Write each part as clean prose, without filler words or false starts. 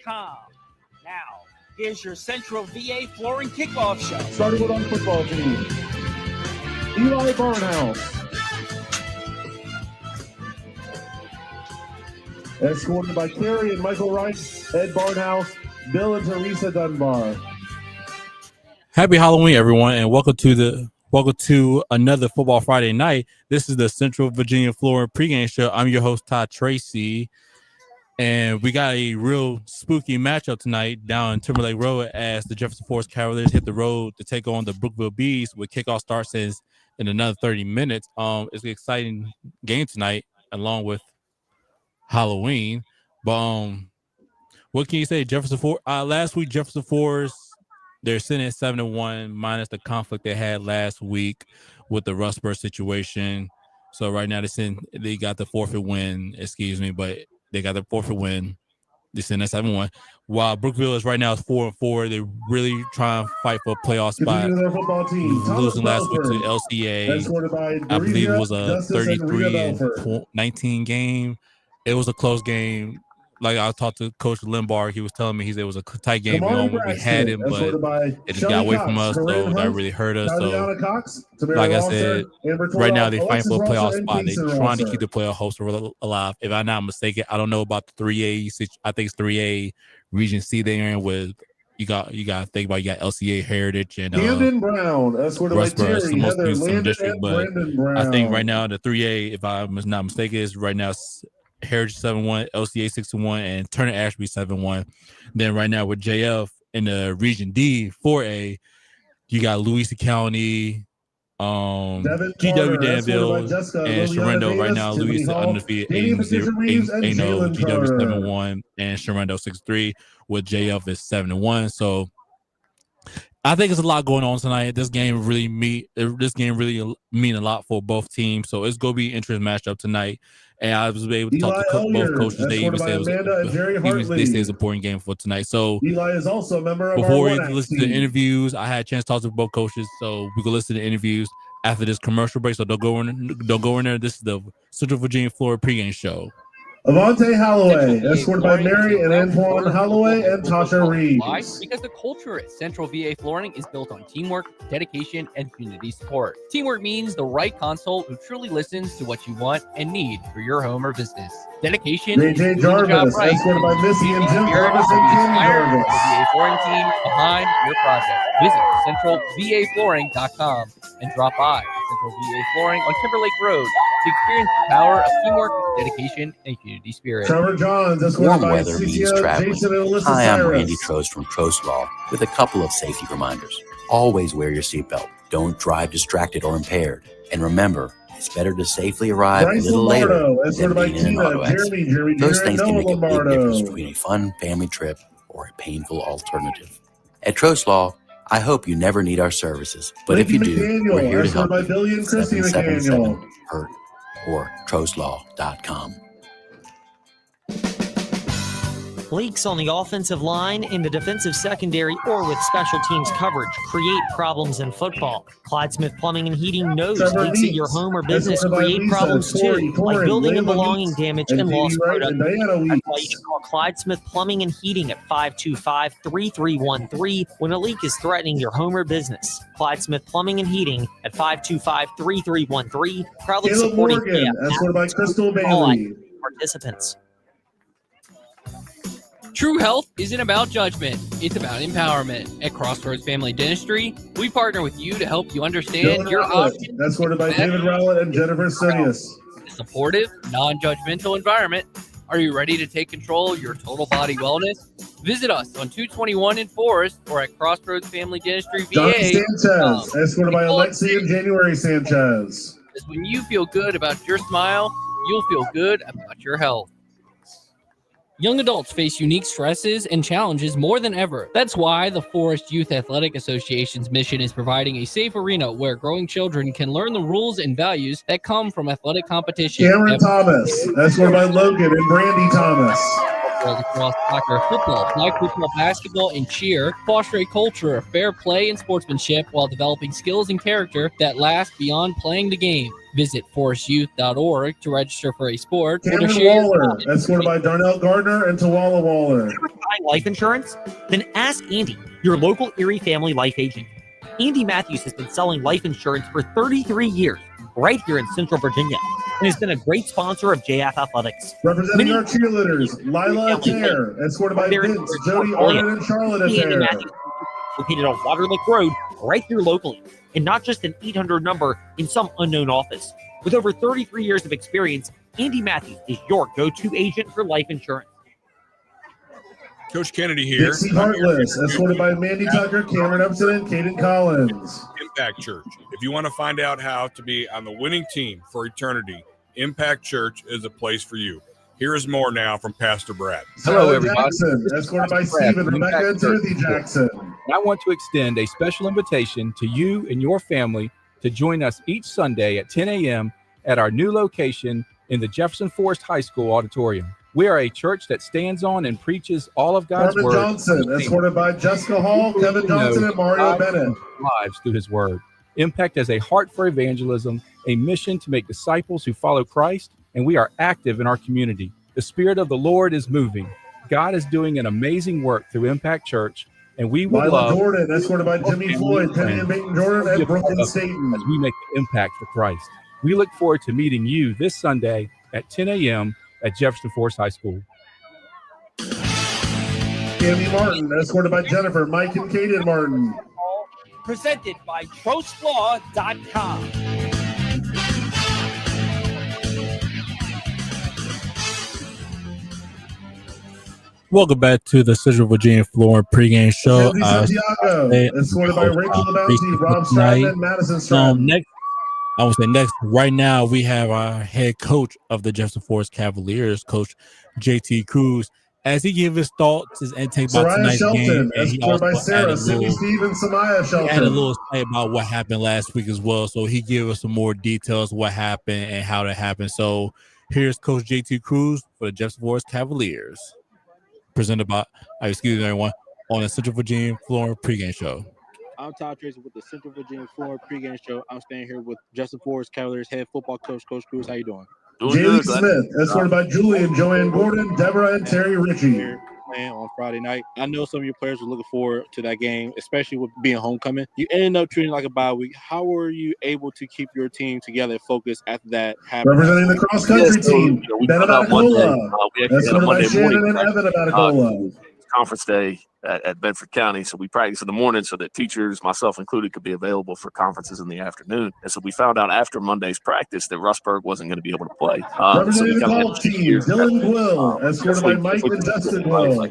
VA.com. Now, here's your Central VA Flooring Kickoff Show. Starting with our football team. Eli Barnhouse. Escorted by Carrie and Michael Wright, Ed Barnhouse, Bill and Teresa Dunbar. Happy Halloween, everyone, and welcome to another Football Friday night. This is the Central Virginia Flooring pregame show. I'm your host, Todd Tracy, and we got a real spooky matchup tonight down in Timberlake Road as the Jefferson Forest Cavaliers hit the road to take on the Brookville Bees with kickoff starts in another 30 minutes. It's an exciting game tonight, along with Halloween. But what can you say? Jefferson Forest last week, Jefferson Forest, they're sitting at 7-1 minus the conflict they had last week with the Rustburg situation. So right now they got the forfeit win, but they got the forfeit win. They're sitting at 7-1. While Brookville is right now 4-4. They're really trying to fight for a playoff spot. Losing last week to LCA. I believe it was a 33-19 game. It was a close game. Like I talked to Coach Limbar, he was telling me it was a tight game. We had him, but it just got away from us, so that really hurt us. So, like I said, right now they're fighting for a playoff spot. They're trying to keep the playoff hopes alive. If I'm not mistaken, I don't know about the 3A. I think it's 3A Region C they're in with. You got to think about you got LCA Heritage and Brown. Rustburg is the most beautiful district, but I think right now the 3A, if I'm not mistaken, is right now Heritage 7-1, LCA 6-1, and Turner Ashby 7-1. Then right now with JF in the Region D 4A, you got Louisa County, GW Danville, and Sherendo right now. Louisa undefeated 8-0, GW 7-1, and Sherendo 6-3 with JF is 7-1. So I think it's a lot going on tonight. This game really mean a lot for both teams. So it's gonna be an interesting matchup tonight. And I was able to talk to both coaches. They even say it's an important game for tonight. So Eli is also a member of before we listen to the interviews, I had a chance to talk to both coaches. So we can listen to the interviews after this commercial break. So don't go in there. This is the Central Virginia Florida pregame show. Avante Holloway, escorted by Mary and Antoine Holloway and Tasha Reeves. Because the culture at Central VA Flooring is built on teamwork, dedication, and community support. Teamwork means the right consult who truly listens to what you want and need for your home or business. Dedication JJ Jarvis, right. escorted by Missy and Jim Jarvis and Kim Jarvis. The VA Flooring team behind your project. Visit centralvaflooring.com and drop by Central VA Flooring on Timberlake Road to experience the power of teamwork, dedication, and community spirit. Trevor Johns, warm weather means traveling. Hi, I'm Randy Trost from Trost Law with a couple of safety reminders. Always wear your seatbelt. Don't drive distracted or impaired. And remember, it's better to safely arrive a little later than being in an auto accident. Those things can make a big difference between a fun family trip or a painful alternative. At Trost Law, I hope you never need our services, but if you do, we're here to help you. 777-HURT or trostlaw.com. Leaks on the offensive line, in the defensive secondary, or with special teams coverage create problems in football. Clyde Smith Plumbing and Heating knows leaks at your home or business create problems too, like building and belonging damage and lost productivity. That's why you should call Clyde Smith Plumbing and Heating at 525-3313 when a leak is threatening your home or business. Clyde Smith Plumbing and Heating at 525-3313, proudly Caleb supporting Morgan, escorted by Crystal Bailey. Participants. True health isn't about judgment, it's about empowerment. At Crossroads Family Dentistry, we partner with you to help you understand your options. Escorted by David Rowlett and Jennifer Sinius. A supportive, non-judgmental environment. Are you ready to take control of your total body wellness? Visit us on 221 in Forest or at Crossroads Family Dentistry VA. John Sanchez, escorted by Alexi and January Sanchez. Because when you feel good about your smile, you'll feel good about your health. Young adults face unique stresses and challenges more than ever. That's why the Forest Youth Athletic Association's mission is providing a safe arena where growing children can learn the rules and values that come from athletic competition. Cameron Thomas, escorted by Logan and Brandy Thomas. sports across soccer, football, flag football, basketball, and cheer, foster a culture of fair play and sportsmanship while developing skills and character that last beyond playing the game. Visit forestyouth.org to register for a sport. Cameron Waller, escorted by Darnell Gardner and Tawala Waller. Buying life insurance? Then ask Andy, your local Erie family life agent. Andy Matthews has been selling life insurance for 33 years right here in Central Virginia and has been a great sponsor of JF Athletics. Representing our cheerleaders, Lila Atair, escorted by Vince, Jody, Arden, and Charlotte Atair. Located on Waterlick Road right here locally, and not just an 800 number in some unknown office. With over 33 years of experience, Andy Matthews is your go-to agent for life insurance. Coach Kennedy here. Dixie Heartless, escorted by Mandy Tucker, Cameron Upson, and Caden Collins. Impact Church. If you want to find out how to be on the winning team for eternity, Impact Church is a place for you. Here is more now from Pastor Brad. Hello, everybody. Jackson, escorted by Stephen, Rebecca, and Timothy Jackson. I want to extend a special invitation to you and your family to join us each Sunday at 10 a.m. at our new location in the Jefferson Forest High School auditorium. We are a church that stands on and preaches all of God's Marvin word. Johnson, escorted by Jessica Hall, Kevin Johnson, and Mario Bennett. Lives through his word. Impact has a heart for evangelism, a mission to make disciples who follow Christ, and we are active in our community. The Spirit of the Lord is moving. God is doing an amazing work through Impact Church, and we would love Jordan, escorted by Jimmy Floyd, Penny and Peyton Jordan, and Brooklyn Staten. As we make the impact for Christ. We look forward to meeting you this Sunday at 10 a.m. at Jefferson Forest High School. Tammy Martin, escorted by Jennifer, Mike, and Kaden Martin. Presented by TrostLaw.com. Welcome back to the Central Virginia Flooring pregame show. Santiago, escorted by Rachel LeBounty, Rob Stratton, and Madison Stratton. Next, right now, we have our head coach of the Jefferson Forest Cavaliers, Coach JT Cruz, as he gave his thoughts and take about tonight's Shelton, game. And he also by Sarah, Cindy Stevens, Samaya Shelton. He had a little say about what happened last week as well, so he gave us some more details of what happened and how that happened. So here's Coach JT Cruz for the Jefferson Forest Cavaliers, presented by, everyone, on the Central Virginia Flooring pregame show. I'm Todd Tracy with the Central Virginia Flooring pregame show. I'm staying here with Jefferson Forest Cavaliers head football coach, Coach Cruz. How you doing? Jaylee Smith, escorted by Julian, Joanne Gordon, Deborah, and Terry Ritchie. Playing on Friday night. I know some of your players were looking forward to that game, especially with being homecoming. You ended up treating it like a bye week. How were you able to keep your team together and focused after that happened? Representing the cross-country team, Ben Abatacola, escorted by Shannon and Evan Abatacola. Conference day at Bedford County, so we practiced in the morning so that teachers, myself included, could be available for conferences in the afternoon. And so we found out after Monday's practice that Russberg wasn't going to be able to play. Representing the golf team, Dylan Quill, escorted by Mike and Justin Quill.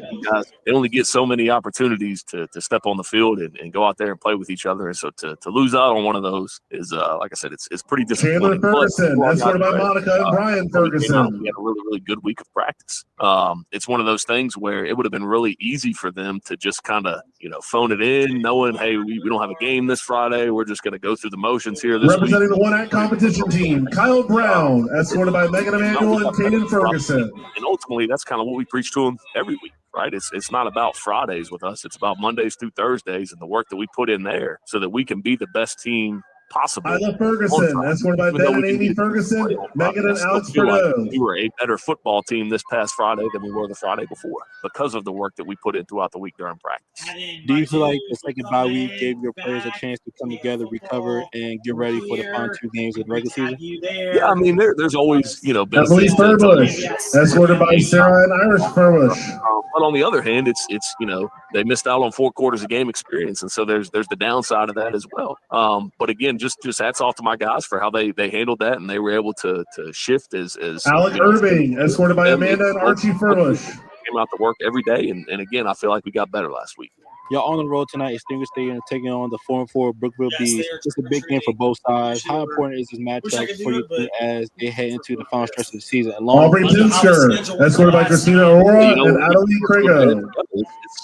They only get so many opportunities to step on the field and go out there and play with each other. And so to lose out on one of those is, like I said, it's pretty disappointing. Chandler Ferguson, escorted by Monica and Brian Ferguson. We had a really, really good week of practice. It's one of those things where it would have been really easy for them to just kind of, phone it in, knowing, hey, we don't have a game this Friday. We're just going to go through the motions here this Representing week. the one-act competition team, Kyle Brown, escorted by Megan Emanuel and Caden Ferguson. And ultimately, that's kind of what we preach to them every week, right? It's not about Fridays with us. It's about Mondays through Thursdays and the work that we put in there so that we can be the best team possible. Isla Ferguson, escorted by Ben and Amy Ferguson, Megan and Alex Perdeau. We were a better football team this past Friday than we were the Friday before because of the work that we put in throughout the week during practice. Do you feel like the second bye week gave your players a chance to come together, recover, and get ready for the final two games of the regular season? Yeah, I mean, there's always, Emily Furbush, escorted by Sarah and Irish Furbush. But on the other hand, it's they missed out on 4 quarters of game experience, and so there's the downside of that as well. But again, just hats off to my guys for how they handled that, and they were able to shift as Alec Irving, escorted by Amanda and Archie Furbush. Came out to work every day, and again, I feel like we got better last week. Y'all on the road tonight at Stinger Stadium, taking on the 4-4 Brookville Bees. It's a big game for both sides. How important is this matchup for you as they head into the final stretch of the season? Aubrey Pinsker, escorted by Christina Aurora and Adelie Crago.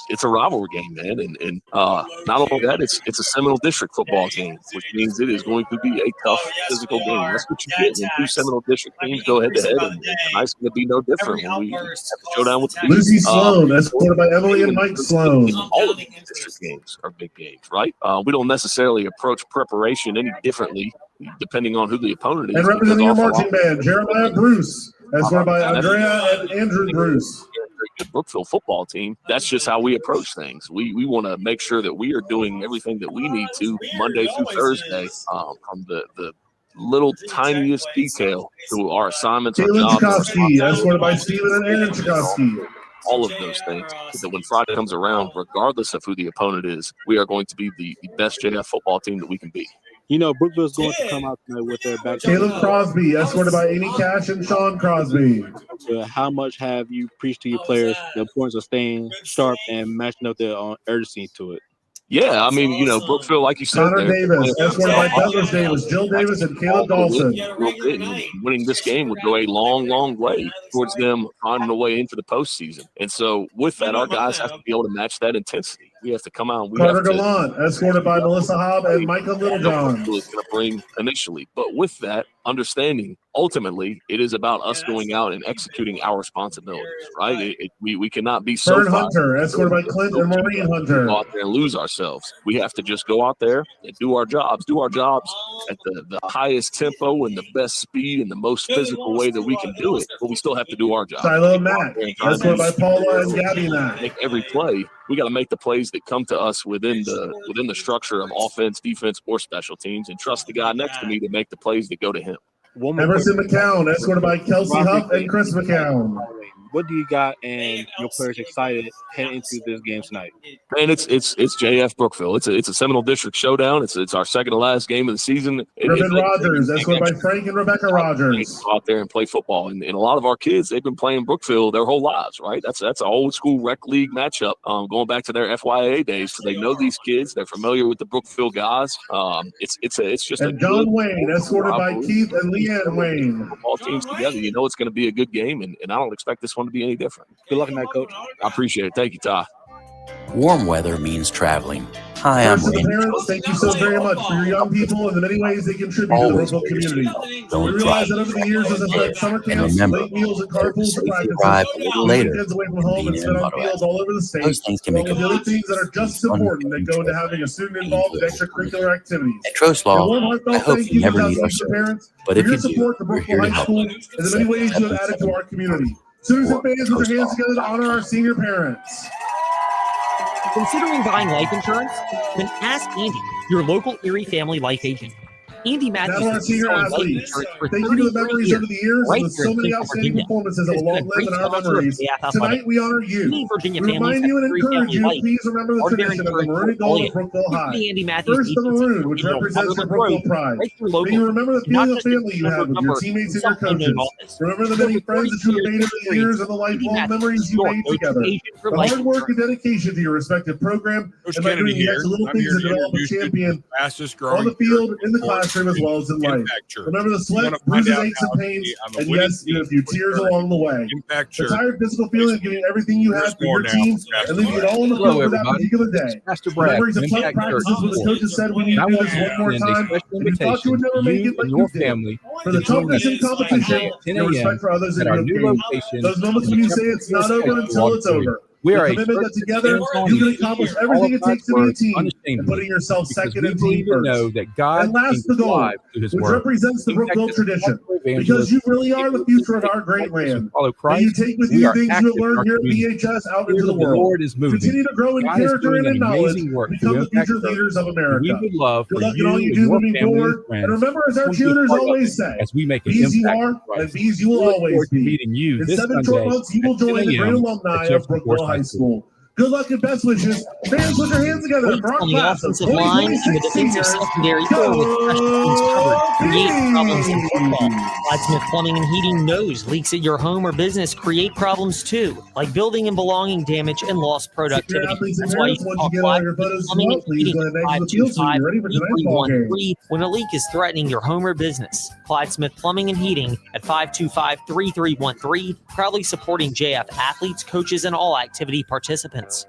it's a rivalry game, man. And not only that, it's a Seminole District football game, which means it is going to be a tough physical game. That's what you get when two Seminole District teams go head to head, and tonight's going to be no different when we have to show down with the Lucy Sloan, escorted by Emily and Mike Sloan. All of the district games are big games, right? We don't necessarily approach preparation any differently depending on who the opponent is. And representing your marching band, Jeremiah Bruce, escorted by Andrea and Andrew Bruce. Good Brookville football team. That's just how we approach things. We want to make sure that we are doing everything that we need to Monday through Thursday, from the little tiniest detail to our assignments. Caitlin Tchaikovsky, escorted by Stephen and Aaron Tchaikovsky. All of those things, so that when Friday comes around, regardless of who the opponent is, we are going to be the best JF football team that we can be. You know, Brookville's going to come out tonight with their back. Caleb Crosby, escorted by Amy Cash and Sean Crosby. How much have you preached to your players the importance of staying sharp and matching up their urgency to it? Yeah, I mean, you know, Brookville, like you said, Connor Davis, escorted by Douglas Davis, Jill Davis, and Caleb Dawson. Winning this game would go a long, long way towards them finding a way into the postseason. And so, with that, our guys have to be able to match that intensity. We have to come out. Carter Gallant, escorted by Melissa Hobb and Micah Littlejohn. Is going to bring initially, but with that understanding, ultimately, it is about us going out and executing our responsibilities. Right? We cannot be so. Fern Hunter, escorted by Clint and Maureen Hunter. Go out there and lose ourselves. We have to just go out there and do our jobs. Do our jobs at the highest tempo and the best speed and the most physical way that we can do it. But we still have to do our job. Shiloh Mack, escorted by Paula and Gabby Mack. Make every play. We got to make the plays that come to us within the structure of offense, defense, or special teams, and trust the guy next to me to make the plays that go to him. Emerson McCown, escorted by Kelsey Huff and Chris McCown. What do you got and your players excited heading into this game tonight? And it's JF Brookville. It's a Seminole District showdown. It's our second to last game of the season. Ribbon Rogers, escorted by Frank and Rebecca Rogers. Go out there and play football. And a lot of our kids, they've been playing Brookville their whole lives, right? That's an old school rec league matchup going back to their FYA days. So they know these kids. They're familiar with the Brookville guys. It's just and John Wayne, escorted by Keith and Leanne Wayne. All teams together. You know it's going to be a good game, and I don't expect this one to be any different. Good luck in that, Coach. I appreciate it. Thank you, Ty. Warm weather means traveling. Hi, I'm Randy. Randy. Thank you so very much for your young people and the many ways they contribute to the Brookville community. We realize that over the years, this has led summer camps, late meals, and carpools to practices, a little later, kids away from home and spend on fields all over the state. Those things can make the other things that are just as important that go into having a student involved in extracurricular activities. At Troslaw, I hope you never need our service, but if you do, we're here to help. And the many ways you have added to our community. Students and fans with their hands together to honor our senior parents. Considering buying life insurance? Then ask Andy, your local Erie family life agent. Andy Matthews our senior athletes. Thank you to the memories over the years with so many outstanding performances that will long live in our memories. Tonight we honor you. We remind you and encourage you, please remember the tradition of the maroon and gold of Brookville High. First the maroon, which represents your Brookville pride. May you remember the feeling of family you have with your teammates and your coaches. Remember the many friends that you have made over the years and the lifelong memories you made together. The hard work and dedication to your respective program, and by doing the extra little things that develop a champion on the field, in the classroom, as well as in life. Remember the sweat, bruises, aches, and pains, and yes, even a few tears along the way. The tired physical feeling of giving everything you have for your team and leaving it all on the field for that particular day. Memories of tough practices when the coaches said we need to do this one more time, and you thought you would never make it, but you did. For the toughness and competition, and respect for others in your game. Those moments when you say it's not over until it's over. We are a commitment that together you can accomplish everything it takes to be a team, and putting yourself second and team first. Know that God and last, the goal, which represents the Brookville tradition, because you really are the future of our great land. And you take with you things you have learned here at BHS out into the world. Continue to grow in character and in knowledge, become the future leaders of America. Good luck in all you do moving forward. And remember, as our tuners always say, B's you are, and B's you will always be. In 7 short months, you will join the great alumni of Brookville High School. Good luck and best wishes. Fans, put your hands together for our on the class of offensive line and the defensive secondary or with special teams covered create problems in football. Clyde Plumbing and Heating knows leaks at your home or business create problems too, like building and belonging damage and lost productivity. That's why you can call Clyde Plumbing and Heating at 525-3313 when a leak is threatening your home or business. Clyde Smith Plumbing and Heating at 525-3313, proudly supporting JF athletes, coaches, and all activity participants. events.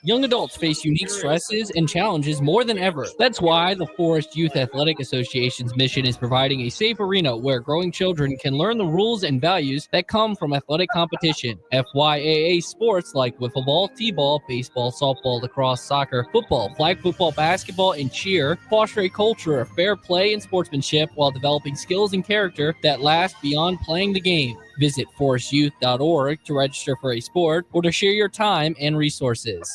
Young adults face unique stresses and challenges more than ever. That's why the Forest Youth Athletic Association's mission is providing a safe arena where growing children can learn the rules and values that come from athletic competition. FYAA sports like wiffle ball, t-ball, baseball, softball, lacrosse, soccer, football, flag football, basketball, and cheer foster a culture of fair play and sportsmanship while developing skills and character that last beyond playing the game. Visit forestyouth.org to register for a sport or to share your time and resources.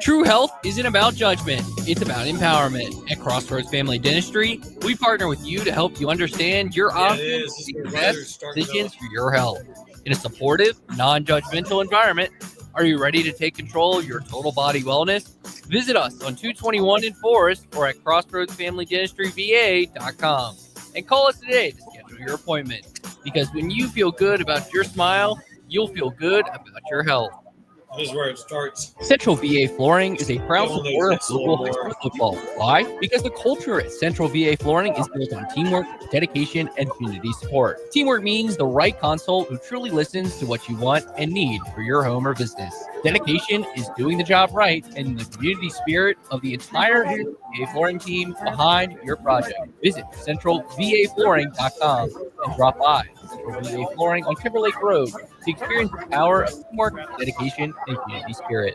True health isn't about judgment, it's about empowerment. At Crossroads Family Dentistry, we partner with you to help you understand your options and make the best decisions for your health. In a supportive, non-judgmental environment, are you ready to take control of your total body wellness? Visit us on 221 in Forest or at crossroadsfamilydentistryva.com and call us today to schedule your appointment. Because when you feel good about your smile, you'll feel good about your health. This is where it starts. Central VA Flooring is a proud supporter of local high school football. Why? Because the culture at Central VA Flooring is built on teamwork, dedication, and community support. Teamwork means the right consult who truly listens to what you want and need for your home or business. Dedication is doing the job right and the community spirit of the entire VA Flooring team behind your project. Visit centralvaflooring.com and drop by Central VA Flooring on Timber Lake Road to experience the power of teamwork, dedication, and community spirit.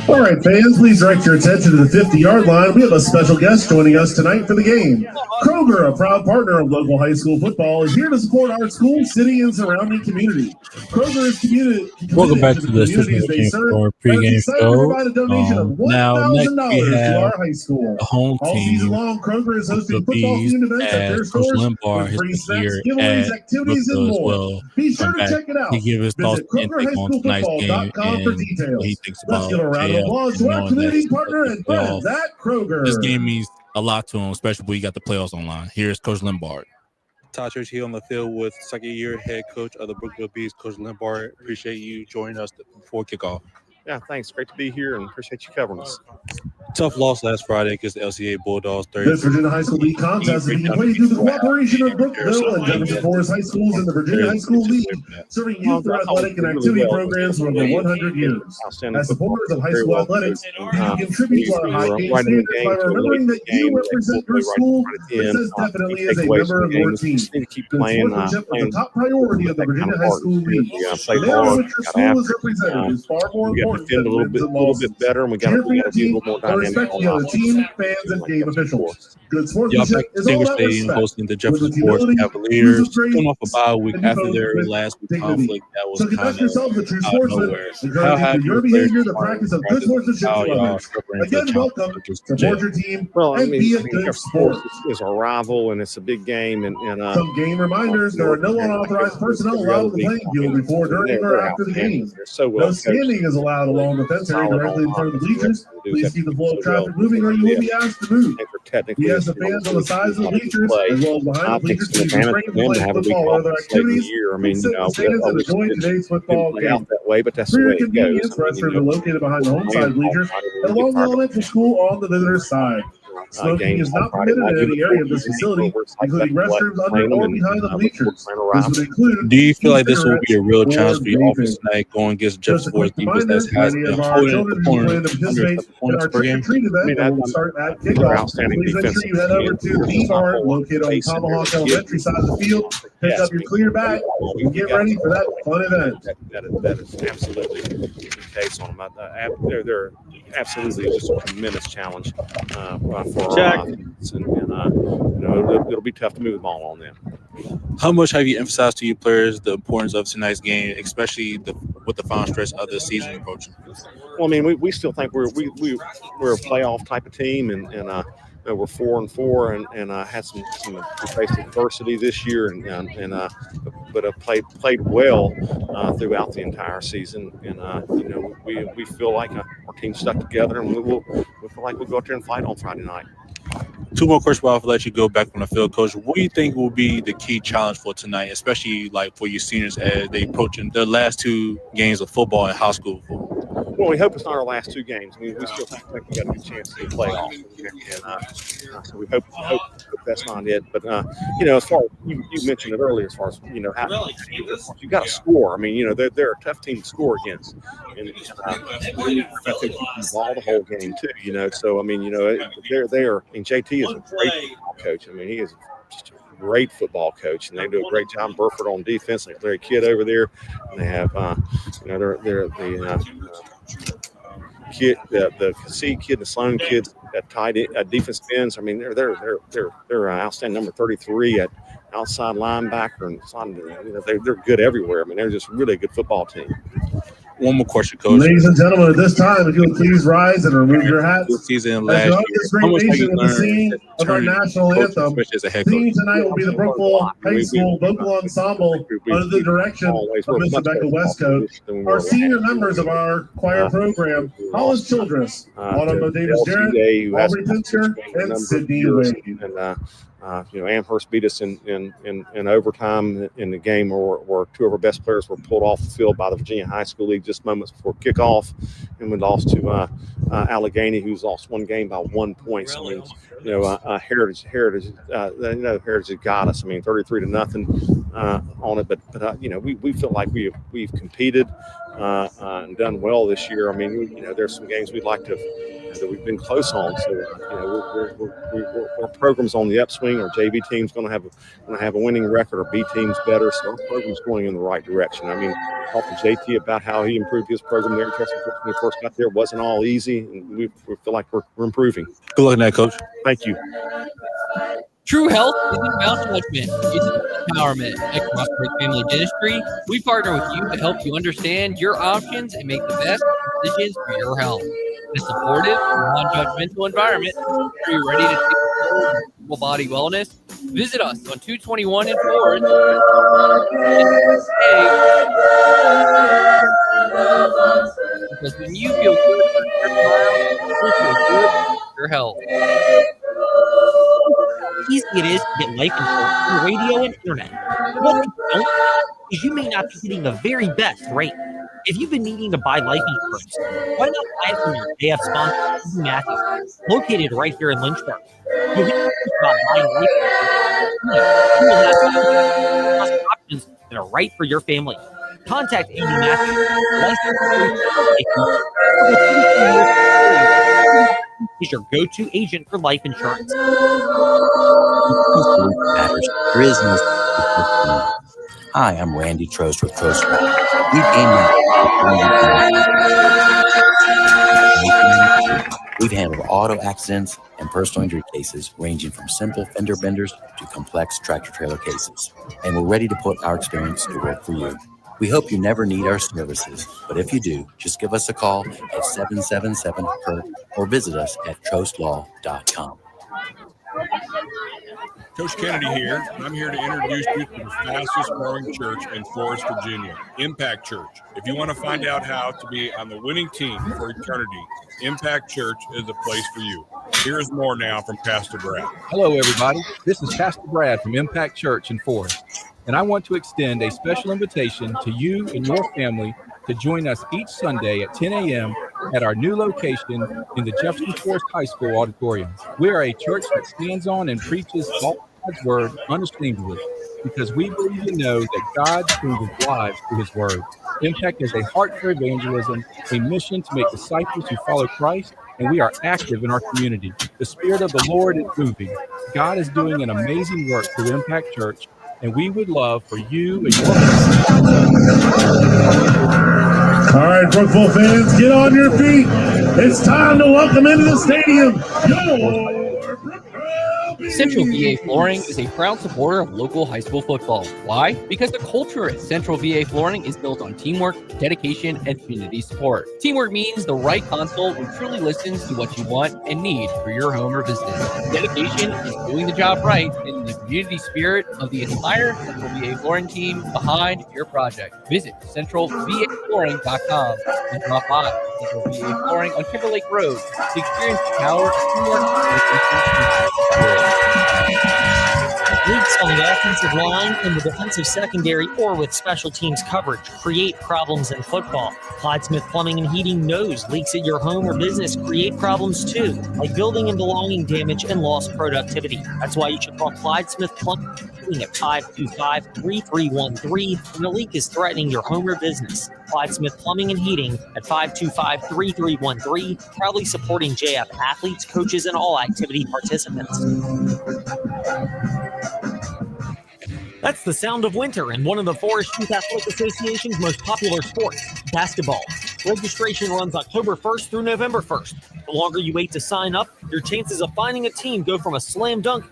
All right, fans, please direct your attention to the 50-yard line. We have a special guest joining us tonight for the game. Kroger, a proud partner of local high school football, is here to support our school, city, and surrounding community. Kroger is committed Welcome back to the communities they serve. pregame show. Provide a donation of Now, next $1,000 we to have our high school. the home All team. season long, Kroger is hosting The football Bees themed events at as their Coach stores Limbaugh with has free been snacks, here giveaways, at activities, and Brookville as more. well. Be sure Come to back check it out. to give his thoughts Visit and take on tonight's game KrogerHighSchoolFootball.com for and details. what he thinks Let's about give a round of applause to our knowing community that partner and friends at Kroger. this game means a lot to him, especially when you got the playoffs online. Here's Coach Limbaugh. Todd Church here on the field with second-year head coach of the Brookville Bees, Coach Limbaugh. Appreciate you joining us before kickoff. Yeah, thanks. Great to be here and appreciate you covering us. Tough loss last Friday against the LCA Bulldogs. This Virginia High School League contest is being played through the cooperation of Brookville and Jefferson Forest High Schools in the Virginia High School League, serving youth through athletic and activity programs for over 100 years. As supporters of high school athletics, you can contribute to our high game standards by remembering that you represent your school just as definitely as a member of your team. Good sportsmanship is a top priority of the Virginia High School League. The manner in which your school is represented is far more important than wins and losses. Cheer for your team, but respect the other team, fans, and game officials. Good sportsmanship is all about Stadium respect. hosting the Jefferson Forest Cavaliers, coming off a bye week after their last week conflict that was So conduct yourselves a true out of sportsman, nowhere. How encouraging have through your behavior the practice of good sportsmanship to others. Again, welcome, support your team, and be a good sport. It's a rival and it's a big game. And Some game reminders: there are no unauthorized personnel allowed on the playing field before, during, or after the game. No standing is allowed along the fence area directly in front of the bleachers. Please keep the flow of traffic moving, or you will be asked to move. We ask the fans on the sides of the bleachers, as well as behind the bleachers, to refrain from playing football or other activities. Please sit in the stands and enjoy today's football game. For your convenience, restrooms are located behind the home side bleachers and along the elementary school on the visitor's side. Smoking is not permitted in any area of this facility, including restrooms under or behind the bleachers. This would include Do you feel like this will be a real challenge for your offense tonight going against Jefferson Forest defense that has many been of our holding children the who opponent plan to participate in points our per game? trick-or-treat event that will start at kickoff. Please make sure you head over to the bar located on Tomahawk Elementary side of the field, pick up your clear bag, and get ready for that fun event. That is absolutely the case on them. They're absolutely just a tremendous challenge for our offense, and it'll be tough to move the ball on them. How much have you emphasized to your players the importance of tonight's game, especially with the final stretch of the season approaching? Well, I mean, we still think we're a playoff type of team, and we're 4-4, and had some we faced adversity this year, but have played well throughout the entire season, and we feel like our team stuck together, and we feel like we'll go out there and fight on Friday night. Two more questions before I let you go back from the field, Coach. What do you think will be the key challenge for tonight, especially like for your seniors as they approaching their last two games of football in high school? well, we hope it's not our last two games. We still think we got a good chance to play off, and so we hope that's not it. But as far as you mentioned it earlier, as far as how you got to score. I mean, they're a tough team to score against, and I think keep the ball the whole game too. So I mean, they're there. And JT is a great football coach. I mean, he is just a great football coach, and they do a great job. Burford on defense, like Larry Kidd over there, and they have kid, the Cassie kid, the Sloan kids at tight defense ends. I mean, they're outstanding. Number 33 at outside linebacker, and they're good everywhere. I mean, they're just really a good football team. One more question, Coach. Ladies and gentlemen, at this time, if you would please rise and remove your hats. This season last year, this great nation in the scene of our national anthem. Singing tonight will be the Brookville High School vocal ensemble under the direction of Mr. Becca Westcoat. Our senior members of our choir program, Hollis Childress, Autumn Davis Jarrett, Aubrey Pinsker, and Sydney Wade. Amherst beat us in overtime in the game where two of our best players were pulled off the field by the Virginia High School League just moments before kickoff, and we lost to Allegheny, who's lost one game by 1 point. So, I mean, Heritage has got us. I mean, 33-0 on it, but we feel like we've competed and done well this year. I mean, there's some games we'd like to. That we've been close on, so our program's on the upswing. Our JV team's going to have a winning record. Our B team's better, so our program's going in the right direction. I mean, talked to JT about how he improved his program there. When we first got there, it wasn't all easy, and we feel like we're improving. Good luck in that, Coach. Thank you. True health isn't about judgment, it's about empowerment. At Crossbreed Family Dentistry, we partner with you to help you understand your options and make the best decisions for your health. In a supportive, non-judgmental environment, are you ready to take control of your full body wellness? Visit us on 221 and 4th. Because when you feel good about your smile, you feel good about your health. Easy it is to get life insurance on radio and internet. What you don't is you may not be getting the very best rate. If you've been needing to buy life insurance, why not buy it from your AF sponsor, Easy Matthews, located right here in Lynchburg. You'll get about buying life insurance. You will have options that are right for your family. Contact Easy Matthews. He's your go-to agent for life insurance. Hi, I'm Randy Trost with Trost. We've handled auto accidents and personal injury cases ranging from simple fender benders to complex tractor-trailer cases. And we're ready to put our experience to work for you. We hope you never need our services, but if you do, just give us a call at 777-PERT or visit us at trostlaw.com. Coach Kennedy here. I'm here to introduce you to the fastest growing church in Forest, Virginia, Impact Church. If you want to find out how to be on the winning team for eternity, Impact Church is the place for you. Here's more now from Pastor Brad. Hello, everybody. This is Pastor Brad from Impact Church in Forest, and I want to extend a special invitation to you and your family to join us each Sunday at 10 a.m. at our new location in the Jefferson Forest High School auditorium. We are a church that stands on and preaches all God's word unashamedly because we believe and know that God changes lives through his word. Impact is a heart for evangelism, a mission to make disciples who follow Christ, and we are active in our community. The Spirit of the Lord is moving. God is doing an amazing work through Impact Church, and we would love for you and your All right, Brookville fans, get on your feet. It's time to welcome into the stadium your Brookville Bees. Central VA Flooring is a proud supporter of local high school football. Why? Because the culture at Central VA Flooring is built on teamwork, dedication, and community support. Teamwork means the right console who truly listens to what you want and need for your home or business. Dedication is doing the job right and the community spirit of the entire Central VA Flooring team behind your project. Visit centralvaflooring.com and drop by Central VA Flooring on Timber Lake Road to experience the power of teamwork, dedication, and support. Leaks on the offensive line, in the defensive secondary, or with special teams coverage create problems in football. Clyde Smith Plumbing and Heating knows leaks at your home or business create problems too, like building and belonging damage and lost productivity. That's why you should call Clyde Smith Plumbing and Heating at 525-3313 when a leak is threatening your home or business. Clyde Smith Plumbing and Heating at 525-3313, proudly supporting JF athletes, coaches, and all activity participants. That's the sound of winter in one of the Forest Youth Athletic Association's most popular sports, basketball. Registration runs October 1st through November 1st. The longer you wait to sign up, your chances of finding a team go from a slam dunk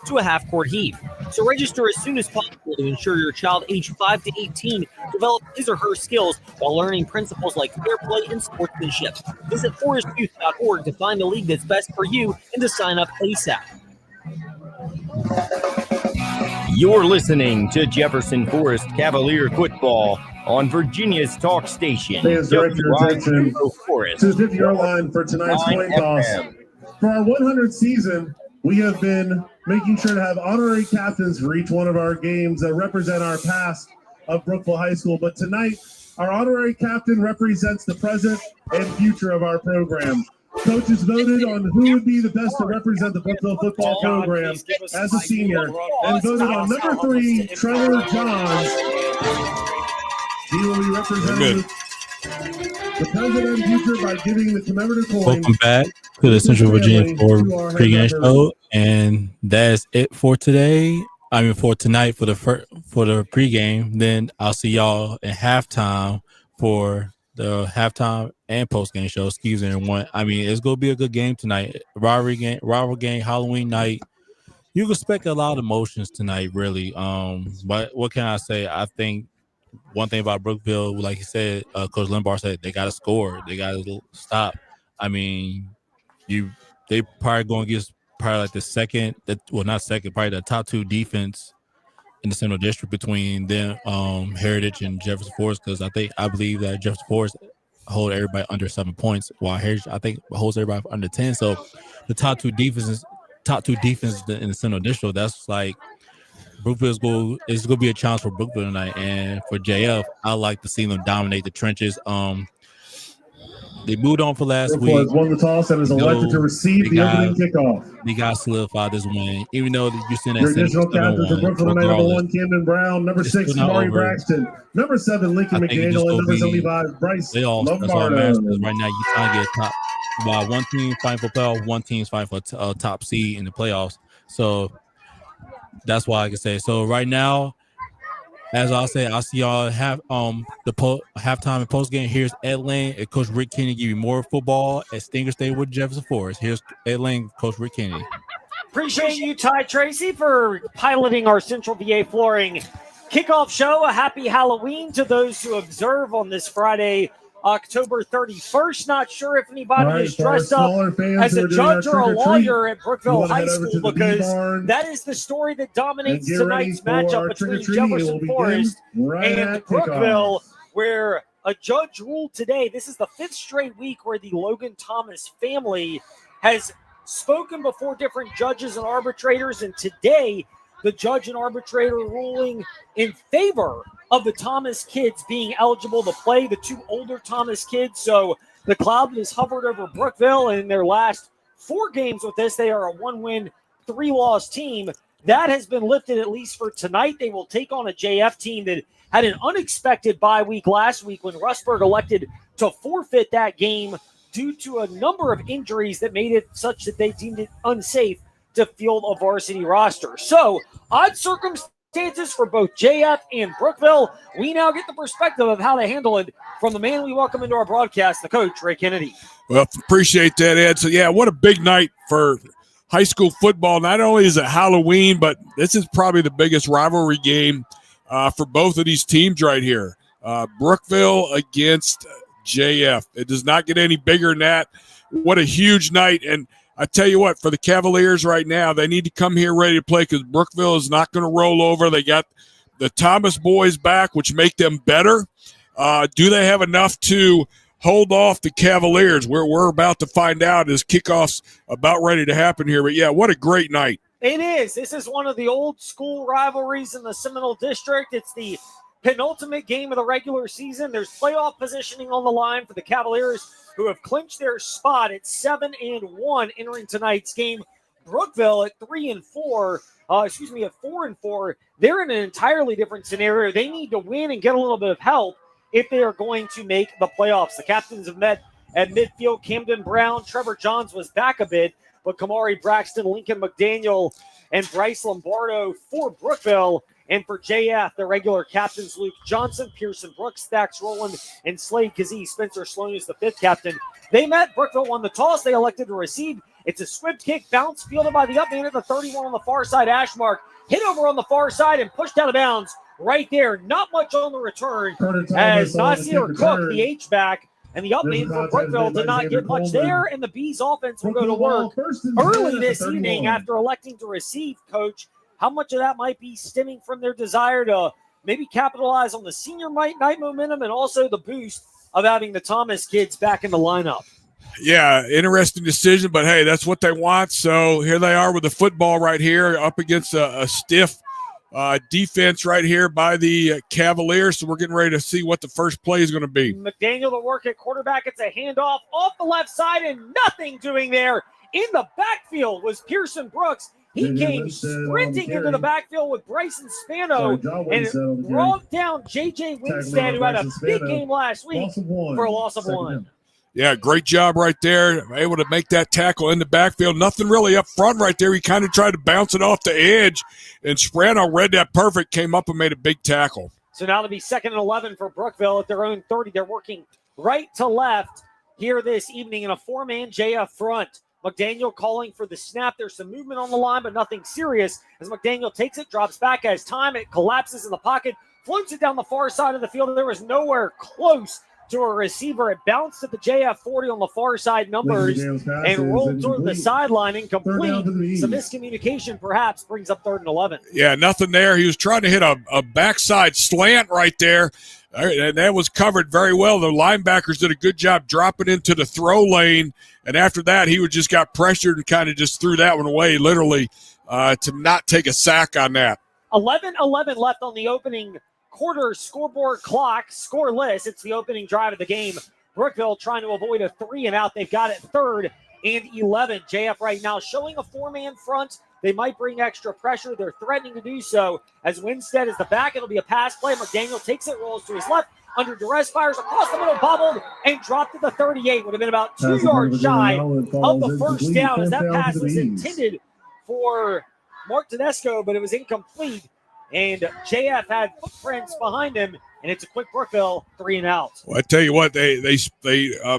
to a half-court heave. So register as soon as possible to ensure your child aged 5 to 18 develops his or her skills while learning principles like fair play and sportsmanship. Visit forestyouth.org to find the league that's best for you and to sign up ASAP. You're listening to Jefferson Forest Cavalier football on Virginia's talk station. Fans, direct your attention to the 50-yard line for tonight's coin toss. For our 100th season, we have been making sure to have honorary captains for each one of our games that represent our past of Brookville High School. But tonight, our honorary captain represents the present and future of our program. Coaches voted on who would be the best to represent the Brookville football program as a senior, and voted on number 3, Trevor Johns. He will be representing the present and future by giving the commemorative coin. Welcome back to the Central Virginia Florida pregame show, and that's it for today. I mean, for tonight for the pregame. Then I'll see y'all in halftime for the halftime and post-game show. Excuse everyone. I mean, it's going to be a good game tonight. Rivalry game, Halloween night. You can expect a lot of emotions tonight, really. But what can I say? I think one thing about Brookville, like he said, Coach Limbar said, they got to score. They got to stop. I mean, they probably going to get probably like the probably the top 2 defense in the Central District between them, Heritage and Jefferson Forest, because I believe that Jefferson Forest hold everybody under 7 points, while Heritage I think holds everybody under 10. So the top two defenses in the Central District. That's like Brookville's goal is going to be a challenge for Brookville tonight, and for JF, I like to see them dominate the trenches. They moved on for last week. Has won the toss and is elected to receive the opening kickoff. They got solidified this win, even though you're seeing that. Your additional captains for Brookville tonight: number 1, Camden Brown; number 6, Maury Braxton; number 7, Lincoln McDaniel; and number 75, Bryce Lombardo. Right now, you're trying to get top. About one team fighting for playoff, one team's fighting for a top seed in the playoffs. So that's why I can say. So right now, as I say, I'll see y'all halftime and post game. Here's Ed Lane and Coach Rick Kennedy give you more football at Stinger State with Jefferson Forest. Here's Ed Lane, Coach Rick Kennedy. Appreciate you, Ty Tracy, for piloting our Central VA Flooring kickoff show. A happy Halloween to those who observe on this Friday, October 31st. Not sure if anybody is dressed up as a judge or a lawyer at Brookville High School, because that is the story that dominates tonight's matchup between Jefferson Forest and Brookville, where a judge ruled today. This is the 5th straight week where the Logan Thomas family has spoken before different judges and arbitrators, and today the judge and arbitrator ruling in favor of the Thomas kids being eligible to play, the 2 older Thomas kids. So the cloud has hovered over Brookville, and in their last 4 games with this, they are a 1-win, 3-loss team. That has been lifted at least for tonight. They will take on a JF team that had an unexpected bye week last week when Rustburg elected to forfeit that game due to a number of injuries that made it such that they deemed it unsafe to field a varsity roster. So odd circumstances for both JF and Brookville. We now get the perspective of how they handle it from the man we welcome into our broadcast, the coach, Ray Kennedy. Well, appreciate that, Ed. So, yeah, what a big night for high school football. Not only is it Halloween, but this is probably the biggest rivalry game for both of these teams right here. Brookville against JF. It does not get any bigger than that. What a huge night. And I tell you what, for the Cavaliers right now, they need to come here ready to play, because Brookville is not going to roll over. They got the Thomas boys back, which make them better. Do they have enough to hold off the Cavaliers? We're about to find out as kickoff's about ready to happen here. But, yeah, what a great night. It is. This is one of the old school rivalries in the Seminole District. It's the penultimate game of the regular season. There's playoff positioning on the line for the Cavaliers, who have clinched their spot at 7-1 entering tonight's game. Brookville at 3-4. At 4-4. They're in an entirely different scenario. They need to win and get a little bit of help if they are going to make the playoffs. The captains have met at midfield. Camden Brown, Trevor Johns was back a bit, but Kamari Braxton, Lincoln McDaniel, and Bryce Lombardo for Brookville. And for JF, the regular captains, Luke Johnson, Pearson Brooks, Thax Rowland, and Slade Kazee. Spencer Sloan is the fifth captain. They met. Brookville won the toss. They elected to receive. It's a squib kick, bounce, fielded by the up man at the 31 on the far side. Ashmark hit over on the far side and pushed out of bounds right there. Not much on the return as Nasir Cook, the H-back, and the up man for Brookville did not get much there, and the Bees offense will go to work early this evening after electing to receive, Coach. How much of that might be stemming from their desire to maybe capitalize on the senior night momentum and also the boost of having the Thomas kids back in the lineup? Yeah, interesting decision, but hey, that's what they want. So here they are with the football right here up against a stiff defense right here by the Cavaliers. So we're getting ready to see what the first play is going to be. McDaniel to work at quarterback. It's a handoff off the left side and nothing doing there. In the backfield was Pearson Brooks. He came sprinting into the backfield with Bryson Spano and brought down J.J. Winstead, who had a big game last week for a loss of one. Yeah, great job right there. Able to make that tackle in the backfield. Nothing really up front right there. He kind of tried to bounce it off the edge, and Spano read that perfect, came up and made a big tackle. So now it'll be 2nd and 11 for Brookville at their own 30. They're working right to left here this evening in a four-man JF front. McDaniel calling for the snap. There's some movement on the line, but nothing serious. As McDaniel takes it, drops back as time. It collapses in the pocket, floats it down the far side of the field. There was nowhere close to a receiver. It bounced at the JF 40 on the far side numbers and rolled toward the sideline, incomplete. Some miscommunication perhaps brings up 3rd and 11. Yeah, nothing there. He was trying to hit a backside slant right there, and that was covered very well. The linebackers did a good job dropping into the throw lane, and after that, he just got pressured and kind of just threw that one away, literally, to not take a sack on that. 11-11 left on the opening quarter scoreboard clock, scoreless. It's the opening drive of the game. Brookville trying to avoid a 3-and-out. They've got it 3rd and 11. JF right now showing a four-man front. They might bring extra pressure. They're threatening to do so. As Winstead is the back, it'll be a pass play. McDaniel takes it, rolls to his left, under duress, fires across the middle, bobbled, and dropped to the 38. Would have been about 2 yards shy of the first down, as that pass was intended for Mark Tedesco, but it was incomplete. And JF had footprints behind him, and it's a quick Brookville 3-and-out. Well, I tell you what, they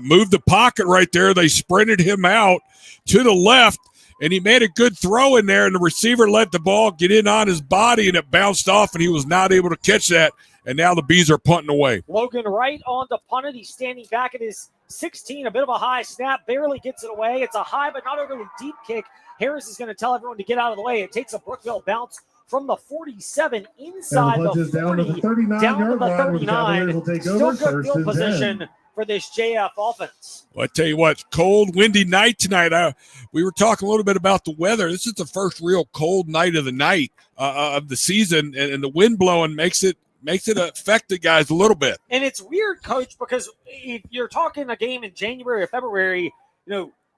moved the pocket right there. They sprinted him out to the left, and he made a good throw in there, and the receiver let the ball get in on his body, and it bounced off, and he was not able to catch that, and now the Bees are punting away. Logan Wright on to punt it. He's standing back at his 16, a bit of a high snap, barely gets it away. It's a high but not overly deep kick. Harris is going to tell everyone to get out of the way. It takes a Brookville bounce from the 47 inside the 40, down to the 39. Still good field position for this JF offense. Well, I tell you what, cold, windy night tonight. We were talking a little bit about the weather. This is the first real cold night of the night of the season, and the wind blowing makes it affect the guys a little bit. And it's weird, Coach, because if you're talking a game in January or February,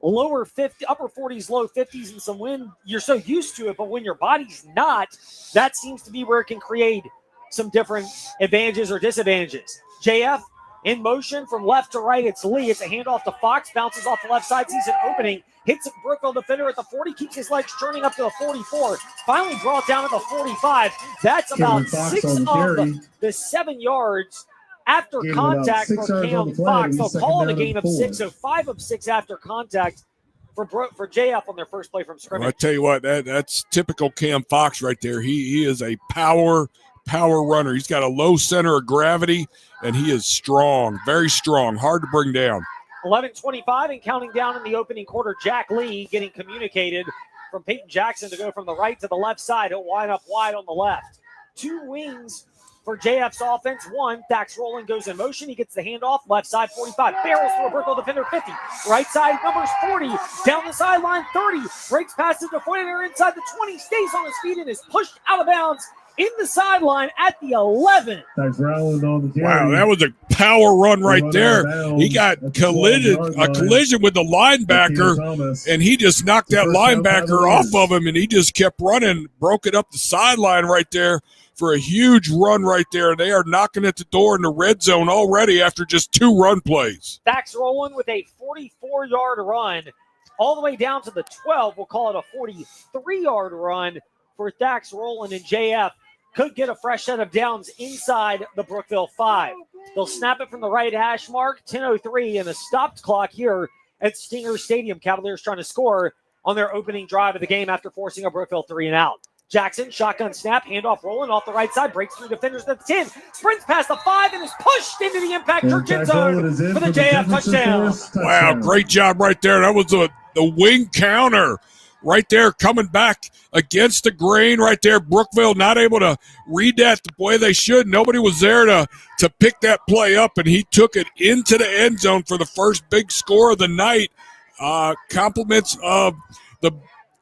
lower 50, upper 40s, low 50s, and some wind, you're so used to it. But when your body's not, that seems to be where it can create some different advantages or disadvantages. JF in motion from left to right. It's Lee. It's a handoff to Fox. Bounces off the left side. Sees an opening. Hits a Brookville defender at the 40. Keeps his legs churning up to the 44. Finally brought down at the 45. That's about 6 of the 7 yards after contact for Cam Fox. They'll call it a gain of 6, so 5 of 6 after contact for JF on their first play from scrimmage. Well, I tell you what, that's typical Cam Fox right there. He is a power runner. He's got a low center of gravity, and he is strong, very strong, hard to bring down. 11:25 and counting down in the opening quarter. Jack Lee getting communicated from Peyton Jackson to go from the right to the left side. He'll wind up wide on the left. 2 wings for JF's offense. 1, Dax Rowland goes in motion. He gets the handoff, left side 45. Barrels through a Brookville defender 50. Right side numbers 40. Down the sideline 30. Breaks past the defender inside the 20. Stays on his feet and is pushed out of bounds in the sideline at the 11. Wow, that was a power run right there. He got a collision with the linebacker, and he just knocked that linebacker off of him, and he just kept running, broke it up the sideline right there for a huge run right there. They are knocking at the door in the red zone already after just 2 run plays. Dax Rowland with a 44-yard run all the way down to the 12. We'll call it a 43-yard run for Dax Rowland, and JF could get a fresh set of downs inside the Brookville 5. They'll snap it from the right hash mark, 10:03, and a stopped clock here at Stinger Stadium. Cavaliers trying to score on their opening drive of the game after forcing a Brookville 3-and-out. Jackson, shotgun snap, handoff rolling off the right side, breaks through defenders at the 10, sprints past the 5, and is pushed into the impact church end zone for the JF touchdown. Wow, great job right there. That was the wing counter right there, coming back against the grain right there. Brookville not able to read that the way they should. Nobody was there to pick that play up, and he took it into the end zone for the first big score of the night. Compliments of the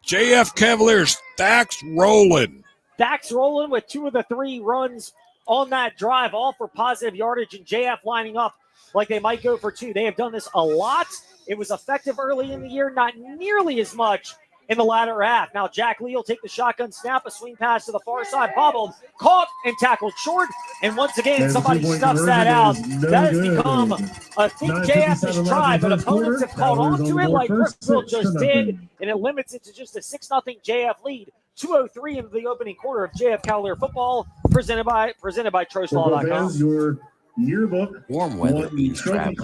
JF Cavaliers, Dax Rowland. Dax Rowland with 2 of the 3 runs on that drive, all for positive yardage, and JF lining up like they might go for 2. They have done this a lot. It was effective early in the year, not nearly as much in the latter half. Now Jack Lee will take the shotgun snap, a swing pass to the far side, bobbled, caught, and tackled short. And once again, somebody stuffs that out. That has become a thing JF has tried, but opponents have caught on to it like Brookville just did, and it limits it to just a 6-0 JF lead. 2:03 into the opening quarter of JF Cavalier football, presented by TroStlaw.com. Yearbook. Warm weather means traveling.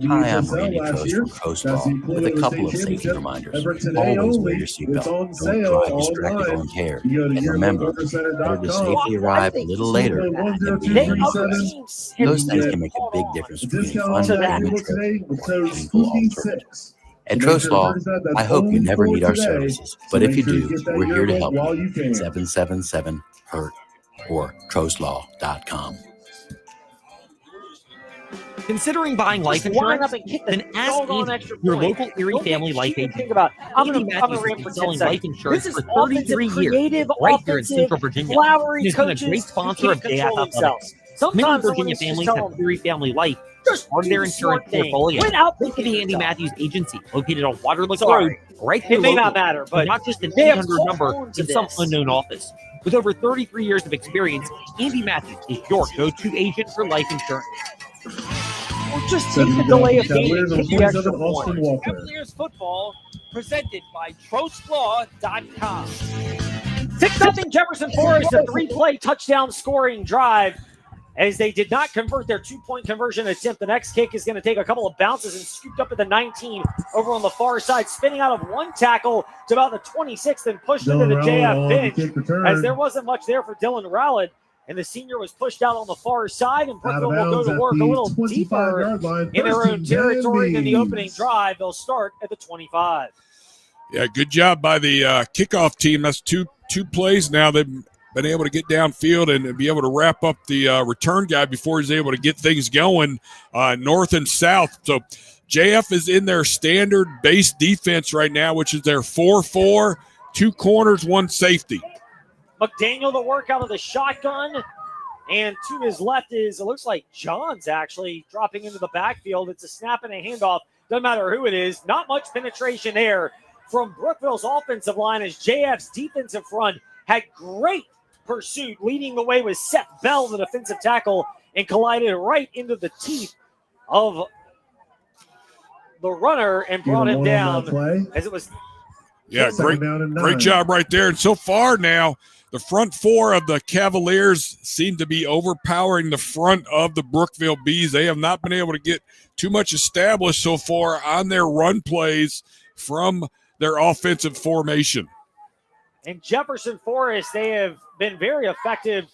Hi, I'm Randy Trost from TroStlaw with a couple of safety reminders. Always wear your seatbelt. Don't drive distracted or impaired. And remember, better to safely arrive a little later than being late. Those things can make a big difference between fun and trip or painful alternatives. At TroStlaw, I hope you never need our services, but if you do, we're here to help you. 777-HURT or TroStlaw.com. Considering buying life insurance, then ask Andy, your local Erie Family Life agent. Think about, Andy Matthews has been selling life insurance for 33 years right here in Central Virginia. He's been a great sponsor of JF Athletics. Many Virginia families have Erie Family Life as part of their insurance portfolio. Look at the Andy Matthews Agency, located on Waterloo Road, right here. It may not matter, but not just an 800 number in some unknown office. With over 33 years of experience, Andy Matthews is your go-to agent for life insurance. Or just take the delay of game and take the extra point. Cavaliers football presented by TroStlaw.com. 6-0 Jefferson Forest, a 3-play touchdown scoring drive. As they did not convert their 2-point conversion attempt, the next kick is going to take a couple of bounces and scooped up at the 19 over on the far side, spinning out of 1 tackle to about the 26th and pushed into the JF bench, as there wasn't much there for Dylan Rowlett. And the senior was pushed out on the far side, and Brookville will go to work a little deeper in their own territory than the opening drive. They'll start at the 25. Yeah, good job by the kickoff team. That's two plays now. They've been able to get downfield and be able to wrap up the return guy before he's able to get things going north and south. So JF is in their standard base defense right now, which is their 4-4, 2 corners, 1 safety. McDaniel the work out of the shotgun, and to his left is, it looks like Johns actually dropping into the backfield. It's a snap and a handoff. Doesn't matter who it is. Not much penetration there from Brookville's offensive line, as JF's defensive front had great pursuit. Leading the way was Seth Bell, the defensive tackle, and collided right into the teeth of the runner and brought him down as it was. Yeah, great job right there. And so far now, the front 4 of the Cavaliers seem to be overpowering the front of the Brookville Bees. They have not been able to get too much established so far on their run plays from their offensive formation. And Jefferson Forest, they have been very effective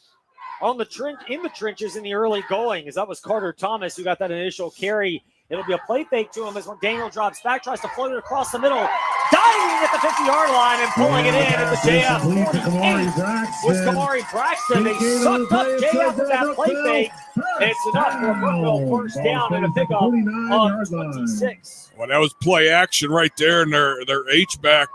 on the trenches in the early going, as that was Carter Thomas who got that initial carry It'll be a play fake to him as McDaniel drops back, tries to float it across the middle, diving at the 50-yard line and pulling it in at the JF 48 was Kamari Braxton. They sucked up JF with that play fake. It's enough for Brookville first down and a pickup of 26. Well, that was play action right there, and their H-back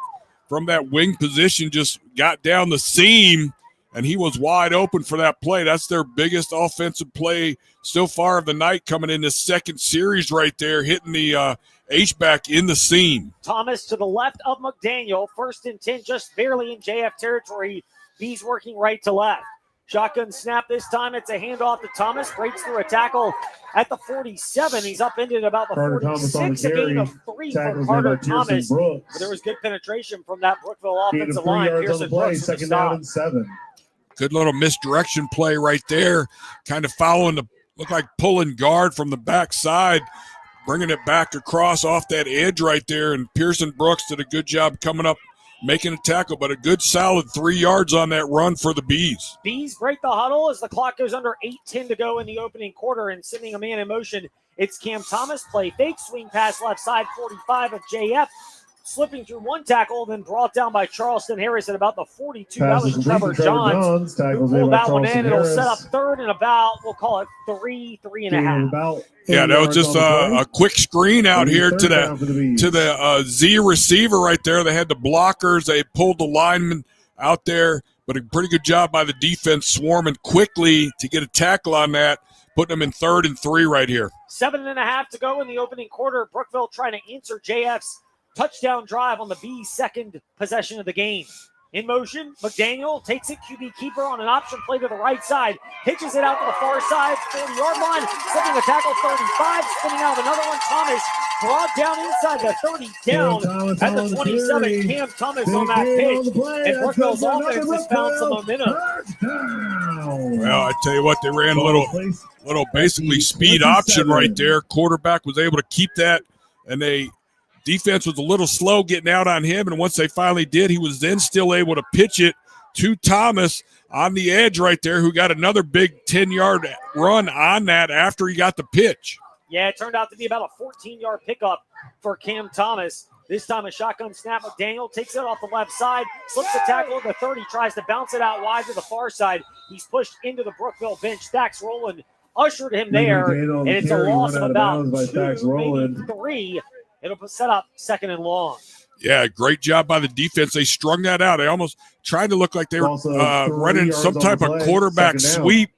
from that wing position just got down the seam, and he was wide open for that play. That's their biggest offensive play so far of the night, coming in this second series right there, hitting the H-back in the seam. Thomas to the left of McDaniel. 1st and 10, just barely in JF territory. He's working right to left. Shotgun snap this time. It's a handoff to Thomas. Breaks through a tackle at the 47. He's upended about the 46. A gain of 3 for Carter Thomas. But there was good penetration from that Brookville offensive line. Pearson Brooks with the stop. 7. Good little misdirection play right there. Kind of following look like pulling guard from the backside, bringing it back across off that edge right there. And Pearson Brooks did a good job coming up, making a tackle, but a good solid 3 yards on that run for the Bees. Bees break the huddle as the clock goes under 8:10 to go in the opening quarter, and sending a man in motion. It's Cam Thomas. Play fake, swing pass left side, 45 of JF. Slipping through one tackle, then brought down by Charleston Harris at about the 42. That was Trevor Johns. Who pulled that one in. It'll set up 3rd and about, we'll call it 3.5. Yeah, that was just a quick screen out here to the Z receiver right there. They had the blockers. They pulled the lineman out there, but a pretty good job by the defense swarming quickly to get a tackle on that, putting them in 3rd and 3 right here. 7.5 to go in the opening quarter. Brookville trying to answer JF's touchdown drive on the B's second possession of the game. In motion, McDaniel takes it, QB keeper on an option play to the right side, pitches it out to the far side, 40-yard line, slipping a tackle 35, spinning out another one. Thomas brought down inside the 30, down at the 27. Cam Thomas on that pitch, and Brookville's offense has found some momentum. Well, I tell you what, they ran a little basically speed option right there. Quarterback was able to keep that, and defense was a little slow getting out on him, and once they finally did, he was then still able to pitch it to Thomas on the edge right there, who got another big 10-yard run on that after he got the pitch. Yeah, it turned out to be about a 14-yard pickup for Cam Thomas. This time a shotgun snap. McDaniel takes it off the left side, slips the tackle at the 30, tries to bounce it out wide to the far side. He's pushed into the Brookville bench. Stacks Rowland ushered him there, and it's a loss of about 2, maybe 3. It'll set up 2nd and long. Yeah, great job by the defense. They strung that out. They almost tried to look like they were running some type of quarterback sweep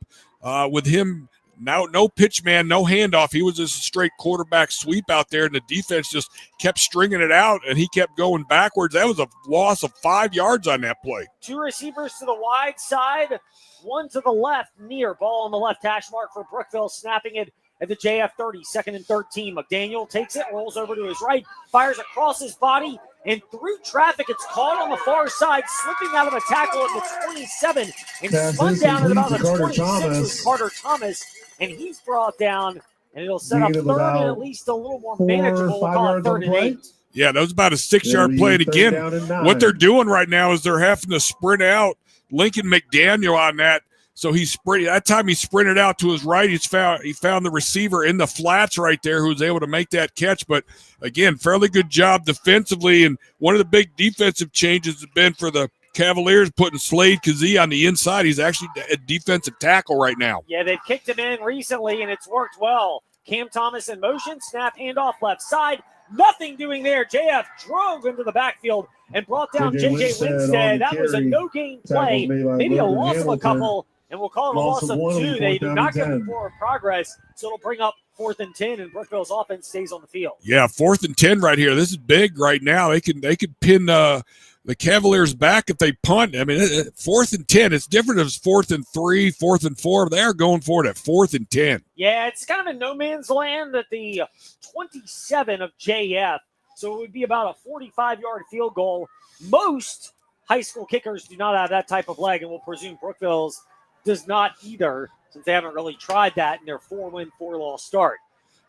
with him. Now, no pitch man, no handoff. He was just a straight quarterback sweep out there, and the defense just kept stringing it out, and he kept going backwards. That was a loss of 5 yards on that play. 2 receivers to the wide side, 1 to the left, near. Ball on the left hash mark for Brookville, snapping it at the JF 30, 2nd and 13. McDaniel takes it, rolls over to his right, fires across his body, and through traffic, it's caught on the far side, slipping out of a tackle at the 27, and spun down at about the 26 with Carter Thomas, and he's brought down, and it'll set up 3rd and at least a little more manageable. We'll call it 3rd and 8. Yeah, that was about a 6-yard play. And again, what they're doing right now is they're having to sprint out Lincoln McDaniel on that. So that time he sprinted out to his right. He found the receiver in the flats right there who was able to make that catch. But again, fairly good job defensively. And one of the big defensive changes has been for the Cavaliers putting Slade Kazee on the inside. He's actually a defensive tackle right now. Yeah, they've kicked him in recently, and it's worked well. Cam Thomas in motion, snap, handoff left side. Nothing doing there. JF drove into the backfield and brought down J.J. Winstead. That was a no-gain play, maybe a loss of a couple. And we'll call it a loss of 2. They do not get the forward progress, so it'll bring up 4th and 10, and Brookville's offense stays on the field. Yeah, 4th and 10 right here. This is big right now. They could pin the Cavaliers back if they punt. I mean, 4th and 10. It's different if it's 4th and 3, 4th and 4. They're going for it at 4th and 10. Yeah, it's kind of a no man's land at the 27 of JF, so it would be about a 45-yard field goal. Most high school kickers do not have that type of leg, and we'll presume Brookville's does not either, since they haven't really tried that in their 4-win, 4-loss start.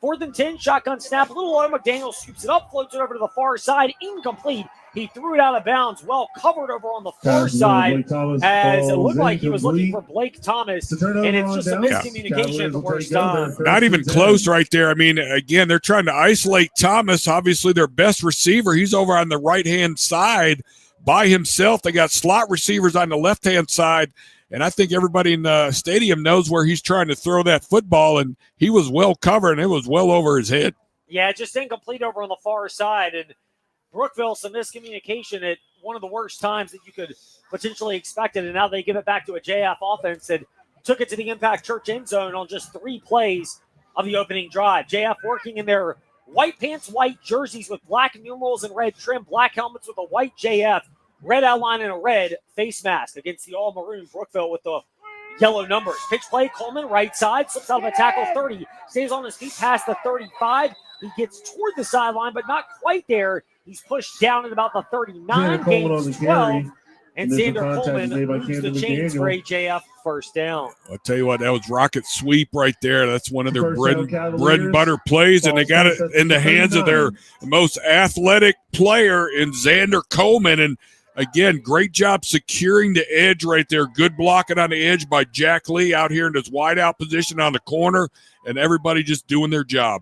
4th and 10, shotgun snap, a little low. McDaniel scoops it up, floats it over to the far side, incomplete. He threw it out of bounds, well covered over on the far side, as it looked like he was looking for Blake Thomas, and it's just a miscommunication at the worst time. Not even close right there. I mean, again, they're trying to isolate Thomas, obviously their best receiver. He's over on the right-hand side by himself. They got slot receivers on the left-hand side, and I think everybody in the stadium knows where he's trying to throw that football, and he was well covered, and it was well over his head. Yeah, just incomplete over on the far side, and Brookville, some miscommunication at one of the worst times that you could potentially expect it, and now they give it back to a JF offense that took it to the Impact Church end zone on just 3 plays of the opening drive. JF working in their white pants, white jerseys with black numerals and red trim, black helmets with a white JF, red outline and a red face mask against the all-maroon Brookville with the yellow numbers. Pitch play, Coleman, right side, slips out of a tackle, 30, stays on his feet past the 35. He gets toward the sideline, but not quite there. He's pushed down at about the 39, gains 12, and Xander Coleman moves the chains for AJF first down. I'll tell you what, that was rocket sweep right there. That's one of their bread and butter plays, and they got it in the hands of their most athletic player in Xander Coleman. And again, great job securing the edge right there. Good blocking on the edge by Jack Lee out here in this wide out position on the corner, and everybody just doing their job.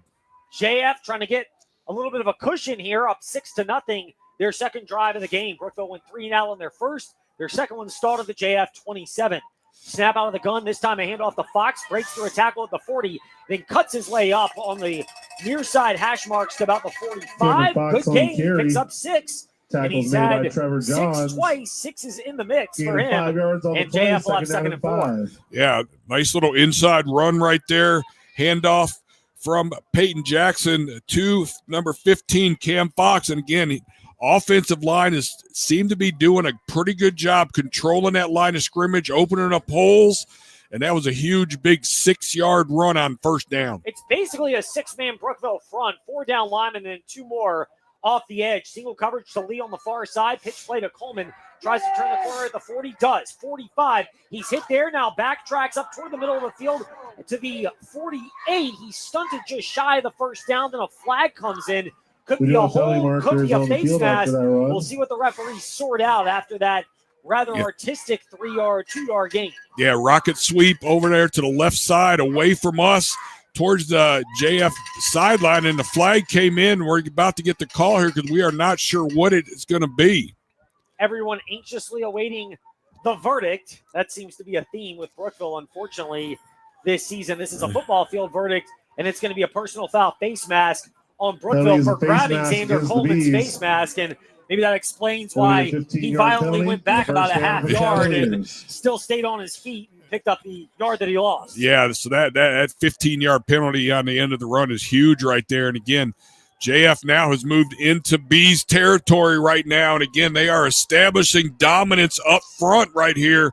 JF trying to get a little bit of a cushion here, up 6-0, their second drive of the game. Brookville went 3-0 on their first. Their second one stalled at the JF 27. Snap out of the gun, this time a handoff to Fox, breaks through a tackle at the 40, then cuts his way up on the near side hash marks to about the 45. Good game, picks up 6. And he's had 6 twice. 6 is in the mix for him. And JF will have 2nd and 4. Yeah, nice little inside run right there. Handoff from Peyton Jackson to number 15, Cam Fox. And again, offensive line seemed to be doing a pretty good job controlling that line of scrimmage, opening up holes. And that was a huge, big 6-yard run on first down. It's basically a 6-man Brookville front, 4 down linemen, and 2 more off the edge. Single coverage to Lee on the far side. Pitch play to Coleman. Tries to turn the corner at the 40. Does. 45. He's hit there. Now backtracks up toward the middle of the field to the 48. He's stunted just shy of the first down. Then a flag comes in. Could be a hole. Could be a face mask. We'll see what the referees sort out after that rather artistic 3-yard, 2-yard gain. Yeah, rocket sweep over there to the left side away from us towards the JF sideline, and the flag came in. We're about to get the call here because we are not sure what it is going to be. Everyone anxiously awaiting the verdict. That seems to be a theme with Brookville, unfortunately, this season. This is a football field verdict, and it's going to be a personal foul face mask on Brookville for grabbing Xander Coleman's face mask, and maybe that explains why he violently went back about a half yard and still stayed on his feet and picked up the yard that he lost. Yeah, so that 15-yard penalty on the end of the run is huge right there. And again, JF now has moved into B's territory right now. And again, they are establishing dominance up front right here.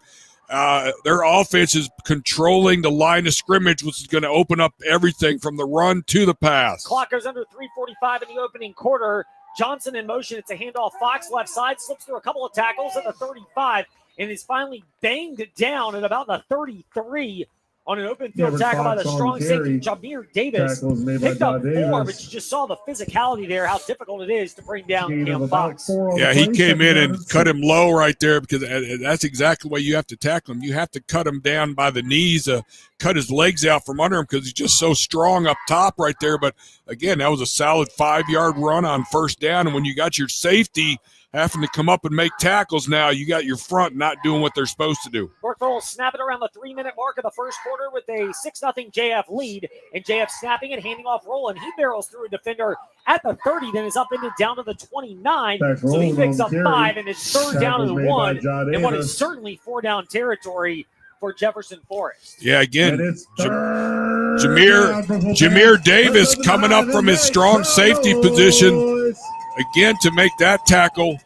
Their offense is controlling the line of scrimmage, which is going to open up everything from the run to the pass. Clock goes under 3:45 in the opening quarter. Johnson in motion. It's a handoff. Fox left side slips through a couple of tackles at the 35 and is finally banged down at about the 33 on an open field tackle by the strong safety, Jameer Davis. Picked up 4, but you just saw the physicality there, how difficult it is to bring down Cam Fox. Yeah, he came in and cut him low right there because that's exactly the way you have to tackle him. You have to cut him down by the knees, cut his legs out from under him because he's just so strong up top right there. But, again, that was a solid 5-yard run on first down. And when you got your safety having to come up and make tackles now, you got your front not doing what they're supposed to do. Brookville will snap it around the 3-minute mark of the first quarter with a 6-0 JF lead, and JF snapping and handing off Roland. He barrels through a defender at the 30, then is up and down to the 29. So he picks up 5, and it's 3rd down and 1, and what is certainly 4-down territory for Jefferson Forest. Yeah, again, Jameer Davis coming up from his strong safety position again to make that tackle.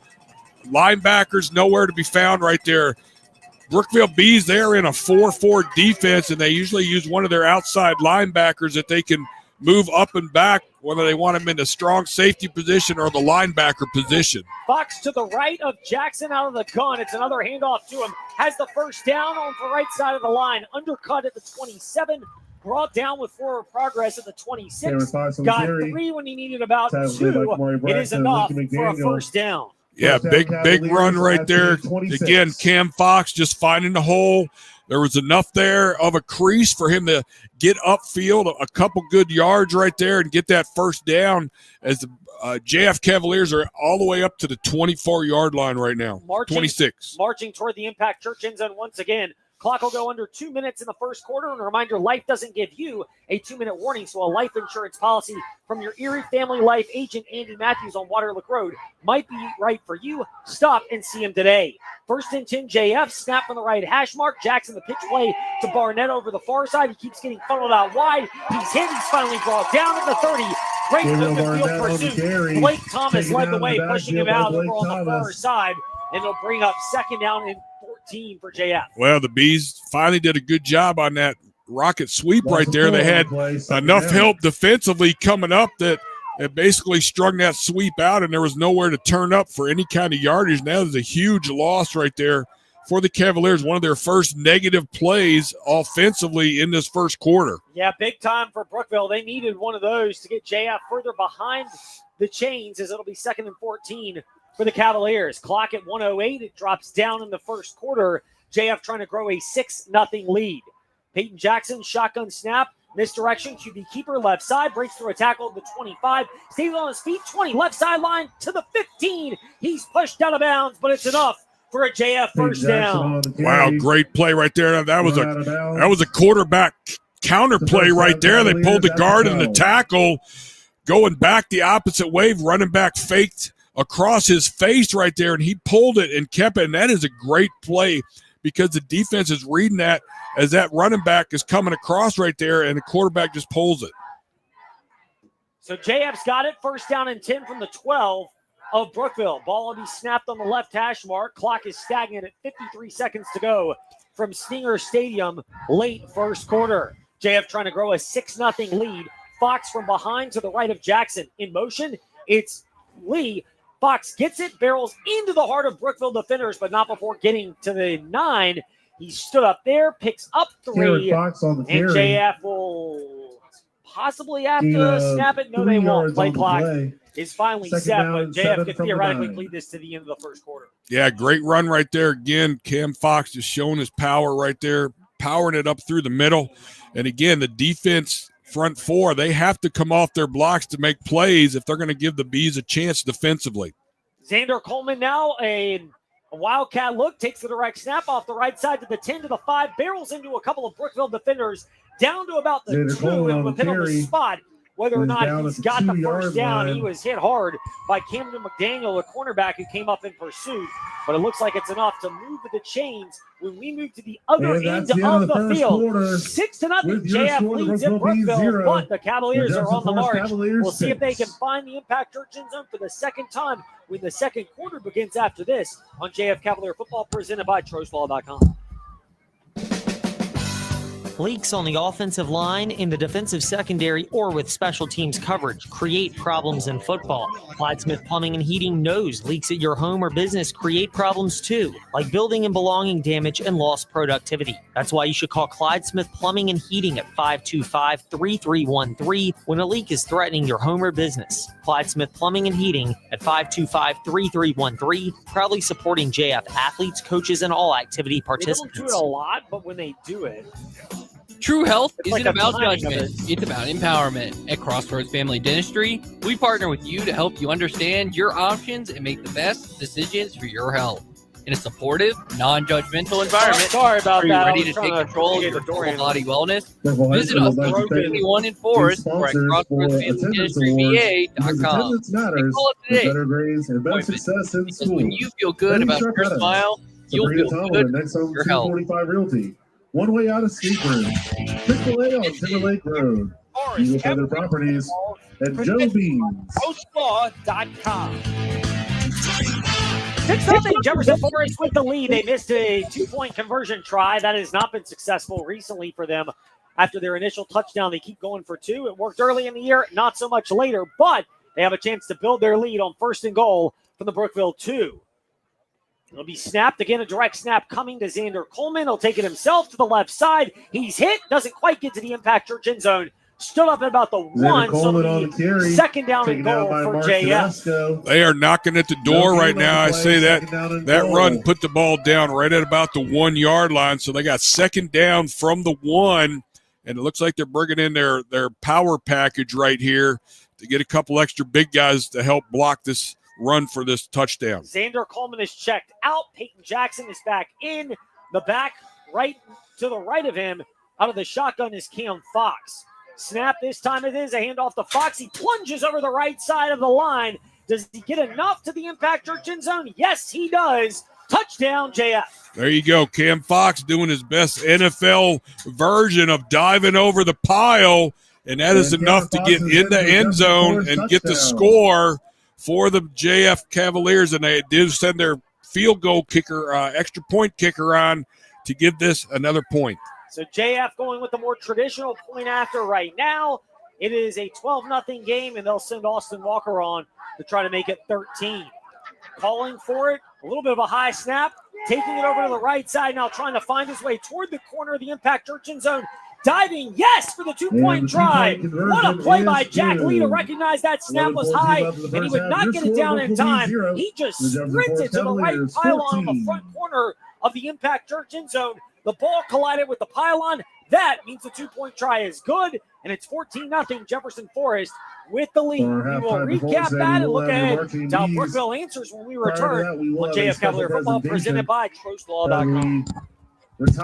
Linebackers nowhere to be found right there. Brookville Bees, they're in a 4-4 defense, and they usually use one of their outside linebackers that they can move up and back, whether they want them in the strong safety position or the linebacker position. Fox to the right of Jackson out of the gun. It's another handoff to him. Has the first down on the right side of the line. Undercut at the 27. brought down with forward progress at the 26. Got 3 when he needed about 2. It is enough for a first down. Yeah, big run right there. Again, Cam Fox just finding the hole. There was enough there of a crease for him to get upfield, a couple good yards right there, and get that first down as the JF Cavaliers are all the way up to the 24-yard line right now, 26. Marching toward the Impact Church end zone once again. Clock will go under 2 minutes in the first quarter. And a reminder, life doesn't give you a 2-minute warning, so a life insurance policy from your Erie Family Life agent, Andy Matthews, on Waterlick Road might be right for you. Stop and see him today. First and 10, JF. Snap from the right hash mark. Jackson, the pitch play to Barnett over the far side. He keeps getting funneled out wide. He's hit. He's finally brought down at the 30. Great open field pursuit. Blake Thomas led the way, pushing him out over on the far side. And it'll bring up second down and 14 for JF. Well, the Bees finally did a good job on that rocket sweep right there. They had enough help defensively coming up that it basically strung that sweep out, and there was nowhere to turn up for any kind of yardage. Now there's a huge loss right there for the Cavaliers, one of their first negative plays offensively in this first quarter. Yeah, big time for Brookville. They needed one of those to get JF further behind the chains, as it'll be second and 14 for the Cavaliers. Clock at 1:08. It drops down in the first quarter. JF trying to grow a 6-0 lead. Peyton Jackson, shotgun snap. Misdirection, QB keeper, left side, breaks through a tackle at the 25, stays on his feet, 20, left sideline to the 15. He's pushed out of bounds, but it's enough for a JF first down. Wow, great play right there. That was a quarterback counter play right there. They pulled the guard and the tackle, going back the opposite way. Running back faked across his face right there, and he pulled it and kept it. And that is a great play because the defense is reading that as that running back is coming across right there, and the quarterback just pulls it. So JF's got it. First down and 10 from the 12 of Brookville. Ball will be snapped on the left hash mark. Clock is stagnant at 53 seconds to go from Stinger Stadium, late first quarter. JF trying to grow a 6-0 lead. Fox from behind to the right of Jackson. In motion, it's Lee. Fox gets it, barrels into the heart of Brookville defenders, but not before getting to the 9. He stood up there, picks up 3, Fox on the and carry. JF will possibly have to snap it. No, they won't. Play clock is finally set, but JF could theoretically lead this to the end of the first quarter. Yeah, great run right there. Again, Cam Fox just showing his power right there, powering it up through the middle. And again, the defense front four, they have to come off their blocks to make plays if they're going to give the Bees a chance defensively. Xander Coleman now a wildcat look, takes the direct snap off the right side to the 10 to the 5, barrels into a couple of Brookville defenders down to about the 2 and within on the spot. Whether or not he's got the first down, he was hit hard by Camden McDaniel, a cornerback who came up in pursuit. But it looks like it's enough to move the chains when we move to the other end of the field. 6-0, JF leads at Brookville, but the Cavaliers are on the march. We'll see if they can find the Impact Church end zone for the second time when the second quarter begins after this on JF Cavalier Football, presented by TroSlaw.com. Leaks on the offensive line, in the defensive secondary, or with special teams coverage create problems in football. Clyde Smith Plumbing and Heating knows leaks at your home or business create problems too, like building and belonging damage and lost productivity. That's why you should call Clyde Smith Plumbing and Heating at 525-3313 when a leak is threatening your home or business. Clyde Smith Plumbing and Heating at 525-3313, proudly supporting JF athletes, coaches, and all activity participants. They don't do it a lot, but when they do it, True health isn't like about judgment. It's about empowerment. At Crossroads Family Dentistry, we partner with you to help you understand your options and make the best decisions for your health. In a supportive, non-judgmental environment, sorry about are you that. ready to take control of your total body wellness? Visit us at 51 in Forest or at CrossroadsFamilyDentistryVA.com. And call us today. Better grades and better success in Because when you feel good about your smile, you'll feel good with your health. 45 Realty. One way out of Sleep Room. Chick-fil-A on Timberlake Road. Eagle Feather Properties and Joe Beans. TroSlaw.com. 6-0, Jefferson Forest with the lead. They missed a 2-point conversion try. That has not been successful recently for them. After their initial touchdown, they keep going for 2. It worked early in the year, not so much later, but they have a chance to build their lead on 1st and goal from the Brookville 2. It'll be snapped again, a direct snap coming to Xander Coleman. He'll take it himself to the left side. He's hit, doesn't quite get to the Impact Church end zone. Stood up at about the one, so it'll be second down and goal for JF. They are knocking at the door right now. I say that run put the ball down right at about the 1 yard line, so they got second down from the 1, and it looks like they're bringing in their power package right here to get a couple extra big guys to help block this run for this touchdown. Xander Coleman is checked out. Peyton Jackson is back in the back, right to the right of him. Out of the shotgun is Cam Fox. Snap this time it is a handoff to Fox. He plunges over the right side of the line. Does he get enough to the Impact Church end zone? Yes, he does. Touchdown, JF. There you go. Cam Fox doing his best NFL version of diving over the pile, and that is enough to get in the end zone and get the score for the JF Cavaliers. And they did send their field goal kicker, extra point kicker on to give this another point. So JF going with the more traditional point after right now. It is a 12-0 game, and they'll send Austin Walker on to try to make it 13. Calling for it, a little bit of a high snap, taking it over to the right side now, trying to find his way toward the corner of the Impact Church end zone. Diving, yes, for the two-point try. What a play by Jack Lee to recognize that snap was high, and he would not get it down in time. He just sprinted to the right pylon on the front corner of the Impact Church end zone. The ball collided with the pylon. That means the two-point try is good, and it's 14-0 Jefferson Forest with the lead. We will recap that and look ahead to how Brookville answers when we return on JF Cavalier Football presented by TrostLaw.com.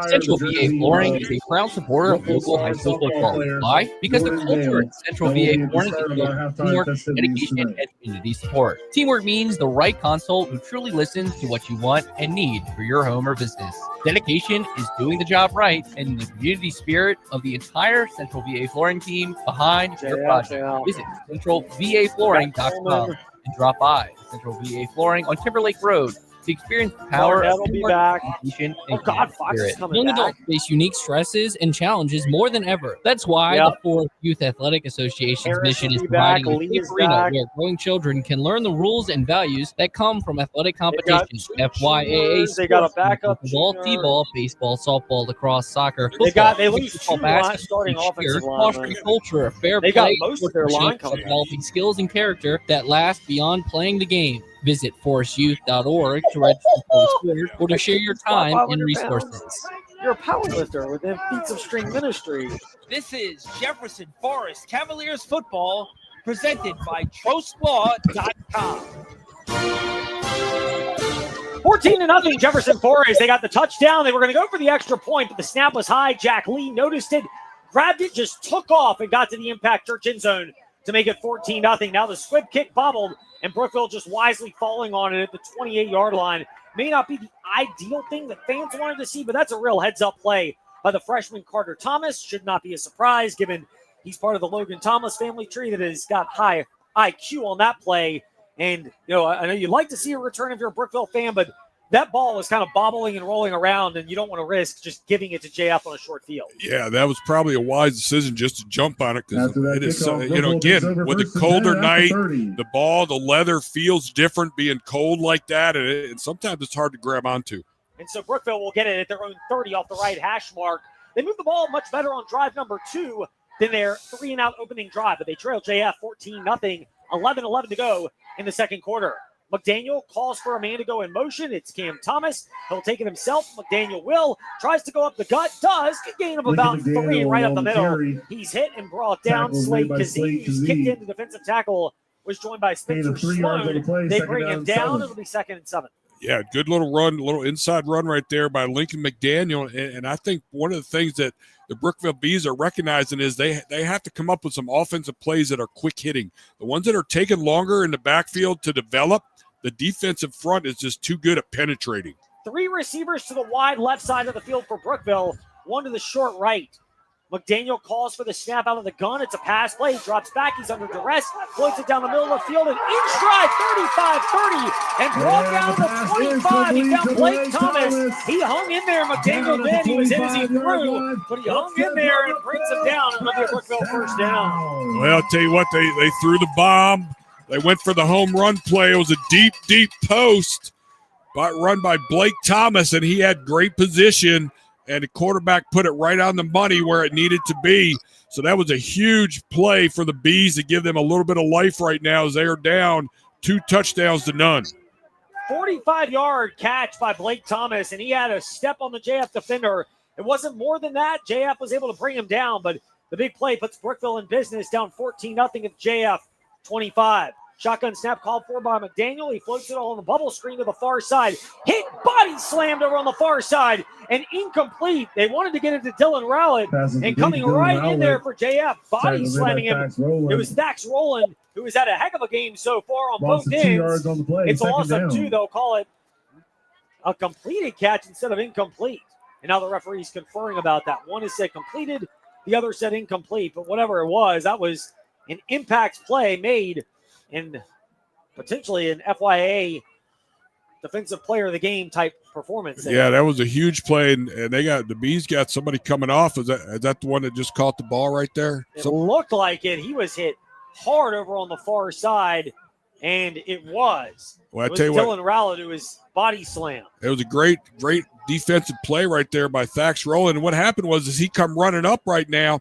Central VA Flooring is a proud supporter of local high school football. Why? Because the culture at Central VA Flooring is built on teamwork, dedication, and community support. Teamwork means the right consult who truly listens to what you want and need for your home or business. Dedication is doing the job right, and the community spirit of the entire Central VA Flooring team behind your project. Visit centralvaflooring.com and drop by Central VA Flooring on Timberlake Road to experience the power of dedication and spirit. Young adults face unique stresses and challenges more than ever. That's why the Forest Youth Athletic Association's mission is providing a safe arena where growing children can learn the rules and values that come from athletic competitions. FYAA sports, football, t-ball, baseball, softball, lacrosse, soccer, football, they lose two starting offensive fostering culture, fair play, developing skills and character that last beyond playing the game. Visit forestyouth.org to register for the sport or to share your time and resources. You're a power lifter within Feats of String Ministry. This is Jefferson Forest Cavaliers football presented by TrostLaw.com. 14-0 Jefferson Forest. They got the touchdown. They were going to go for the extra point, but the snap was high. Jack Lee noticed it, grabbed it, just took off and got to the Impact Church end zone to make it 14-0. Now the squib kick bobbled, and Brookville just wisely falling on it at the 28-yard line. May not be the ideal thing that fans wanted to see, but that's a real heads-up play by the freshman Carter Thomas. Should not be a surprise given he's part of the Logan Thomas family tree that has got high IQ on that play. And, you know, I know you'd like to see a return if you're a Brookville fan, but that ball was kind of bobbling and rolling around, and you don't want to risk just giving it to JF on a short field. Yeah, that was probably a wise decision just to jump on it because it is, again, with the colder night, the ball, the leather feels different being cold like that, and sometimes it's hard to grab onto. And so Brookville will get it at their own 30 off the right hash mark. They move the ball much better on drive number 2 than their 3-and-out opening drive, but they trail JF 14-0, 11-11 to go in the second quarter. McDaniel calls for a man to go in motion. It's Cam Thomas. He'll take it himself. McDaniel will. Tries to go up the gut. Does. Good gain of about 3 right up the middle. He's hit and brought down. Slade Kazee, who's kicked into defensive tackle, was joined by Spencer Sloan. They bring him down. It'll be 2nd and 7. Yeah, good little run, little inside run right there by Lincoln McDaniel. And I think one of the things that the Brookville Bees are recognizing is they have to come up with some offensive plays that are quick hitting. The ones that are taking longer in the backfield to develop, the defensive front is just too good at penetrating. 3 receivers to the wide left side of the field for Brookville, 1 to the short right. McDaniel calls for the snap out of the gun. It's a pass play. He drops back. He's under duress. Floats it down the middle of the field and in stride, 35-30, and brought down the 25. He found Blake Thomas. He hung in there. McDaniel did. He was hit as he threw, but he hung in there and brings him down. And another Brookville first down. Well, I'll tell you what, they threw the bomb. They went for the home run play. It was a deep, deep post. run by Blake Thomas, and he had great position, and the quarterback put it right on the money where it needed to be. So that was a huge play for the Bees to give them a little bit of life right now as they are down 2 touchdowns to none. 45-yard catch by Blake Thomas, and he had a step on the JF defender. It wasn't more than that. JF was able to bring him down, but the big play puts Brookville in business, down 14-0 at JF 25. Shotgun snap called for by McDaniel. He floats it all on the bubble screen to the far side. Hit, body slammed over on the far side, and incomplete. They wanted to get it to Dylan Rowlett, and coming right in there for JF, body slamming him. It was Thax Rowland, who has had a heck of a game so far on both ends. It's a loss of 2. They'll call it a completed catch instead of incomplete. And now the referee's conferring about that. One has said completed, the other said incomplete. But whatever it was, that was an impact play made and potentially an FYA defensive player of the game type performance. Yeah, that was a huge play, and the Bees got somebody coming off. Is that the one that just caught the ball right there? It looked like it. He was hit hard over on the far side, and it was. Well, it was Dylan Rowlett who was body slammed. It was a great defensive play right there by Thax Rowland. And what happened was he come running up right now,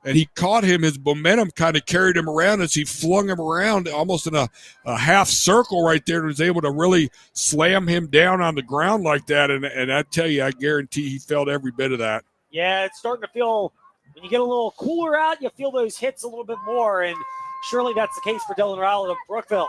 and he caught him. His momentum kind of carried him around as he flung him around almost in a half circle right there, and was able to really slam him down on the ground like that. And I tell you, I guarantee he felt every bit of that. Yeah, it's starting to feel, when you get a little cooler out, you feel those hits a little bit more, and surely that's the case for Dylan Rowlett of Brookville.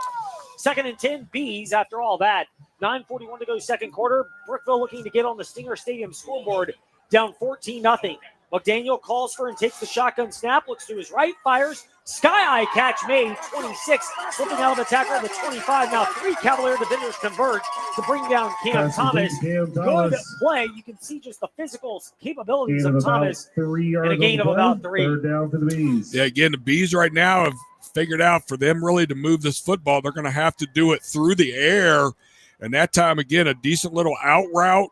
2nd and 10, Bees after all that. 9:41 to go second quarter. Brookville looking to get on the Stinger Stadium scoreboard, down 14-0. McDaniel calls for and takes the shotgun snap, looks to his right, fires. Sky-eye catch made, 26, slipping out of the tackle at the 25. Now 3 Cavalier defenders converge to bring down Cam Thomas. Good play. You can see just the physical capabilities of Thomas in a gain of about 3. Third down for the Bees. Yeah, again, the Bees right now have figured out for them really to move this football, they're going to have to do it through the air. And that time, again, a decent little out route,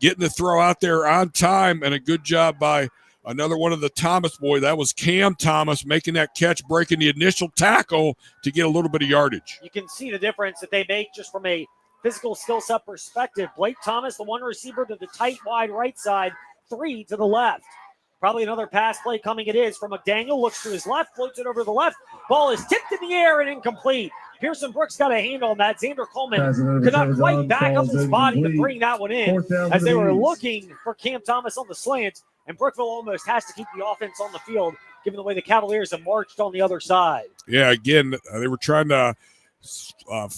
getting the throw out there on time, and a good job by another one of the Thomas boys. That was Cam Thomas making that catch, breaking the initial tackle to get a little bit of yardage. You can see the difference that they make just from a physical skill set perspective. Blake Thomas, the one receiver to the tight, wide right side, 3 to the left. Probably another pass play coming. It is from McDaniel. Looks to his left, floats it over to the left. Ball is tipped in the air and incomplete. Pearson Brooks got a handle on that. Xander Coleman could not quite back up his body to bring that one in as they were looking for Cam Thomas on the slant. And Brookville almost has to keep the offense on the field, given the way the Cavaliers have marched on the other side. Yeah, again, they were trying to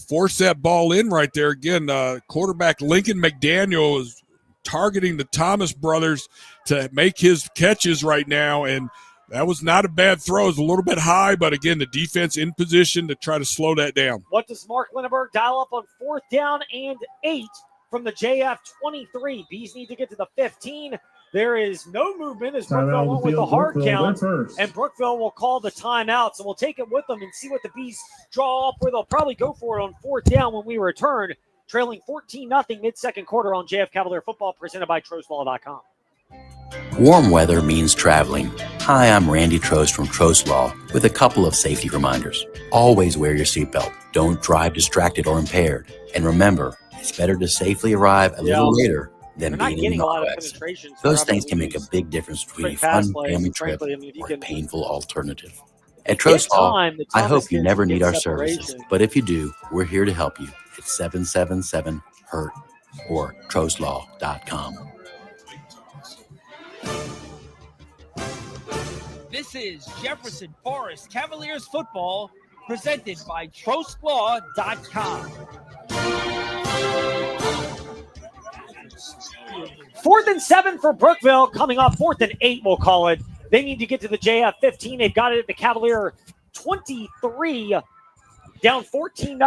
force that ball in right there. Again, quarterback Lincoln McDaniel is targeting the Thomas brothers to make his catches right now, and that was not a bad throw. It was a little bit high, but again, the defense in position to try to slow that down. What does Mark Lindenberg dial up on 4th down and 8 from the JF 23? Bees need to get to the 15. There is no movement as Brookville went with the hard count, and Brookville will call the timeout. So we'll take it with them and see what the Bees draw up, where they'll probably go for it on 4th down when we return, trailing 14-0 mid-second quarter on JF Cavalier Football, presented by TrostLaw.com. Warm weather means traveling. Hi, I'm Randy Trost from Trost Law with a couple of safety reminders. Always wear your seatbelt. Don't drive distracted or impaired. And remember, it's better to safely arrive a little later than being in the wreck. Those things can make a big difference between a fun family trip or a painful alternative. At Trost Law, I hope you never need our services, but if you do, we're here to help you at 777-HURT or TrostLaw.com. This is Jefferson Forest Cavaliers football, presented by TrostLaw.com. 4th and 7 for Brookville, coming off 4th and 8, we'll call it. They need to get to the JF 15. They've got it at the Cavalier 23, down 14-0,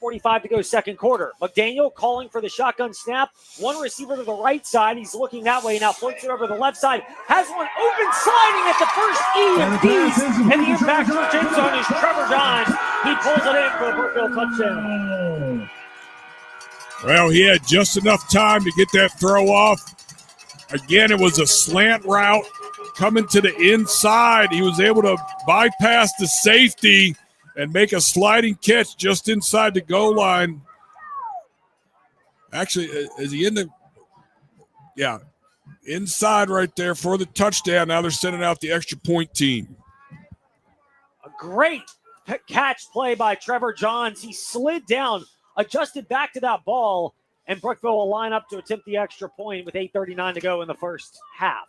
8:45 to go second quarter. McDaniel calling for the shotgun snap. One receiver to the right side. He's looking that way. Now floats it over the left side. Has one open, sliding at the first E and B's. And the impact for end zone is Trevor John. He pulls it in for the Brookville touchdown. Well, he had just enough time to get that throw off. Again, it was a slant route coming to the inside. He was able to bypass the safety and make a sliding catch just inside the goal line. Actually, is he in the – yeah, inside right there for the touchdown. Now they're sending out the extra point team. A great catch play by Trevor Johns. He slid down, adjusted back to that ball, and Brookville will line up to attempt the extra point with 8:39 to go in the first half.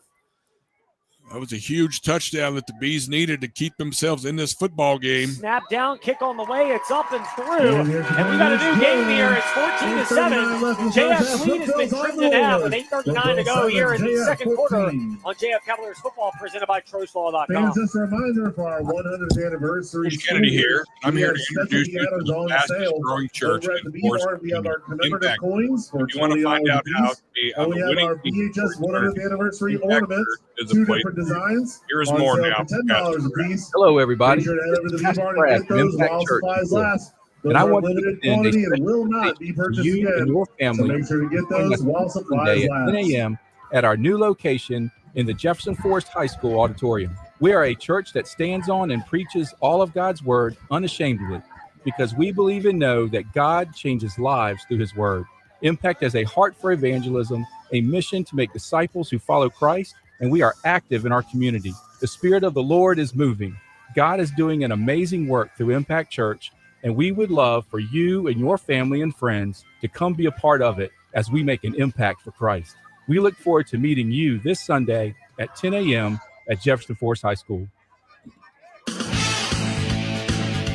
That was a huge touchdown that the Bees needed to keep themselves in this football game. Snap down, kick on the way. It's up and through. And we got a new game here. It's 14-7. JF's lead has been trimmed in half with 8:39 to go here in the second quarter on JF Cavaliers football presented by TroSlaw.com. Fans, just a reminder for our 100th anniversary. Kennedy here. I'm here to introduce you to the fastest growing church in Forest, we have our commemorative Impact. coins for If you want to find out how to be on the we have winning our team, VHS 100th anniversary ornaments, is a 2 place. different designs. Here's on more sale now. for $10 a piece. Hello, everybody. Make sure to head over to the Pastor V-Bar Brad and get from those Impact while Church. supplies last. Those And I are want to limited extend a quantity and special will not be purchased you again. and your So family make sure to get join those us while this supplies Sunday at last. 10 a.m. at our new location in the Jefferson Forest High School auditorium. We are a church that stands on and preaches all of God's word unashamedly because we believe and know that God changes lives through his word. Impact has a heart for evangelism, a mission to make disciples who follow Christ, and we are active in our community. The Spirit of the Lord is moving. God is doing an amazing work through Impact Church, and we would love for you and your family and friends to come be a part of it as we make an impact for Christ. We look forward to meeting you this Sunday at 10 a.m. at Jefferson Forest High School.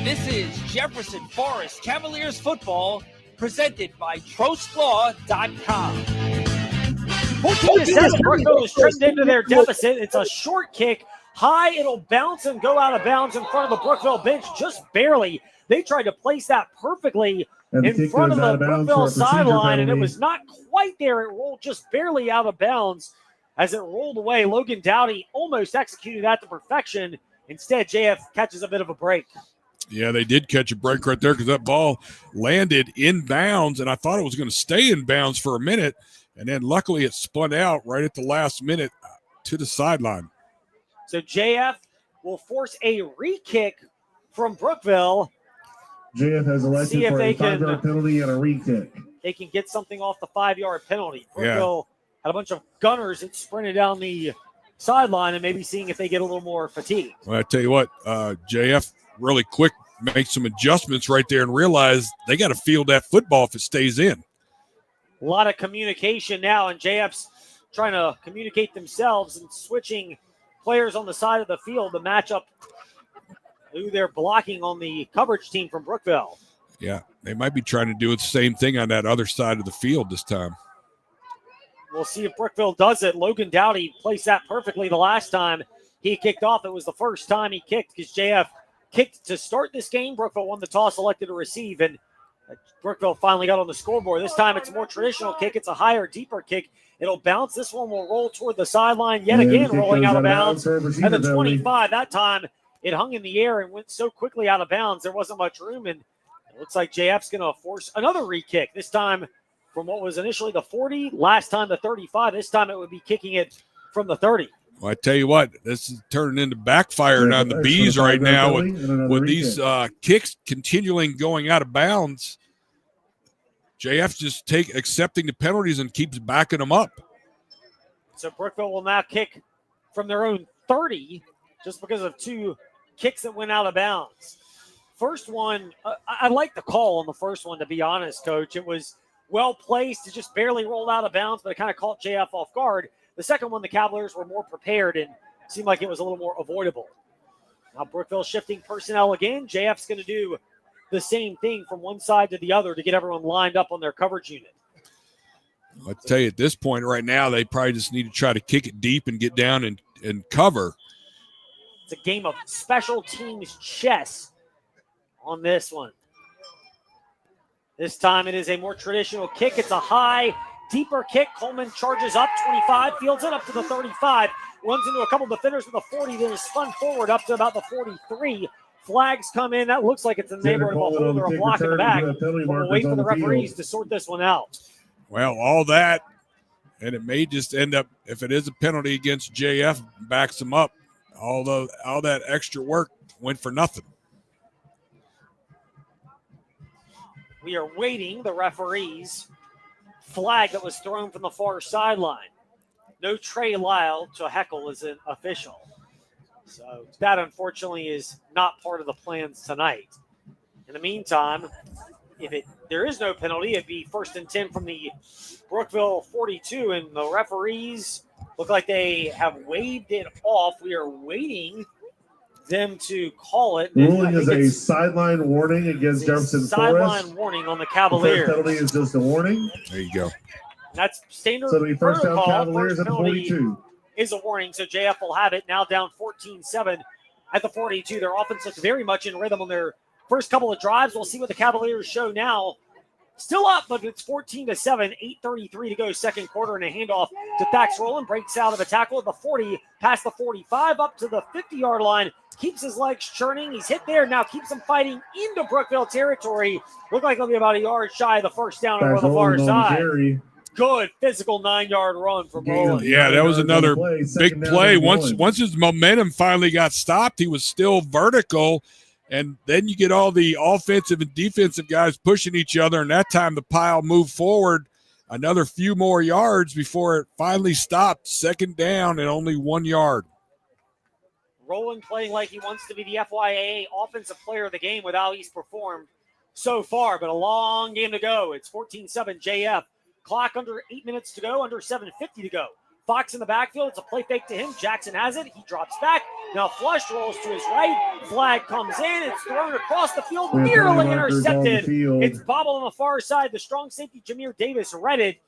This is Jefferson Forest Cavaliers football presented by TroSlaw.com. 14-7. Brookville is trimmed into their deficit. It's a short kick. High, it'll bounce and go out of bounds in front of the Brookville bench just barely. They tried to place that perfectly in front of the Brookville sideline, and it was not quite there. It rolled just barely out of bounds as it rolled away. Logan Dowdy almost executed that to perfection. Instead, JF catches a bit of a break. Yeah, they did catch a break right there because that ball landed in bounds, and I thought it was going to stay in bounds for a minute, and then luckily it spun out right at the last minute to the sideline. So JF will force a re-kick from Brookville. JF has elected for a 5-yard penalty and a re-kick. They can get something off the 5-yard penalty. Brookville had a bunch of gunners that sprinted down the sideline and maybe seeing if they get a little more fatigued. Well, I tell you what, JF really quick make some adjustments right there and realize they got to field that football if it stays in. A lot of communication now, and JF's trying to communicate themselves and switching players on the side of the field to match up who they're blocking on the coverage team from Brookville. Yeah, they might be trying to do the same thing on that other side of the field this time. We'll see if Brookville does it. Logan Dowdy placed that perfectly the last time he kicked off. It was the first time he kicked because JF kicked to start this game. Brookville won the toss, elected to receive, and Brookville finally got on the scoreboard. This time it's a more traditional kick. It's a higher, deeper kick. It'll bounce. This one will roll toward the sideline yet again, rolling out of bounds. At the 25, that time it hung in the air and went so quickly out of bounds, there wasn't much room, and it looks like JF's going to force another re-kick, this time from what was initially the 40, last time the 35. This time it would be kicking it from the 30. Well, I tell you what, this is turning into backfiring on the Bees right now with these kicks continuing going out of bounds. JF just accepting the penalties and keeps backing them up. So Brookville will now kick from their own 30 just because of two kicks that went out of bounds. First one, I like the call on the first one, to be honest, Coach. It was well placed. It just barely rolled out of bounds, but it kind of caught JF off guard. The second one, the Cavaliers were more prepared and seemed like it was a little more avoidable. Now Brookville shifting personnel again. JF's going to do the same thing from one side to the other to get everyone lined up on their coverage unit. I'll tell you, at this point right now, they probably just need to try to kick it deep and get down and cover. It's a game of special teams chess on this one. This time it is a more traditional kick. It's a high, deeper kick. Coleman charges up 25, fields it up to the 35, runs into a couple defenders at the 40, then is spun forward up to about the 43. Flags come in. That looks like it's in the neighborhood of a hold or a block in the back. We'll wait for the referees to sort this one out. Well, all that, and it may just end up, if it is a penalty against JF, backs them up. Although all that extra work went for nothing. We are waiting the referees flag that was thrown from the far sideline. No Trey Lyle to heckle isn't official. So that, unfortunately, is not part of the plans tonight. In the meantime, if there is no penalty, it'd be 1st and 10 from the Brookville 42, and the referees look like they have waved it off. We are waiting them to call it. Ruling is a sideline warning against Jefferson Forest. Sideline warning on the Cavaliers. The penalty is just a warning. There you go. That's standard So it'll be first down protocol. Cavaliers at the 42. Is a warning, so JF will have it now down 14-7 at the 42. Their offense looks very much in rhythm on their first couple of drives. We'll see what the Cavaliers show now. Still up, but it's 14-7, 8:33 to go second quarter, and a handoff to Thax Rowland. Breaks out of a tackle at the 40, past the 45, up to the 50-yard line. Keeps his legs churning. He's hit there, now keeps him fighting into Brookville territory. Look like he'll be about a yard shy of the first down over the far side. Good physical 9-yard run from Rowland. Yeah, that was another big play. Once his momentum finally got stopped, he was still vertical. And then you get all the offensive and defensive guys pushing each other. And that time the pile moved forward another few more yards before it finally stopped. Second down and only 1 yard. Rowland playing like he wants to be the FYAA Offensive Player of the Game with how he's performed so far. But a long game to go. It's 14-7 JF. Clock under 8 minutes to go, under 7:50 to go. Fox in the backfield. It's a play fake to him. Jackson has it. He drops back. Now flush rolls to his right. Flag comes in. It's thrown across the field. Nearly intercepted. It's bobbled on the far side. The strong safety, Jameer Davis, read it.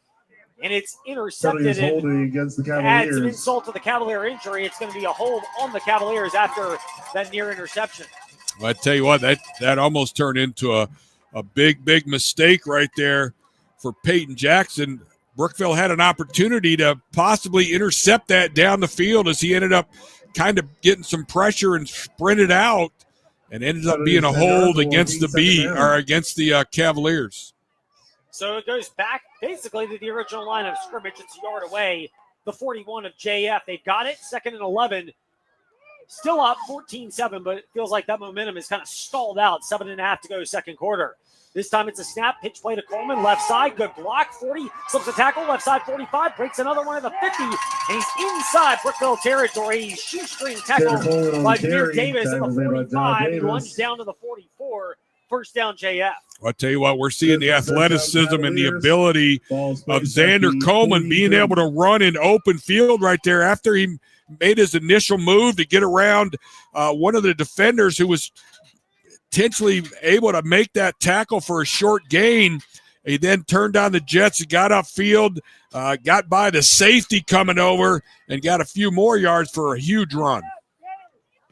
And it's intercepted. Holding against the Cavaliers. Adds an insult to the Cavalier injury. It's going to be a hold on the Cavaliers after that near interception. Well, I tell you what, that almost turned into a big mistake right there for Peyton Jackson. Brookville had an opportunity to possibly intercept that down the field as he ended up kind of getting some pressure and sprinted out and ended up being a hold against the Cavaliers. So it goes back basically to the original line of scrimmage. It's a yard away, the 41 of JF. They've got it, 2nd and 11. Still up 14-7, but it feels like that momentum is kind of stalled out. 7.5 to go second quarter. This time it's a snap, pitch play to Coleman, left side, good block, 40, slips a tackle, left side 45, breaks another one at the 50, and he's inside Brookville territory. He's shoestring tackle by Jameer Davis at the 45. He lunged down to the 44, first down JF. I'll tell you what, we're seeing the athleticism and the ability of Xander Coleman being able to run in open field right there after he made his initial move to get around one of the defenders who was potentially able to make that tackle for a short gain. He then turned down the jets and got upfield, got by the safety coming over, and got a few more yards for a huge run.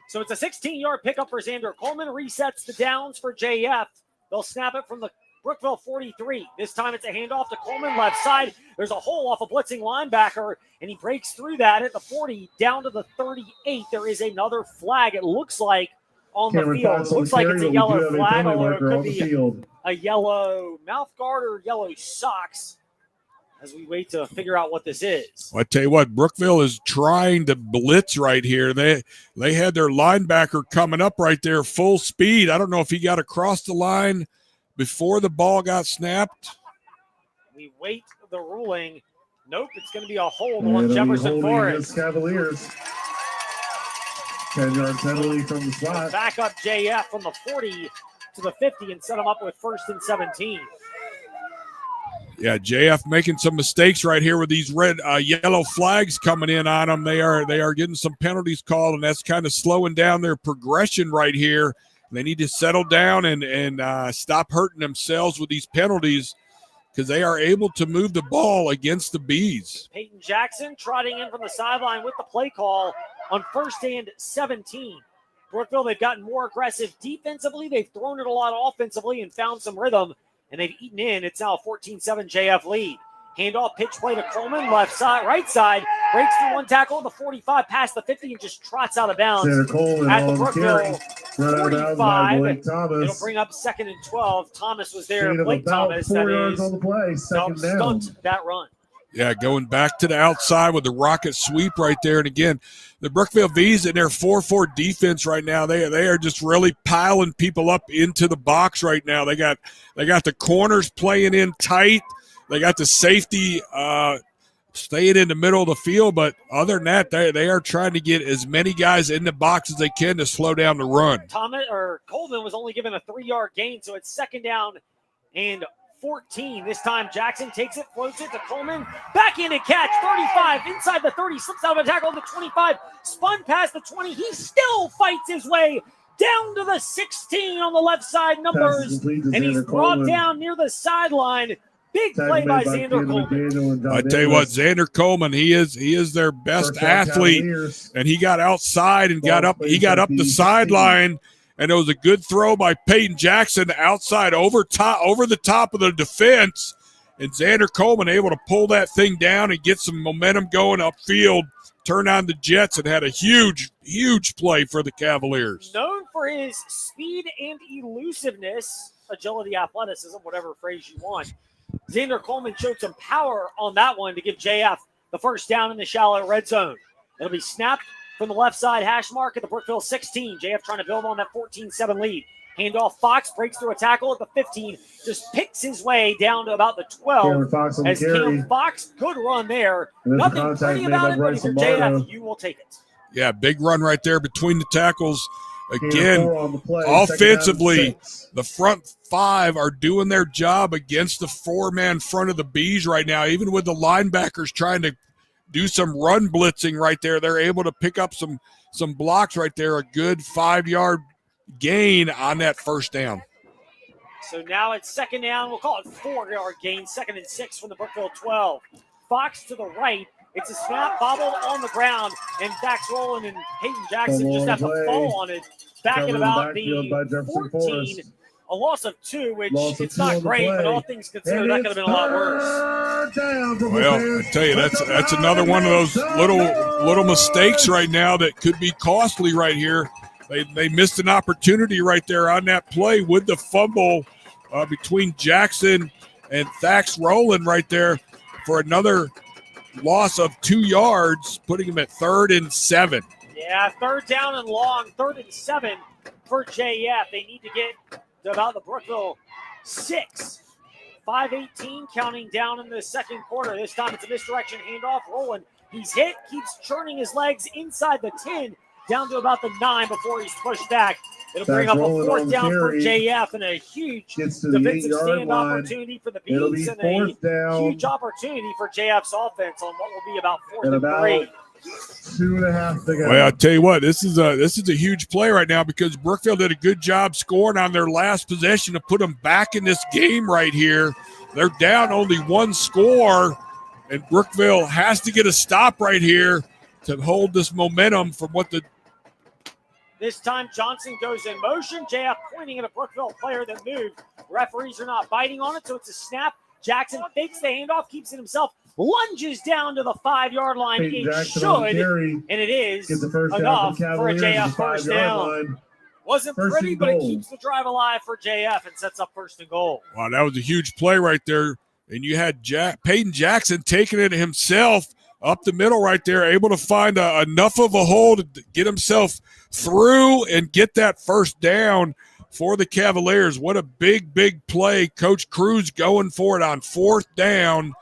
So it's a 16-yard pickup for Xander Coleman. Resets the downs for JF. They'll snap it from the Brookville 43. This time it's a handoff to Coleman, left side. There's a hole off a blitzing linebacker, and he breaks through that at the 40, down to the 38. There is another flag, it looks like, on the field. It looks like it's a yellow flag, although it could be a yellow mouth guard or yellow socks as we wait to figure out what this is. Well, I tell you what, Brookville is trying to blitz right here. They had their linebacker coming up right there full speed. I don't know if he got across the line before the ball got snapped. We wait the ruling. Nope, it's going to be a hold on Jefferson Forest. Cavaliers. 10-yard penalty from the slot. Back up JF from the 40 to the 50 and set him up with 1st and 17. Yeah, JF making some mistakes right here with these yellow flags coming in on them. They are getting some penalties called, and that's kind of slowing down their progression right here. They need to settle down and stop hurting themselves with these penalties because they are able to move the ball against the Bees. Peyton Jackson trotting in from the sideline with the play call on 1st and 17. Brookville, they've gotten more aggressive defensively. They've thrown it a lot offensively and found some rhythm, and they've eaten in. It's now a 14-7 JF lead. Handoff, pitch play to Coleman, left side, right side, breaks through one tackle, the 45, past the 50, and just trots out of bounds at the Brookville 45. It'll bring up 2nd and 12. Thomas was there. Blake Thomas, that is, helped stunt that run. Yeah, going back to the outside with the rocket sweep right there. And again, the Brookville Bees in their 4-4 defense right now, they are just really piling people up into the box right now. They got the corners playing in tight. They got the safety staying in the middle of the field, but other than that, they are trying to get as many guys in the box as they can to slow down the run. Coleman was only given a 3-yard gain, so it's 2nd down and 14. This time Jackson takes it, floats it to Coleman. Backhanded catch, 35, inside the 30, slips out of a tackle to the 25, spun past the 20. He still fights his way down to the 16 on the left side numbers, and he's brought down near the sideline. Big play by Xander Coleman. I tell you what, Xander Coleman, he is their best athlete, and he got outside and got up the sideline, and it was a good throw by Peyton Jackson outside over the top of the defense, and Xander Coleman able to pull that thing down and get some momentum going upfield, turn on the Jets, and had a huge play for the Cavaliers. Known for his speed and elusiveness, agility, athleticism, whatever phrase you want, Xander Coleman showed some power on that one to give JF the first down in the shallow red zone. It'll be snapped from the left side hash mark at the Brookville 16. JF trying to build on that 14-7 lead. Handoff, Fox breaks through a tackle at the 15, just picks his way down to about the 12. As Cam Fox, good run there. Nothing pretty about it, but if you're JF, you will take it. Yeah, big run right there between the tackles. Again, offensively, the front 5 are doing their job against the 4-man front of the Bees right now. Even with the linebackers trying to do some run blitzing right there, they're able to pick up some blocks right there. A good 5-yard gain on that first down. So now it's 2nd down. We'll call it 4-yard gain. 2nd and 6 from the Brookville 12. Fox to the right. It's a snap, bobbled on the ground, and Dax Rowland and Peyton Jackson just have to fall on it. Back at about the 14. A loss of 2, which it's not great, but all things considered, that could have been a lot worse. Well, I tell you, that's another one of those little mistakes right now that could be costly right here. They missed an opportunity right there on that play with the fumble between Jackson and Dax Rowland right there for another loss of 2 yards, putting him at 3rd and 7. Yeah, 3rd down and long, 3rd and 7 for JF. They need to get to about the Brookville 6. 5:18 counting down in the second quarter. This time it's a misdirection handoff. Rowland, he's hit, keeps churning his legs inside the 10, down to about the 9 before he's pushed back. It'll bring up a 4th down for JF and a huge defensive stand opportunity for the Bees and a huge opportunity for JF's offense on what will be about 4th and 3. 2.5 to go. Well, I'll tell you what, this is a huge play right now because Brookville did a good job scoring on their last possession to put them back in this game right here. They're down only 1 score, and Brookville has to get a stop right here to hold this momentum from what the This time Johnson goes in motion. JF pointing at a Brookville player that moved. Referees are not biting on it, so it's a snap. Jackson fakes the handoff, keeps it himself, lunges down to the 5-yard line. It should, and it is enough for a JF first down. Wasn't pretty, but it keeps the drive alive for JF and sets up 1st and goal. Wow, that was a huge play right there. And you had Peyton Jackson taking it himself up the middle right there, able to find enough of a hole to get himself through and get that first down for the Cavaliers. What a big play. Coach Cruz going for it on 4th down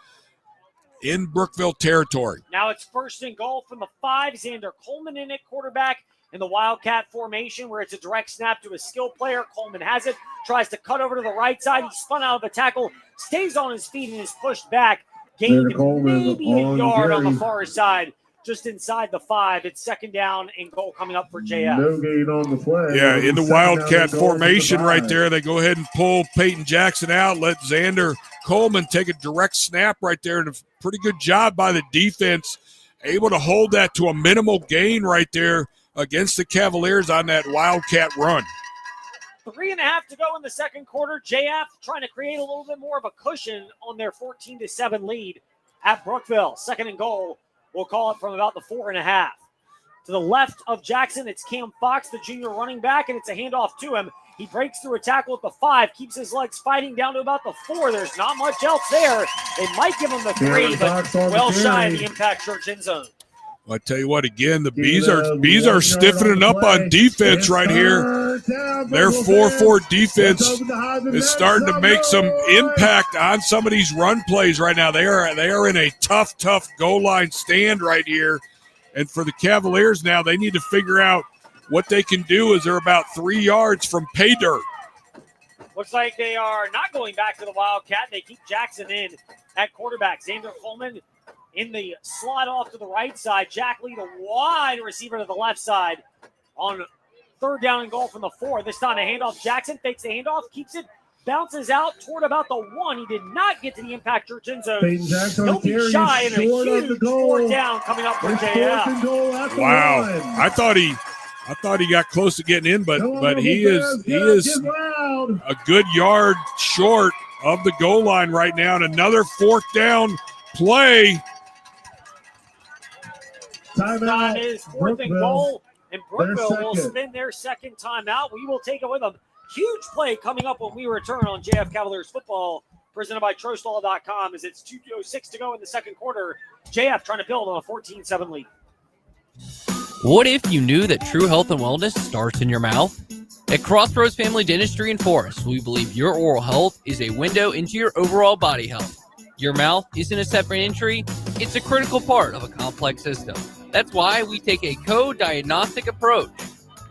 in Brookville territory. Now it's 1st and goal from the 5. Xander Coleman in at quarterback in the Wildcat formation where it's a direct snap to a skill player. Coleman has it, tries to cut over to the right side. He spun out of the tackle, stays on his feet, and is pushed back. Gained maybe a yard on the far side, just inside the 5. It's 2nd down and goal coming up for JF. No gain on the play. Yeah, in the Wildcat formation right there, they go ahead and pull Peyton Jackson out, let Xander Coleman take a direct snap right there, and a pretty good job by the defense, able to hold that to a minimal gain right there against the Cavaliers on that Wildcat run. 3.5 to go in the second quarter. JF trying to create a little bit more of a cushion on their 14-7 lead at Brookville. 2nd and goal. We'll call it from about the 4.5. To the left of Jackson, it's Cam Fox, the junior running back, and it's a handoff to him. He breaks through a tackle at the 5, keeps his legs fighting down to about the 4. There's not much else there. They might give him the 3, but well shy of the Impact Church end zone. I tell you what, again, the Bees are stiffening up on defense right here. their 4-4 defense is starting to make some impact on some of these run plays right now. They are in a tough goal line stand right here. And for the Cavaliers now, they need to figure out what they can do as they're about 3 yards from pay dirt. Looks like they are not going back to the Wildcat. They keep Jackson in at quarterback. Xander Coleman in the slot off to the right side. Jack Lee, the wide receiver to the left side on third down and goal from the 4. This time a handoff. Jackson fakes the handoff, keeps it, bounces out toward about the 1. He did not get to the Impact Church end zone. He'll be shy and a huge fourth down coming up for JF. Wow. I thought he got close to getting in, but he is a good yard short of the goal line right now. And another fourth down play. Time is fourth and goal, and Brookville will spin their second timeout. We will take it with them. Huge play coming up when we return on JF Cavaliers football, presented by Trostall.com, as it's 2:06 to go in the second quarter. JF trying to build on a 14-7 lead. What if you knew that true health and wellness starts in your mouth? At Crossroads Family Dentistry in Forest, we believe your oral health is a window into your overall body health. Your mouth isn't a separate entry, it's a critical part of a complex system. That's why we take a co-diagnostic approach.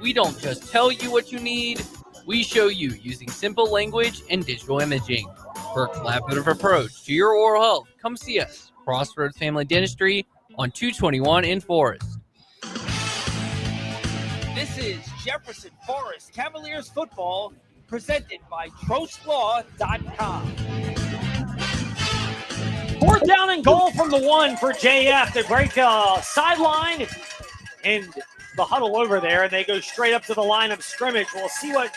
We don't just tell you what you need, we show you using simple language and digital imaging. For a collaborative approach to your oral health, come see us. Crossroads Family Dentistry on 221 in Forest. This is Jefferson Forest Cavaliers football, presented by TrostLaw.com. Fourth down and goal from the 1 for JF. They break the sideline and the huddle over there, and they go straight up to the line of scrimmage. We'll see what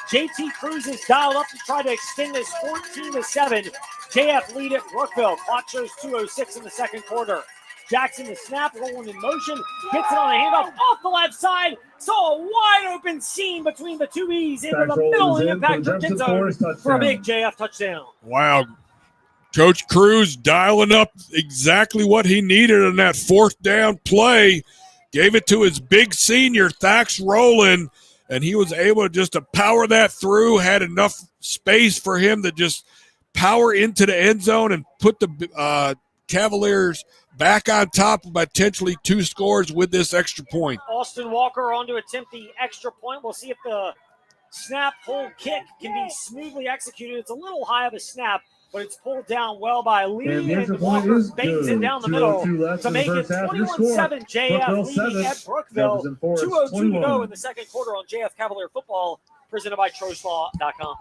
JT Cruz has dialed up to try to extend this 14-7. JF lead at Brookville. Clock shows 2:06 in the second quarter. Jackson, the snap, rolling in motion, gets it on a handoff off the left side. Saw a wide open seam between the two E's into the middle of the Impact Church end zone for a big JF touchdown. Wow. Coach Cruz dialing up exactly what he needed in that fourth down play. Gave it to his big senior, Thax Rowland, and he was able just to power that through, had enough space for him to just power into the end zone and put the Cavaliers back on top of potentially 2 scores with this extra point. Austin Walker on to attempt the extra point. We'll see if the snap hold kick can be smoothly executed. It's a little high of a snap, but it's pulled down well by Lee, and Walker bangs it down the middle to make it 21-7. JF leading at Brookville. 2:02 to go in the second quarter on JF Cavalier football, presented by Trostall.com.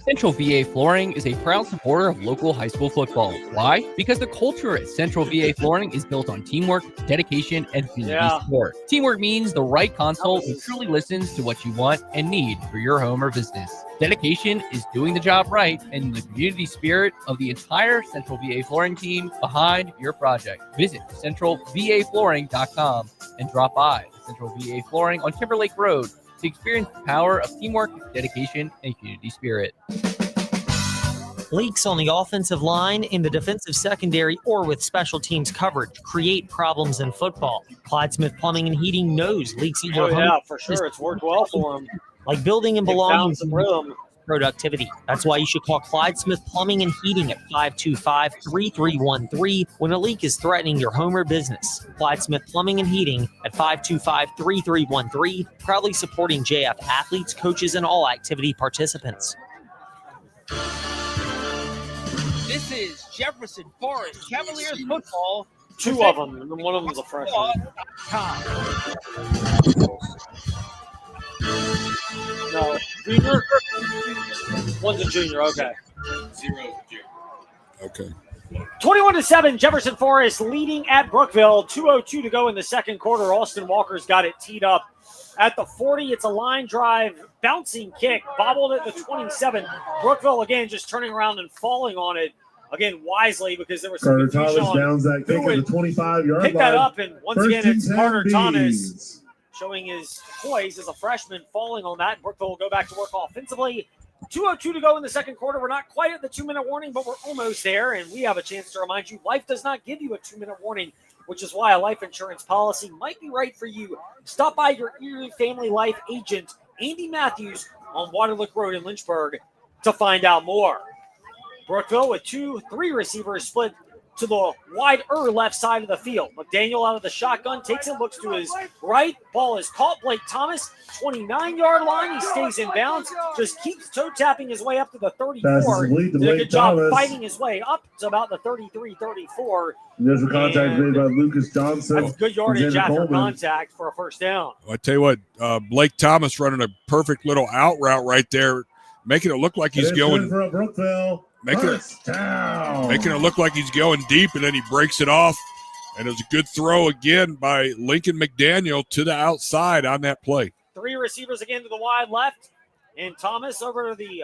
Central VA Flooring is a proud supporter of local high school football. Why? Because the culture at Central VA Flooring is built on teamwork, dedication, and community support. Teamwork means the right consult who truly listens to what you want and need for your home or business. Dedication is doing the job right, and the community spirit of the entire Central VA Flooring team behind your project. Visit centralvaflooring.com and drop by Central VA Flooring on Timberlake Road to experience the power of teamwork, dedication, and community spirit. Leaks on the offensive line, in the defensive secondary, or with special teams coverage create problems in football. Clyde Smith Plumbing and Heating knows leaks in your home. Yeah, for sure. It's worked well for him. Like building and belonging to rhythm. Productivity. That's why you should call Clyde Smith Plumbing and Heating at 525-3313 when a leak is threatening your home or business. Clyde Smith Plumbing and Heating at 525-3313, proudly supporting JF athletes, coaches, and all activity participants. This is Jefferson Forest Cavaliers football. 2 of them, and one of them is a freshman. No, junior. One's a junior. Okay. 0 Okay. 21-7. Jefferson Forest leading at Brookville. 2:02 to go in the second quarter. Austin Walker's got it teed up at the 40. It's a line drive, bouncing kick, bobbled at the 27. Brookville again just turning around and falling on it. Again, wisely, because there was some confusion on downs that kick at the 25-yard line. Pick that up, and once again, it's Carter Bees. Thomas showing his poise as a freshman, falling on that. Brookville will go back to work offensively. 2:02 to go in the second quarter. We're not quite at the 2-minute warning, but we're almost there, and we have a chance to remind you, life does not give you a 2-minute warning, which is why a life insurance policy might be right for you. Stop by your Erie Family Life agent Andy Matthews on Waterlick Road in Lynchburg to find out more. Brookville with 2-3 receivers split to the wider left side of the field. McDaniel out of the shotgun, takes it, looks to his right. Ball is caught. Blake Thomas, 29-yard line. He stays in bounds, just keeps toe-tapping his way up to the 34. Did a good job fighting his way up to about the 33-34. Initial contact made by Lucas Johnson. That's good yardage after contact for a first down. Well, I tell you what, Blake Thomas running a perfect little out route right there, making it look like he's going for Brookville. Making it look like he's going deep, and then he breaks it off. And it was a good throw again by Lincoln McDaniel to the outside on that play. 3 receivers again to the wide left, and Thomas over to the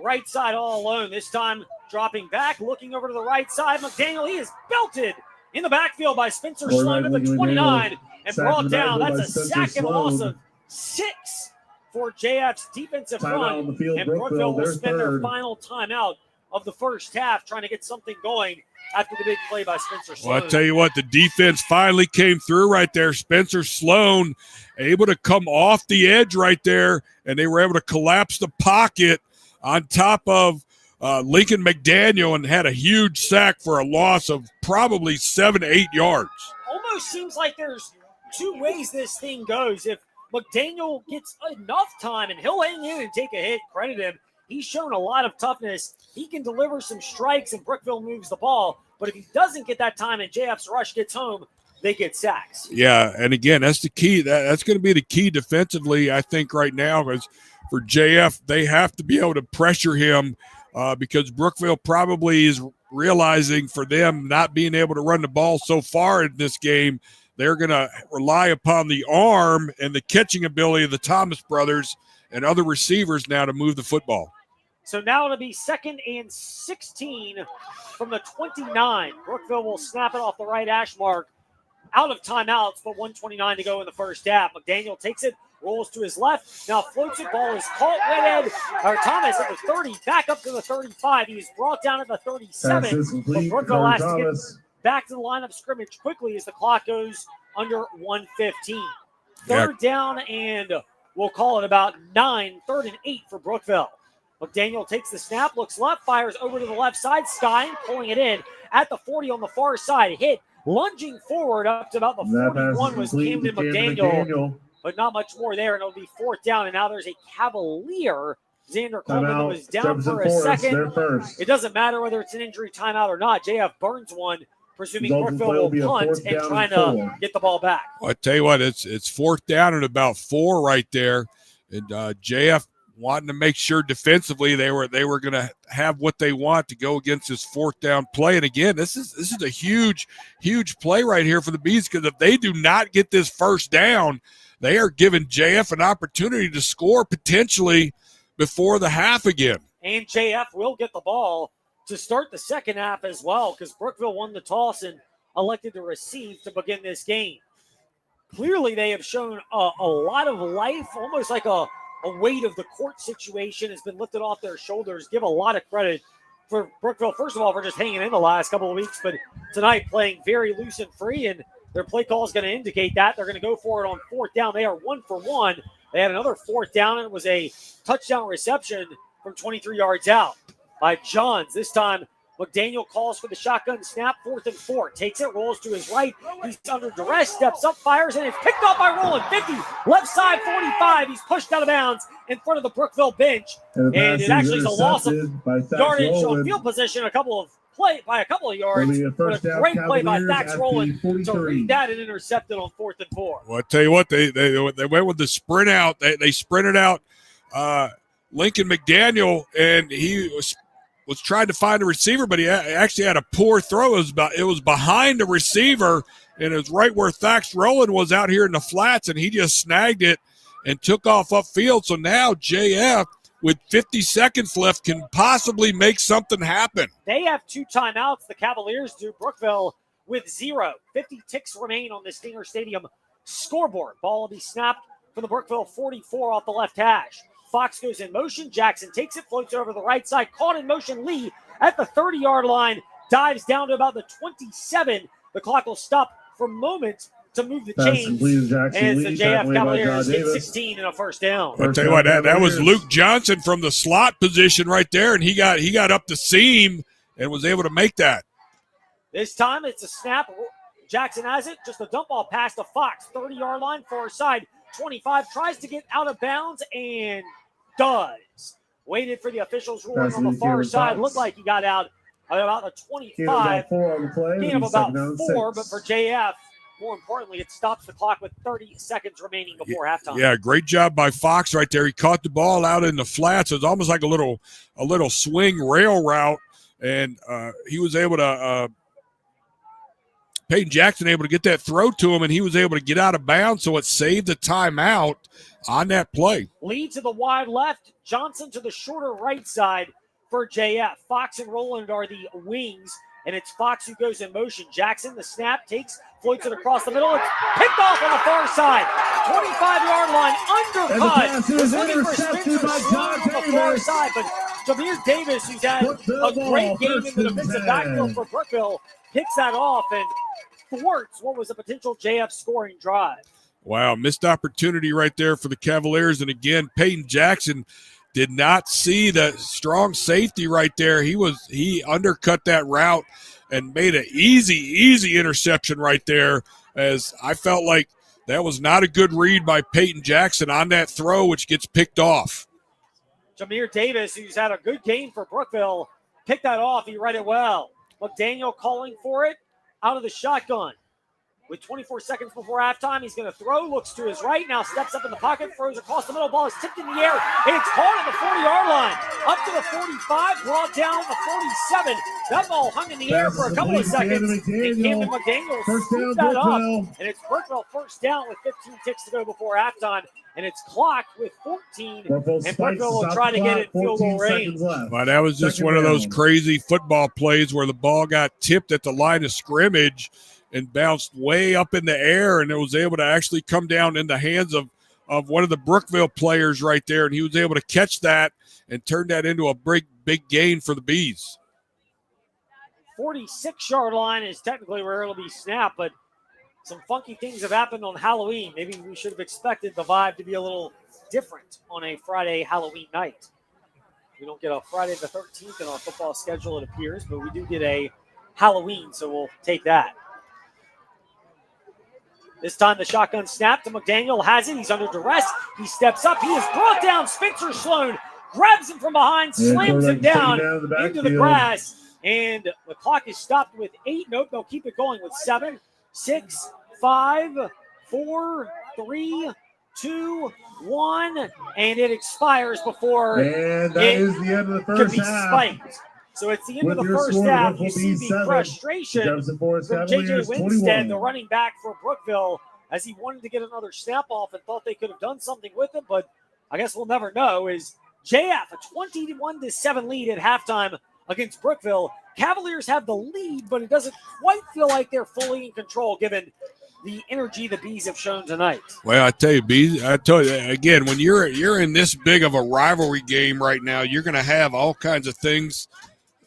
right side all alone. This time dropping back, looking over to the right side. McDaniel, he is belted in the backfield by Spencer Sloan at the 29 and brought down. That's a sack and a loss of 6 for JF's defensive front. And Brookville will spend their final timeout of the first half, trying to get something going after the big play by Spencer Sloan. Well, I tell you what, the defense finally came through right there. Spencer Sloan able to come off the edge right there, and they were able to collapse the pocket on top of Lincoln McDaniel and had a huge sack for a loss of probably 7 to 8 yards. Almost seems like there's 2 ways this thing goes. If McDaniel gets enough time, and he'll hang in and take a hit, credit him. He's shown a lot of toughness. He can deliver some strikes, and Brookville moves the ball. But if he doesn't get that time and JF's rush gets home, they get sacks. Yeah, and again, that's the key. That's going to be the key defensively, I think, right now. Because for JF, they have to be able to pressure him because Brookville probably is realizing for them not being able to run the ball so far in this game, they're going to rely upon the arm and the catching ability of the Thomas brothers and other receivers now to move the football. So now it'll be 2nd and 16 from the 29. Brookville will snap it off the right hash mark. Out of timeouts, but 1:29 to go in the first half. McDaniel takes it, rolls to his left. Now floats it. Ball is caught. Thomas at the 30, back up to the 35. He was brought down at the 37. But Brookville has to get back to the line of scrimmage quickly as the clock goes under 1:15. Third down, and we'll call it about 9, 3rd and 8 for Brookville. McDaniel takes the snap, looks left, fires over to the left side. Stein pulling it in at the 40 on the far side. Hit, lunging forward up to about the 41 was Camden McDaniel, but not much more there, and it'll be 4th down. And now there's a Cavalier. Xander Coleman was down for a second. It doesn't matter whether it's an injury timeout or not. JF burns one, presuming Brookville will punt and trying to get the ball back. Well, I tell you what, it's 4th down and about 4 right there. And JF wanting to make sure defensively they were going to have what they want to go against this 4th down play. And again, this is a huge play right here for the Bees, because if they do not get this first down, they are giving JF an opportunity to score potentially before the half again. And JF will get the ball to start the second half as well, because Brookville won the toss and elected to receive to begin this game. Clearly they have shown a lot of life, almost like a weight of the court situation has been lifted off their shoulders. Give a lot of credit for Brookville, first of all, for just hanging in the last couple of weeks, but tonight playing very loose and free, and their play call is going to indicate that. They're going to go for it on 4th down. They are 1 for 1. They had another 4th down, and it was a touchdown reception from 23 yards out by Johns. This time, McDaniel calls for the shotgun snap, 4th and 4. Takes it, rolls to his right. He's under duress, steps up, fires, and it's picked up by Rowland. 50, left side 45. He's pushed out of bounds in front of the Brookville bench. And it actually is a loss of yardage on field position, by a couple of yards. But a great play by Thax Rowland to read that and intercept it on 4th and 4. Well, I tell you what, they went with the sprint out. They sprinted out Lincoln McDaniel, and he was trying to find a receiver, but he actually had a poor throw. It was behind the receiver, and it was right where Thax Rowland was out here in the flats, and he just snagged it and took off upfield. So now JF, with 50 seconds left, can possibly make something happen. They have 2 timeouts. The Cavaliers do. Brookville with 0. 50 ticks remain on the Stinger Stadium scoreboard. Ball will be snapped from the Brookville 44 off the left hash. Fox goes in motion. Jackson takes it, floats over the right side. Caught in motion. Lee at the 30-yard line. Dives down to about the 27. The clock will stop for moments to move the Pass chains completed, Jackson as the Lee, JF tackled by Cavaliers Todd get Davis. 16 and a first down. I'll tell you what, that was Luke Johnson from the slot position right there, and he got up the seam and was able to make that. This time it's a snap. Jackson has it. Just a dump ball pass to Fox. 30-yard line, far side. 25 tries to get out of bounds and does. Waited for the officials ruling on the far side. Looked like he got out about the 25. Gain of about 4, but for JF, more importantly, it stops the clock with 30 seconds remaining before halftime. Yeah, great job by Fox right there. He caught the ball out in the flats. It was almost like a little swing rail route, and he was able to Peyton Jackson able to get that throw to him, and he was able to get out of bounds, so it saved the timeout on that play. Lee to the wide left, Johnson to the shorter right side for JF. Fox and Roland are the wings, and it's Fox who goes in motion. Jackson, the snap, floats it across the middle. It's picked off on the far side. 25-yard line, undercut. Was looking for Spencer Sloan on the far side, but Jameer Davis, who's had a great game in the defensive backfield for Brookville, picks that off and thwarts what was a potential JF scoring drive. Wow, missed opportunity right there for the Cavaliers. And again, Peyton Jackson did not see the strong safety right there. He undercut that route and made an easy interception right there, as I felt like that was not a good read by Peyton Jackson on that throw, which gets picked off. Jameer Davis, who's had a good game for Brookville, picked that off. He read it well. McDaniel calling for it out of the shotgun. With 24 seconds before halftime, he's going to throw, looks to his right, now steps up in the pocket, throws across the middle, ball is tipped in the air, and it's caught at the 40-yard line. Up to the 45, brought down at the 47. That ball hung in the air for a couple of seconds, and Camden McDaniel scooped that up, and it's Brookville first down with 15 ticks to go before halftime, and it's clocked with 14, and Brookville will try to get it in field goal range. Well, that was just one of those crazy football plays where the ball got tipped at the line of scrimmage and bounced way up in the air, and it was able to actually come down in the hands of one of the Brookville players right there, and he was able to catch that and turn that into a big gain for the Bees. 46-yard line is technically where it'll be snapped, but some funky things have happened on Halloween. Maybe we should have expected the vibe to be a little different on a Friday Halloween night. We don't get a Friday the 13th in our football schedule, it appears, but we do get a Halloween, so we'll take that. This time the shotgun snap to McDaniel, has it. He's under duress. He steps up. He is brought down. Spencer Sloan grabs him from behind, slams him down into the grass, and the clock is stopped with 8. Nope, they'll keep it going with 7, 6, 5, 4, 3, 2, 1, and it expires before and that is the end of the first half. Spiked. So it's the end of the first half. You see the frustration from J.J. Winstead, the running back for Brookville, as he wanted to get another snap off and thought they could have done something with it, but I guess we'll never know. Is JF a 21-7 lead at halftime against Brookville. Cavaliers have the lead, but it doesn't quite feel like they're fully in control given the energy the Bees have shown tonight. Well, I tell you, Bees, I tell you again, when you're in this big of a rivalry game right now, you're going to have all kinds of things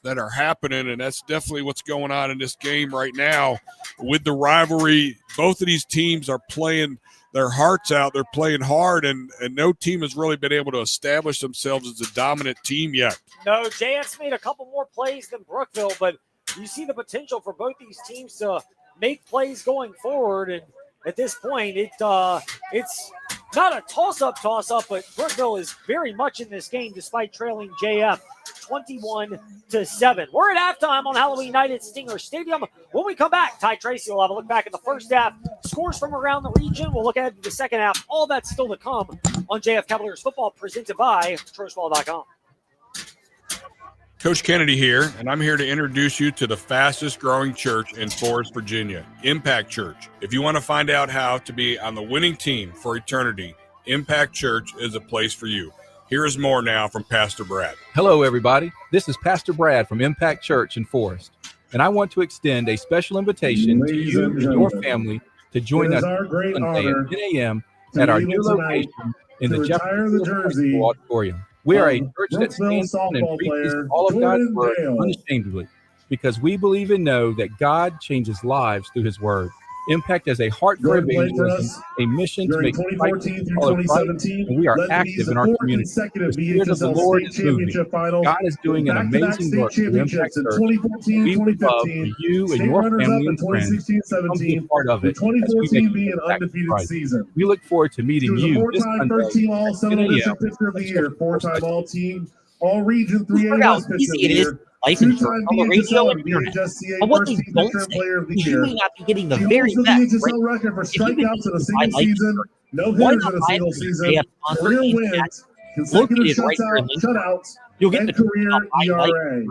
that are happening, and that's definitely what's going on in this game right now with the rivalry. Both of these teams are playing their hearts out. They're playing hard, and no team has really been able to establish themselves as a dominant team yet. No, JF's made a couple more plays than Brookville, but you see the potential for both these teams to make plays going forward, and at this point, it's not a toss-up, but Brookville is very much in this game despite trailing JF 21-7. We're at halftime on Halloween night at Stinger Stadium. When we come back, Ty Tracy will have a look back at the first half, scores from around the region. We'll look ahead to the second half. All that's still to come on JF Cavaliers football, presented by Trojball.com. Coach Kennedy here, and I'm here to introduce you to the fastest growing church in Forest, Virginia, Impact Church. If you want to find out how to be on the winning team for eternity, Impact Church is a place for you. Here is more now from Pastor Brad. Hello, everybody. This is Pastor Brad from Impact Church in Forest, and I want to extend a special invitation to you and your family to join us Sunday at 10 a.m. at our new location in the Jefferson Auditorium. We are a church that stands on and preaches all of God's word unashamedly, because we believe and know that God changes lives through his word. Impact as a heart for evangelism, a mission to make 2014 through follow Christ, 2017, and we are led the Bees active to in our 4 community. consecutive The Spirit of the VHSL Lord state is moving. championship finals, God is doing an back-to-back amazing state work through Impact championships in Church. 2014 We would love for 2015, you and state your runners-up family in and friends 2016 to be a 17, part of with it as we make 2014 being an impact for undefeated Christ. season. We look forward to She meeting was a you this four-time Sunday third-team at 10 All-Seminole a.m. District Pitcher of the Year, four-time All-Team, All-Region Who 3A heard how West Pitcher easy of the it is Year, to life insurance two-time on the radio VHSL and and internet? VHSCA But what they first-team don't pitcher and say player of the is you year. may not be getting the She very holds the best right VHSL record for if you can strikeouts in a buy single life season, insurance. no Why hitters not in a buy it single from your season, JF sponsor, career Impact, wins, consecutive located right here in Lincoln? shutouts, You'll get and the career Life ERA.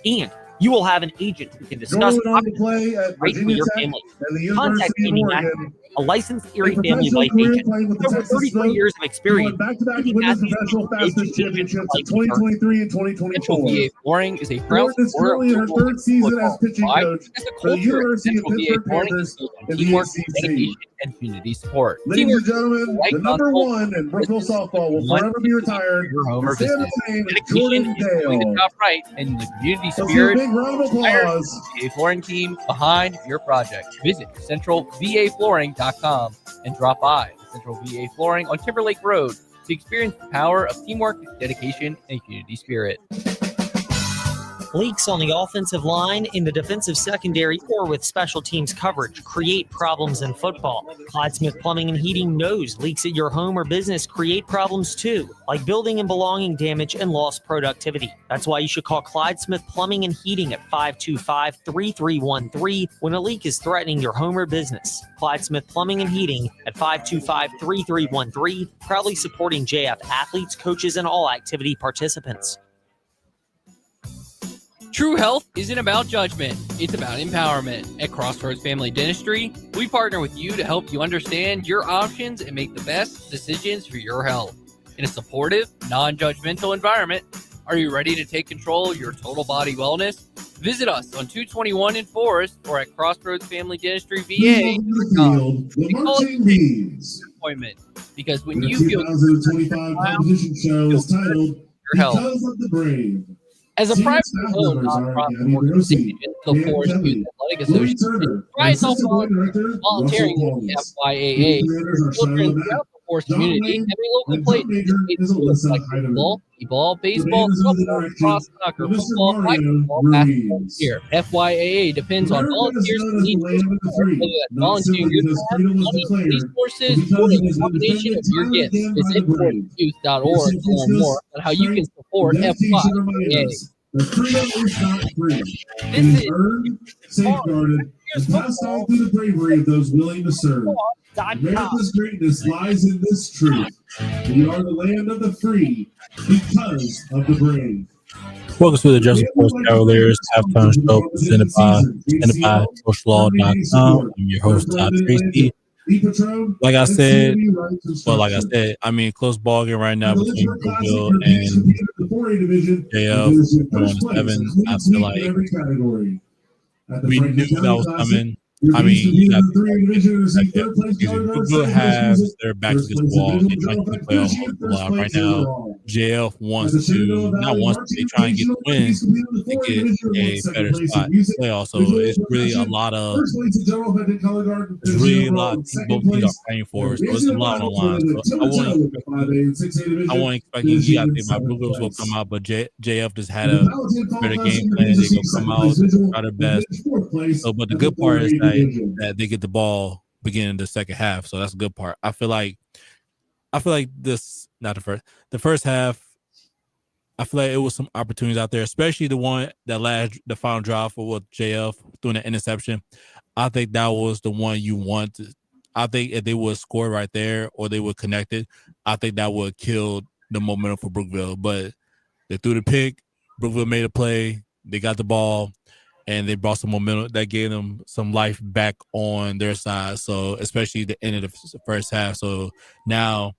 and you will have an agent who can discuss Going on to play at right for Virginia your Tech family. and the Contact University of Andy Oregon. Matthews, a licensed A Erie Family professional Life career agent playing with the with over Texas 33 Smoke. years of He experience. won back-to-back Andy women's Matthews professional is fastest education championships for in life insurance. 2023 and Central 2024. VA Flooring is a proud Jordan is supporter of currently in her Brookville third season as football. pitching Why? coach Because the for the culture at University of Central VA Pittsburgh Flooring Panthers is built on in the teamwork, ACC. dedication, and community support. Ladies Teamwork and gentlemen, is right the number gospel. one in Brookville Business softball will one forever be retired. your home or And stand business. the name is Dedication Jordan is doing the Dale. job right, and the community Let's give a spirit big round of inspires applause. the VA Flooring team behind your project. Visit centralvaflooring.com and drop by Central VA Flooring on Timberlake Road to experience the power of teamwork, dedication, and community spirit. Leaks on the offensive line, in the defensive secondary, or with special teams coverage create problems in football. Clyde Smith Plumbing and Heating knows leaks at your home or business create problems too, like building and belonging damage and lost productivity. That's why you should call Clyde Smith Plumbing and Heating at 525-3313 when a leak is threatening your home or business. Clyde Smith Plumbing and Heating at 525-3313, proudly supporting JF athletes, coaches, and all activity participants. True health isn't about judgment, it's about empowerment. At Crossroads Family Dentistry, we partner with you to help you understand your options and make the best decisions for your health. In a supportive, non-judgmental environment, are you ready to take control of your total body wellness? Visit us on 221 in Forest or at Crossroads Family Dentistry VA. Appointment, because when you feel 2025 competition show is titled your health. Because of the Brave. As a Senior private staff owned members are nonprofit Gabby organization, Grossi, the Dan Forest Kelly, Youth Athletic Louis Association Turner, and thrives on Assistant Board Director volunteering Russell with the Pauls. FYAA. Team commanders are Children Shiloh Mack, throughout the Forest John community Wayne, having local and plays drum major is Alyssa like Heidemann. football, t-ball, baseball, Commanders under the football, direction cross soccer, of Mr. football, Mario basketball, basketball Ruiz. here. FYAA depends on America is volunteers known who as the need land of the support, free, whether that's not volunteering simply your because time, freedom was money, declared, resources, but because or it a has been combination defended of your time and gifts. again by Visit the brave. forestyouth.org to learn more on how you can support That teacher reminded FYAA. us that freedom is not free. It is earned, safeguarded, and passed on through the bravery of those willing to serve. America's greatness lies in this truth. We are the land of the free because of the brave. Welcome to the Jefferson Cavaliers halftime show presented by sociallaw.com. I'm your host, Todd Tracy. Like I said, I mean, close ball game right now between Brookville and JF. 1-7. I feel like we knew that was coming. I mean, you got Brookville has their backs against the wall. They're trying to play off a lot right now. JF wants to, not wants to, they try and get the win to get a better spot in playoffs. So it's really a lot of, both teams are playing for. So it's a lot on the line. So I wasn't expecting you guys to think my Brookville's going to come out, but JF just had a better game plan. They're going to come out, try their best. So, but the good part is that they get the ball beginning the second half. So that's a good part. I feel like this, not the first half, I feel like it was some opportunities out there, especially the one the final drive for JF doing the interception. I think that was the one you want to, I think if they would score right there or they would connect it, I think that would kill the momentum for Brookville. But they threw the pick, Brookville made a play, they got the ball, and they brought some momentum that gave them some life back on their side. So especially the end of the first half. So now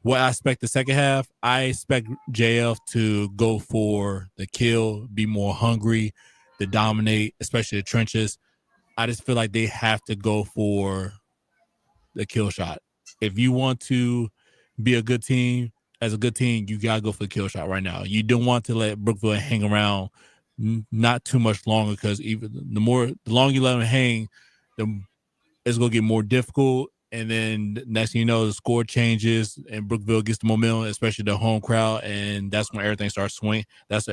what I expect the second half, I expect JF to go for the kill, be more hungry, to dominate, especially the trenches. I just feel like they have to go for the kill shot. If you want to be a good team, as a good team, you got to go for the kill shot right now. You don't want to let Brookville hang around not too much longer, because even the longer you let them hang, it's going to get more difficult. And then next thing you know, the score changes and Brookville gets the momentum, especially the home crowd. And that's when everything starts swinging. That's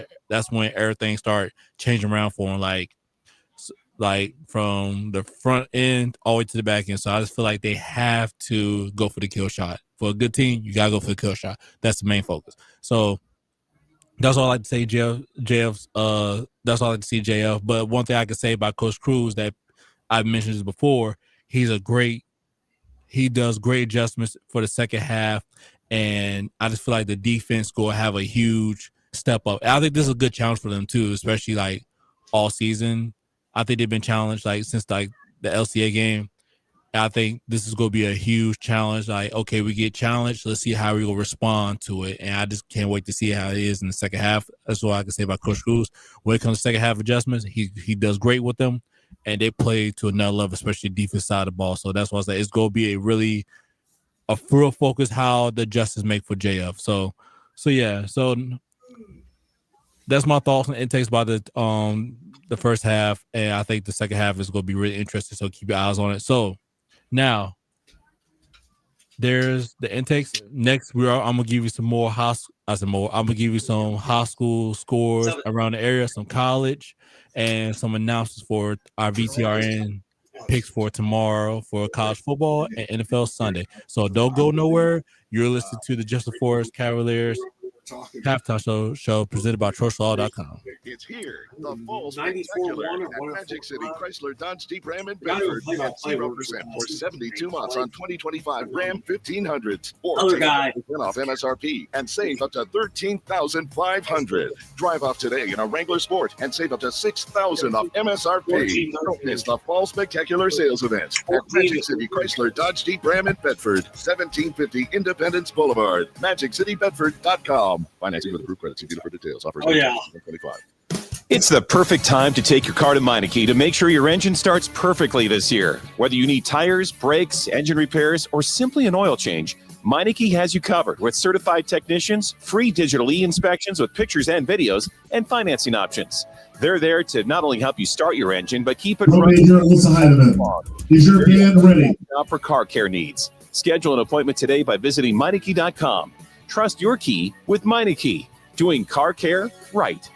when everything starts changing around for them, like from the front end all the way to the back end. So I just feel like they have to go for the kill shot. For a good team, you got to go for the kill shot. That's the main focus. So that's all I like to say, JF's. That's all I like to see, JF. But one thing I can say about Coach Cruz that I've mentioned this before, he does great adjustments for the second half, and I just feel like the defense will have a huge step up. I think this is a good challenge for them too, especially like all season. I think they've been challenged like since like the LCA game. I think this is going to be a huge challenge. Like, okay, we get challenged. Let's see how we will respond to it. And I just can't wait to see how it is in the second half. That's what I can say about Coach Cruz. When it comes to second half adjustments, he does great with them, and they play to another level, especially defense side of the ball. So that's why I say it's going to be a real focus how the adjustments make for JF. So yeah. So that's my thoughts and intakes about the first half, and I think the second half is going to be really interesting. So keep your eyes on it. So now, there's the intakes. Next, I'm gonna give you some more I'm gonna give you some high school scores around the area, some college, and some announcements for our VTRN picks for tomorrow for college football and NFL Sunday. So don't go nowhere. You're listening to the Jefferson Forest Cavaliers halftime show presented by TrollSlaw.com. It's here. The fall spectacular at Magic City Chrysler Dodge Jeep Ram in Bedford. Get 0% for 72 months on 2025 Ram 1500s. Or take 10% off MSRP and save up to $13,500. Drive off today in a Wrangler Sport and save up to $6,000 off MSRP. Don't miss the fall spectacular sales event at Magic City Chrysler Dodge Jeep Ram in Bedford, 1750 Independence Boulevard, MagicCityBedford.com. Financing with approved credit. See dealer for details. Offers 2025. It's the perfect time to take your car to Meineke to make sure your engine starts perfectly this year. Whether you need tires, brakes, engine repairs, or simply an oil change, Meineke has you covered with certified technicians, free digital e-inspections with pictures and videos, and financing options. They're there to not only help you start your engine, but keep it running. Is your van ready? For car care needs. Schedule an appointment today by visiting Meineke.com. Trust your key with Meineke, doing car care right.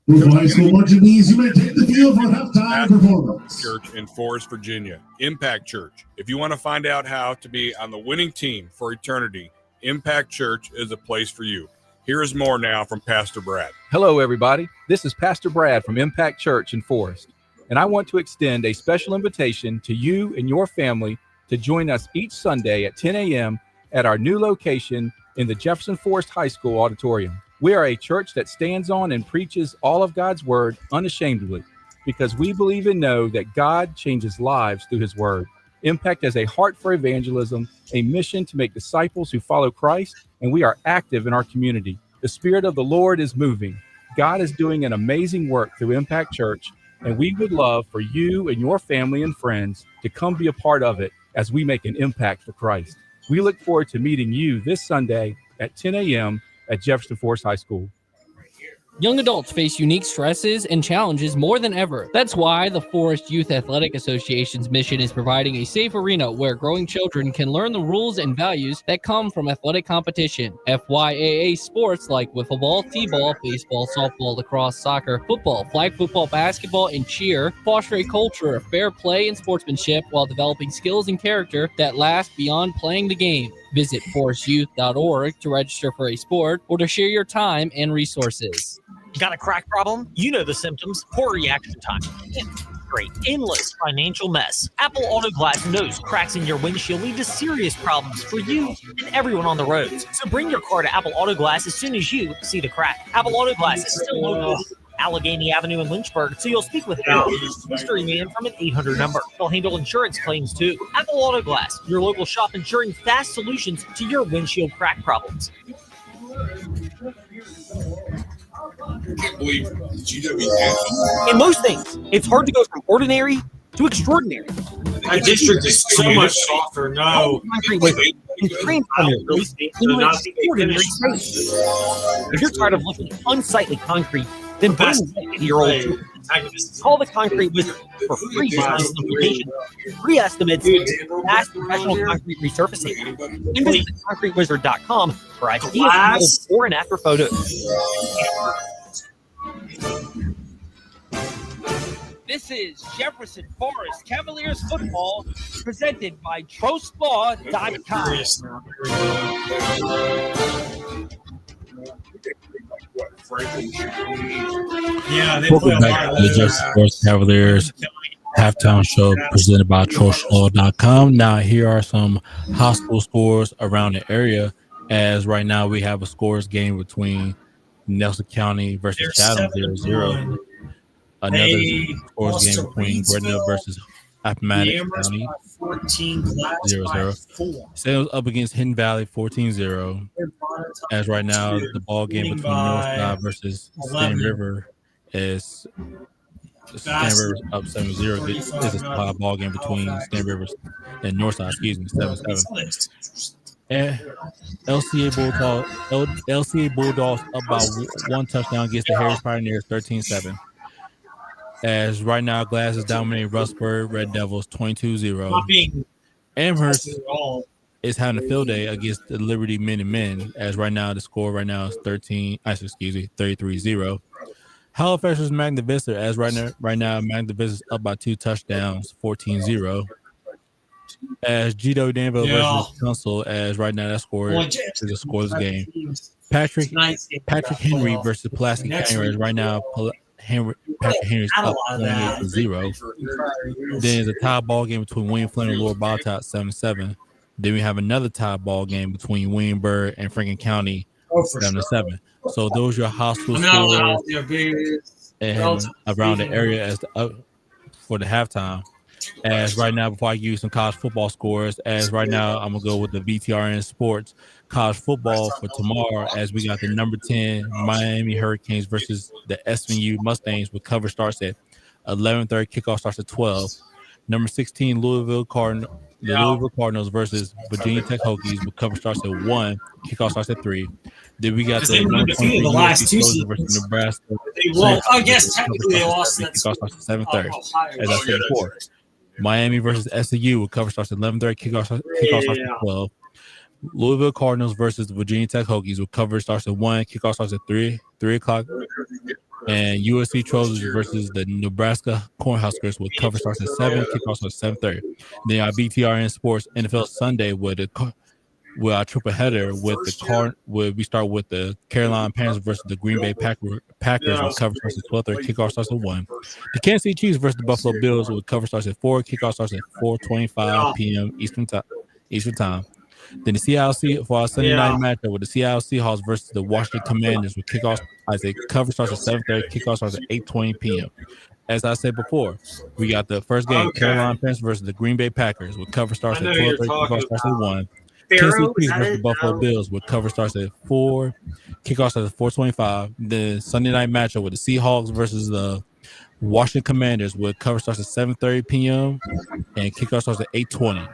Brookville High School marching bees, you may take the field for halftime performance. Church in Forest, Virginia. Impact Church. If you want to find out how to be on the winning team for eternity, Impact Church is a place for you. Here is more now from Pastor Brad. Hello, everybody. This is Pastor Brad from Impact Church in Forest, and I want to extend a special invitation to you and your family to join us each Sunday at 10 a.m. at our new location in the Jefferson Forest High School auditorium. We are a church that stands on and preaches all of God's word unashamedly because we believe and know that God changes lives through his word. Impact has a heart for evangelism, a mission to make disciples who follow Christ, and we are active in our community. The Spirit of the Lord is moving. God is doing an amazing work through Impact Church, and we would love for you and your family and friends to come be a part of it as we make an impact for Christ. We look forward to meeting you this Sunday at 10 a.m. at Jefferson Forest High School. Young adults face unique stresses and challenges more than ever. That's why the Forest Youth Athletic Association's mission is providing a safe arena where growing children can learn the rules and values that come from athletic competition. FYAA sports like wiffle ball, t-ball, baseball, softball, lacrosse, soccer, football, flag football, basketball, and cheer foster a culture of fair play and sportsmanship while developing skills and character that last beyond playing the game. Visit forestyouth.org to register for a sport or to share your time and resources. Got a crack problem? You know the symptoms. Poor reaction time. Great. Endless financial mess. Apple Auto Glass knows cracks in your windshield lead to serious problems for you and everyone on the roads. So bring your car to Apple Auto Glass as soon as you see the crack. Apple Auto Glass is still located Allegheny Avenue in Lynchburg, so you'll speak with Al, mystery man from an 800 number. They'll handle insurance claims too. Apple Auto Glass, your local shop ensuring fast solutions to your windshield crack problems. In most things, it's hard to go from ordinary to extraordinary. My district is so much softer. No. If you're tired of looking at unsightly concrete, then bring it to your old. Call the Concrete Wizard for free design consultation, free estimates, fast professional concrete resurfacing. And visit theconcretewizard.com for ideas, before and after photos. This is Jefferson Forest Cavaliers football presented by TrostLaw.com. Welcome back to the Jefferson Forest Cavaliers halftime show presented by TrostLaw.com. Now, here are some high school scores around the area. As right now, we have a scores game between Nelson County versus Chatham 0-0. Another scores game between Gretna versus Appomattox County 0-0. Sales up against Hidden Valley 14-0. As right now, the ball game between Northside versus Stan River is Stan River's up 7-0. This is a ball game between Stan Rivers and Northside, 7-7. And LCA Bulldogs up by one touchdown against the Harris Pioneers 13-7. As right now, Glass is dominating Rustburg Red Devils 22-0. Amherst is having a field day against the Liberty Men. As right now, the score right now is 33-0. Halifax versus Magna Vista. As right now, Magna Vista is up by 2 touchdowns, 14-0. As GW Danville versus Council. As right now, that score is a scoreless game. Patrick Henry versus Pulaski County. As right now, Patrick Henry's up 28-0. Then there's a tie ball game between William Flynn and Lower Bottot 7-7. Then we have another tie ball game between Williamsburg and Franklin County 7-7. So those are your high school scores and around the area as for the halftime. As right now, before I give you some college football scores, as right now, I'm gonna go with the VTRN Sports college football for tomorrow. As we got the number 10 Miami Hurricanes versus the SMU Mustangs, with cover starts at 11:30. Kickoff starts at 12. Number 16 Louisville Cardinals versus Virginia Tech Hokies, with cover starts at 1. Kickoff starts at 3. Then we got the last two versus Nebraska. I guess technically they lost. Kickoff starts at 7:30. As I said before. Miami versus SAU with cover starts at 11:30. Kickoff starts at 12. Louisville Cardinals versus the Virginia Tech Hokies with cover starts at 1. Kickoff starts at 3 o'clock. And USC Trojans versus the Nebraska Cornhuskers with cover starts at 7. Kickoff starts at 7:30. Then our BTRN Sports NFL Sunday with our triple header we start with the Carolina Panthers versus the Green Bay Packers with cover starts at 12:30. Kickoff starts at 1. The Kansas City Chiefs versus the Buffalo Bills with cover starts at 4. Kickoff starts at 4:25 p.m. Eastern time. Then the Seattle for our Sunday night matchup with the Seattle Seahawks versus the Washington Commanders with cover starts at 7:30. Kickoff starts at 8:20 p.m. As I said before, we got the first game, Carolina Panthers versus the Green Bay Packers with cover starts at 12:30. Kickoff starts at 1. Kansas City Chiefs versus the Buffalo Bills with cover starts at 4. Kickoff starts at 4:25. The Sunday night matchup with the Seahawks versus the Washington Commanders with cover starts at 7:30 p.m. and kickoff starts at 8:20.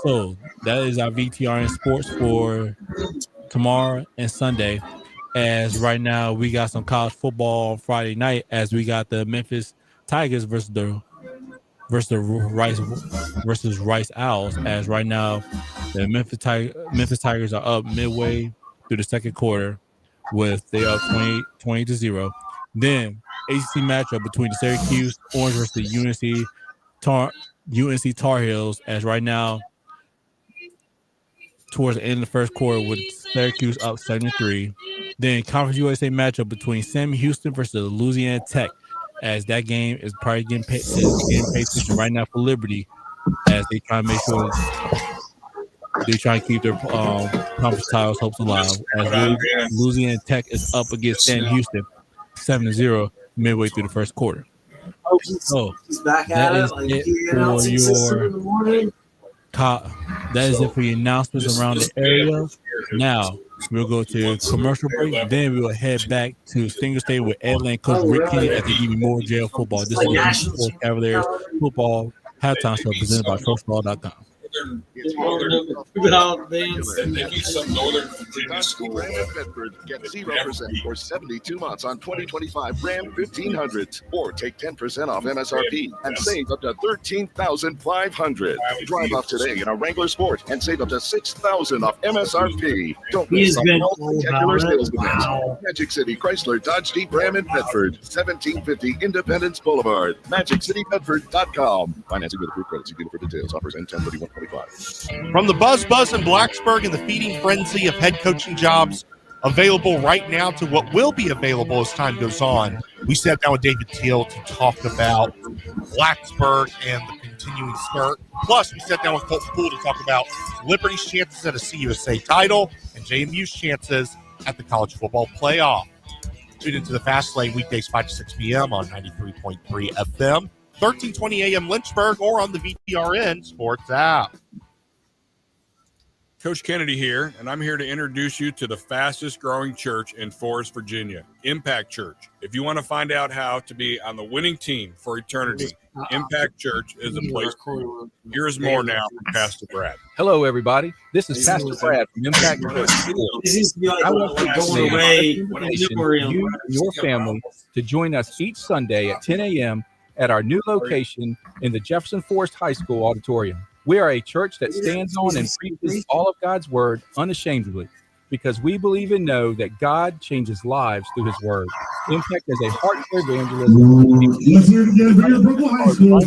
So that is our VTRN Sports for tomorrow and Sunday. As right now we got some college football on Friday night, as we got the Memphis Tigers versus the Rice Owls. As right now the Memphis Tigers are up midway through the second quarter with they up 20-0. Then ACC matchup between the Syracuse Orange versus the UNC Tar Heels, as right now towards the end of the first quarter with Syracuse up 7-3. Then Conference USA matchup between Sam Houston versus Louisiana Tech, as that game is probably getting paid attention right now for Liberty, as they try to make sure they try to keep their conference titles hopes alive. As Louisiana Tech is up against Sam Houston 7-0 midway through the first quarter. So that is it for your announcements around the area. Now we'll go to commercial break. Then we will head back to Stinger State with Ed Lane, Coach Rick Kennedy, as they give you more jail football. This is the Cavaliers football halftime show presented by TrostLaw.com. Some Northern Virginia school. Ram in Bedford. Get 0% for 72 months on 2025 Ram 1500s, or take 10% off MSRP and save up to $13,500. Drive off today in a Wrangler Sport and save up to $6,000 off MSRP. Don't miss the spectacular sales events. Magic City Chrysler Dodge Jeep Ram in Bedford, 1750 Independence Boulevard. MagicCityBedford.com. Financing with approved credit. See dealer for details. Offers end 10/31/25. From the buzz in Blacksburg and the feeding frenzy of head coaching jobs available right now to what will be available as time goes on, we sat down with David Teal to talk about Blacksburg and the continuing skirt. Plus, we sat down with Colton Poole to talk about Liberty's chances at a CUSA title and JMU's chances at the college football playoff. Tune into the Fast Lane weekdays 5 to 6 p.m. on 93.3 FM, 1320 a.m. Lynchburg, or on the VTRN Sports app. Coach Kennedy here, and I'm here to introduce you to the fastest growing church in Forest, Virginia, Impact Church. If you want to find out how to be on the winning team for eternity, Impact Church is a place to be. Here's more now from Pastor Brad. Hello, everybody. This is Pastor Brad from Impact Church. I want to you and your family to join us each Sunday at 10 a.m. at our new location in the Jefferson Forest High School auditorium. We are a church that stands on and preaches all of God's word unashamedly, because we believe and know that God changes lives through his word. Impact is a heart for evangelism. Let's hear it again for your Brookville High School.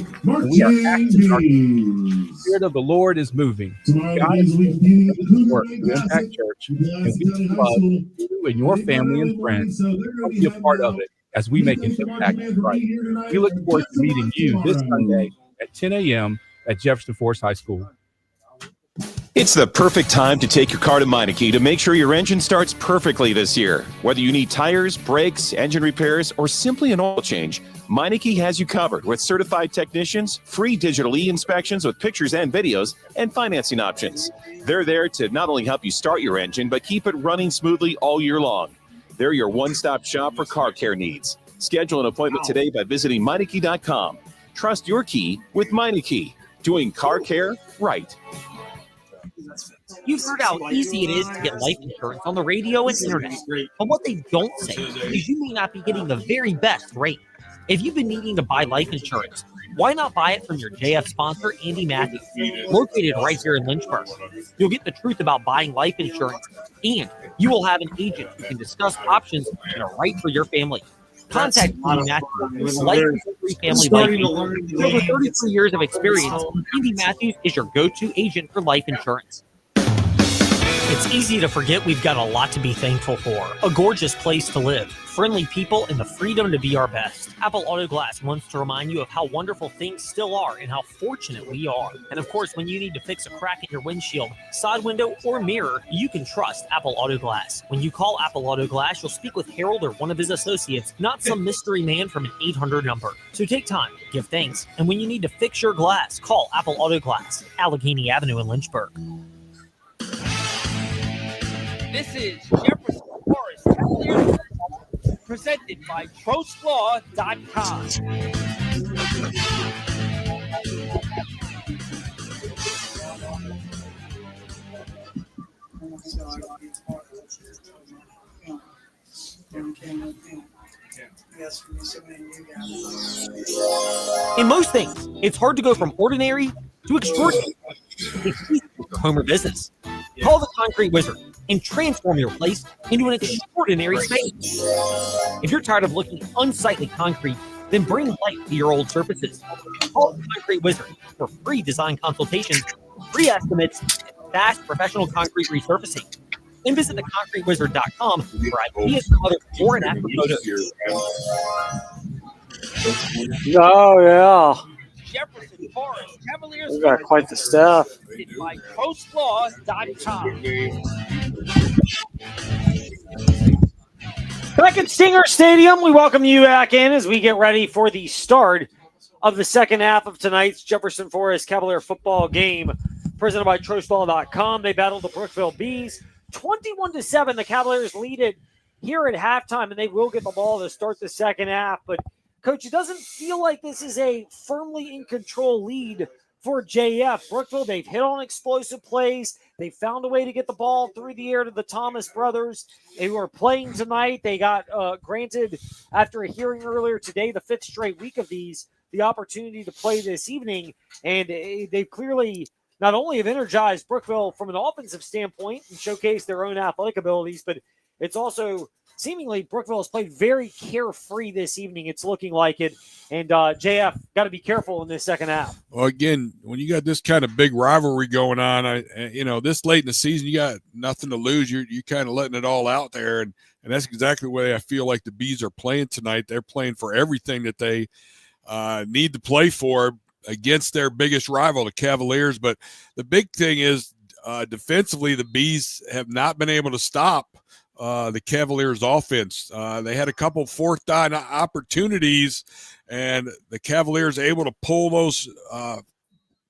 We are active. The Spirit of the Lord is moving. God is doing his work through Impact Church, and we love you and your family and friends to be a part of it as we make an impact in Christ. We look forward to meeting you this Sunday at 10 a.m. at Jefferson Forest High School. It's the perfect time to take your car to Meineke to make sure your engine starts perfectly this year. Whether you need tires, brakes, engine repairs, or simply an oil change, Meineke has you covered with certified technicians, free digital e-inspections with pictures and videos, and financing options. They're there to not only help you start your engine, but keep it running smoothly all year long. They're your one-stop shop for car care needs. Schedule an appointment today by visiting Meineke.com. Trust your key with Meineke. Doing car care right. You've heard how easy it is to get life insurance on the radio and internet. But what they don't say is you may not be getting the very best rate. If you've been needing to buy life insurance, why not buy it from your JF sponsor, Andy Matthews, located right here in Lynchburg? You'll get the truth about buying life insurance, and you will have an agent who can discuss options that are right for your family. Contact Andy Matthews, life-free family life insurance. With over 33 years of experience, Andy Matthews is your go-to agent for life insurance. It's easy to forget we've got a lot to be thankful for. A gorgeous place to live, friendly people, and the freedom to be our best. Apple Auto Glass wants to remind you of how wonderful things still are and how fortunate we are. And of course, when you need to fix a crack in your windshield, side window, or mirror, you can trust Apple Auto Glass. When you call Apple Auto Glass, you'll speak with Harold or one of his associates, not some mystery man from an 800 number. So take time, give thanks, and when you need to fix your glass, call Apple Auto Glass, Allegheny Avenue in Lynchburg. This is Jefferson Forest Cavaliers presented by TrostLaw.com. In most things, it's hard to go from ordinary to extraordinary. It's easy with your home or business. Call the Concrete Wizard and transform your place into an extraordinary space. If you're tired of looking at unsightly concrete, then bring life to your old surfaces. Call the Concrete Wizard for free design consultations, free estimates, and fast professional concrete resurfacing. And visit theconcretewizard.com for ideas and other before and after photos. Oh, yeah. Jefferson Forest Cavaliers. We got quite the staff. By TrostLaw.com. Back at Stinger Stadium, we welcome you back in as we get ready for the start of the second half of tonight's Jefferson Forest Cavalier football game, presented by TrostLaw.com. They battled the Brookville Bees 21-7. The Cavaliers lead it here at halftime, and they will get the ball to start the second half. But Coach, it doesn't feel like this is a firmly in control lead for JF. Brookville, they've hit on explosive plays. They found a way to get the ball through the air to the Thomas brothers. They were playing tonight. They got granted, after a hearing earlier today, the 5th straight week of these, the opportunity to play this evening. And they clearly not only have energized Brookville from an offensive standpoint and showcased their own athletic abilities, but it's also seemingly Brookville has played very carefree this evening. It's looking like it. And JF got to be careful in this second half. Well, again, when you got this kind of big rivalry going on, this late in the season, you got nothing to lose. You're kind of letting it all out there. And that's exactly the way I feel like the Bees are playing tonight. They're playing for everything that they need to play for against their biggest rival, the Cavaliers. But the big thing is defensively, the Bees have not been able to stop the Cavaliers offense. They had a couple 4th down opportunities, and the Cavaliers able to pull those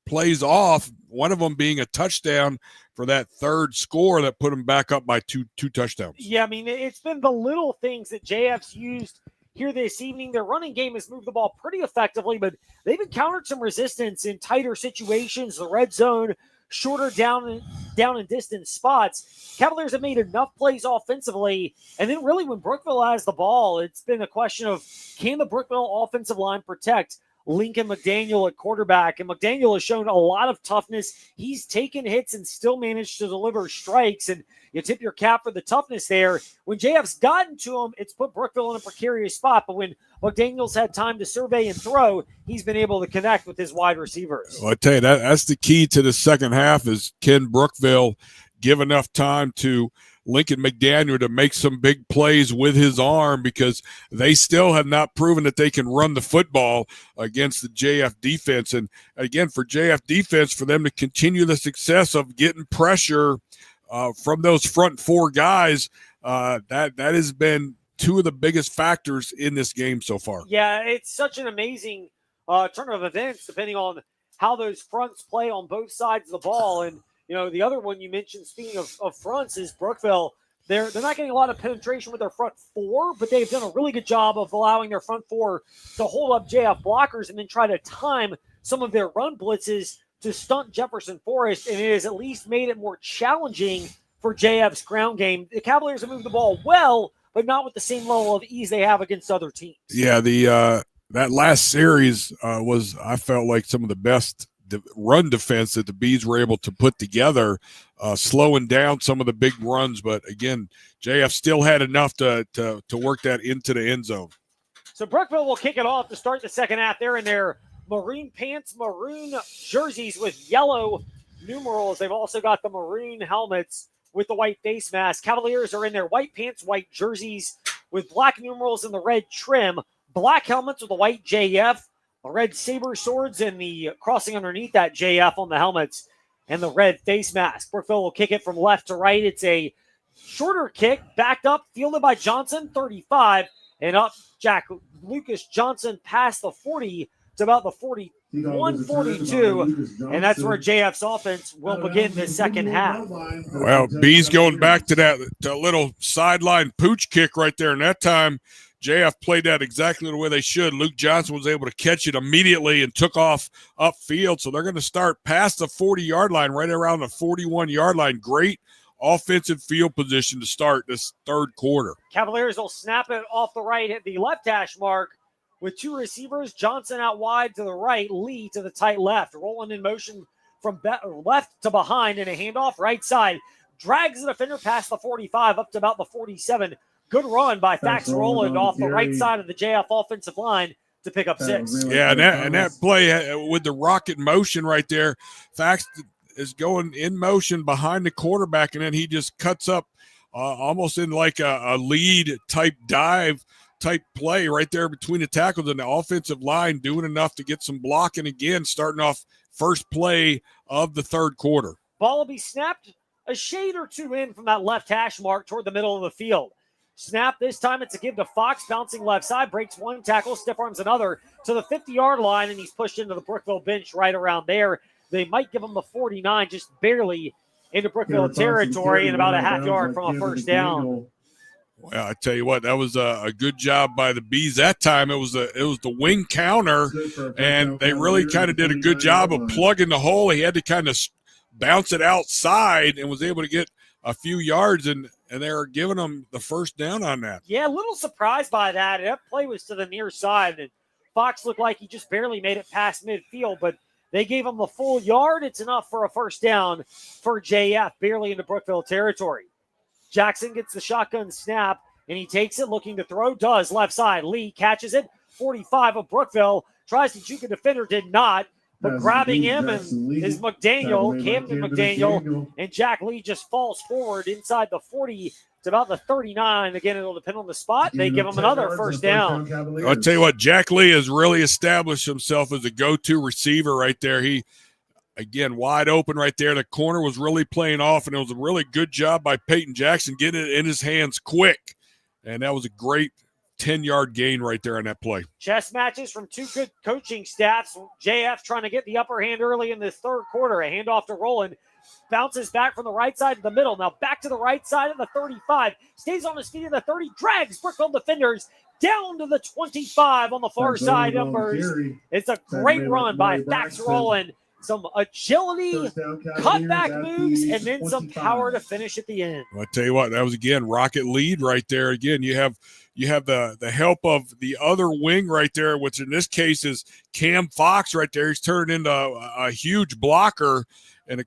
plays off, one of them being a touchdown for that 3rd score that put them back up by two touchdowns. Yeah, I mean, it's been the little things that JF's used here this evening. Their running game has moved the ball pretty effectively, but they've encountered some resistance in tighter situations, the red zone, shorter down and distance spots. Cavaliers have made enough plays offensively, and then really when Brookville has the ball, it's been a question of, can the Brookville offensive line protect Lincoln McDaniel at quarterback? And McDaniel has shown a lot of toughness. He's taken hits and still managed to deliver strikes, and you tip your cap for the toughness there. When JF's gotten to him, it's put Brookville in a precarious spot, but when McDaniel's had time to survey and throw, he's been able to connect with his wide receivers. Well, I tell you, that's the key to the second half is, can Brookville give enough time to Lincoln McDaniel to make some big plays with his arm, because they still have not proven that they can run the football against the JF defense. And again, for JF defense, for them to continue the success of getting pressure from those front 4 guys, that has been 2 of the biggest factors in this game so far. Yeah, it's such an amazing turn of events depending on how those fronts play on both sides of the ball. And the other one you mentioned, speaking of fronts, is Brookville. They're not getting a lot of penetration with their front 4, but they've done a really good job of allowing their front 4 to hold up JF blockers and then try to time some of their run blitzes to stunt Jefferson Forest, and it has at least made it more challenging for JF's ground game. The Cavaliers have moved the ball well, but not with the same level of ease they have against other teams. Yeah, that last series was, I felt like, some of the best run defense that the Bees were able to put together, slowing down some of the big runs. But again, JF still had enough to work that into the end zone. So Brookville will kick it off to start the second half. They're in their maroon pants, maroon jerseys with yellow numerals. They've also got the maroon helmets with the white face mask. Cavaliers are in their white pants, white jerseys with black numerals and the red trim, black helmets with the white JF, the red saber swords and the crossing underneath that JF on the helmets, and the red face mask. Brookville will kick it from left to right. It's a shorter kick, backed up, fielded by Johnson, 35, and up Jack Lucas Johnson past the 40 to about the 41, 42, and that's where JF's offense will begin the second half. Well, B's going back to that little sideline pooch kick right there, and that time JF played that exactly the way they should. Luke Johnson was able to catch it immediately and took off upfield, so they're going to start past the 40-yard line, right around the 41-yard line. Great offensive field position to start this third quarter. Cavaliers will snap it off the right at the left hash mark with 2 receivers, Johnson out wide to the right, Lee to the tight left, rolling in motion from left to behind in a handoff right side. Drags the defender past the 45 up to about the 47. Good run by Fax Roland off the right side of the JF offensive line to pick up 6. Yeah, and that play with the rocket motion right there, Fax is going in motion behind the quarterback, and then he just cuts up almost in like a lead type dive type play right there between the tackles and the offensive line, doing enough to get some blocking again, starting off first play of the third quarter. Ball will be snapped a shade or 2 in from that left hash mark toward the middle of the field. Snap this time, it's a give to Fox, bouncing left side, breaks 1 tackle, stiff arms another to the 50-yard line, and he's pushed into the Brookville bench right around there. They might give him the 49, just barely into Brookville territory, and about a half yard from a first down. Well, I tell you what, that was a good job by the Bees that time. It was the wing counter, and they really kind of did a good job of plugging the hole. He had to kind of bounce it outside and was able to get a few yards, and they were giving them the first down on that. Yeah, a little surprised by that. That play was to the near side, and Fox looked like he just barely made it past midfield, but they gave him the full yard. It's enough for a first down for JF, barely into Brookville territory. Jackson gets the shotgun snap, and he takes it, looking to throw. Does left side. Lee catches it. 45 of Brookville. Tries to juke a defender. Did not. But grabbing him is McDaniel, Camden McDaniel, and Jack Lee just falls forward inside the 40 to about the 39. Again, it'll depend on the spot. They give him another first down. I'll tell you what, Jack Lee has really established himself as a go-to receiver right there. He, again, wide open right there. The corner was really playing off, and it was a really good job by Peyton Jackson getting it in his hands quick. And that was a great 10-yard gain right there on that play. Chess matches from two good coaching staffs. JF trying to get the upper hand early in this third quarter. A handoff to Rowland. Bounces back from the right side to the middle. Now back to the right side of the 35. Stays on his feet in the 30. Drags Brookville defenders down to the 25 on the far side numbers. It's a great run by Dax Rowland. Some agility, cutback moves, and then some power to finish at the end. Well, I tell you what, that was, again, rocket lead right there. Again, you have the help of the other wing right there, which in this case is Cam Fox right there. He's turned into a huge blocker, and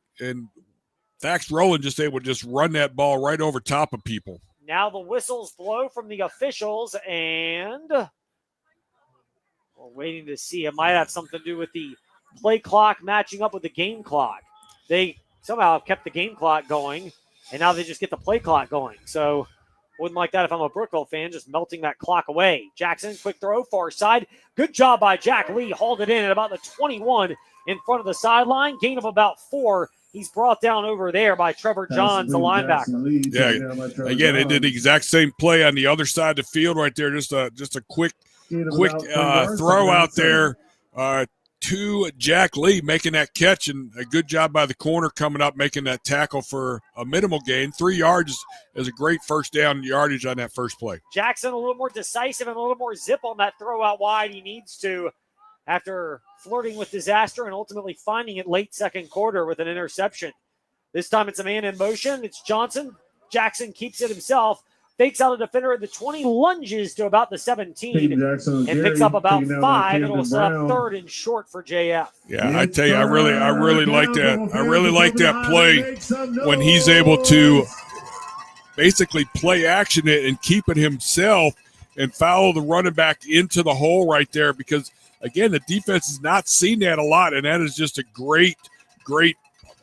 Dax Rowland just able to just run that ball right over top of people. Now the whistles blow from the officials, and we're waiting to see. It might have something to do with the play clock matching up with the game clock. They somehow kept the game clock going, and now they just get the play clock going. So wouldn't like that if I'm a Brookville fan, just melting that clock away. Jackson, quick throw, far side. Good job by Jack Lee. Hauled it in at about the 21 in front of the sideline. Gain of about 4. He's brought down over there by Trevor Johns, the linebacker. Yeah, again, they did the exact same play on the other side of the field right there. Just a quick throw out there to Jack Lee, making that catch, and a good job by the corner coming up, making that tackle for a minimal gain. 3 yards is a great first down yardage on that first play. Jackson a little more decisive and a little more zip on that throw out wide. He needs to, after flirting with disaster and ultimately finding it late second quarter with an interception. This time it's a man in motion. It's Johnson. Jackson keeps it himself. Fakes out a defender at the 20, lunges to about the 17, and picks up about 5. It'll set up third and short for JF. Yeah, I tell you, I really like that. I really like that play when he's able to basically play action it and keep it himself and follow the running back into the hole right there, because, again, the defense has not seen that a lot, and that is just a great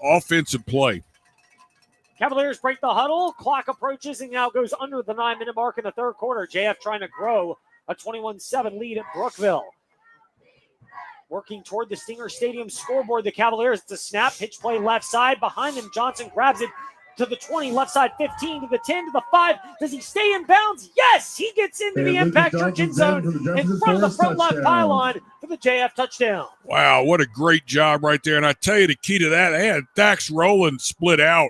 offensive play. Cavaliers break the huddle. Clock approaches and now goes under the 9-minute mark in the third quarter. JF trying to grow a 21-7 lead at Brookville. Working toward the Stinger Stadium scoreboard, the Cavaliers. It's a snap, pitch play left side. Behind him, Johnson grabs it to the 20, left side 15, to the 10, to the 5. Does he stay in bounds? Yes, he gets into the Impact Church end zone in front of the front left pylon for the JF touchdown. Wow, what a great job right there. And I tell you, the key to that, they had Dax Rowland split out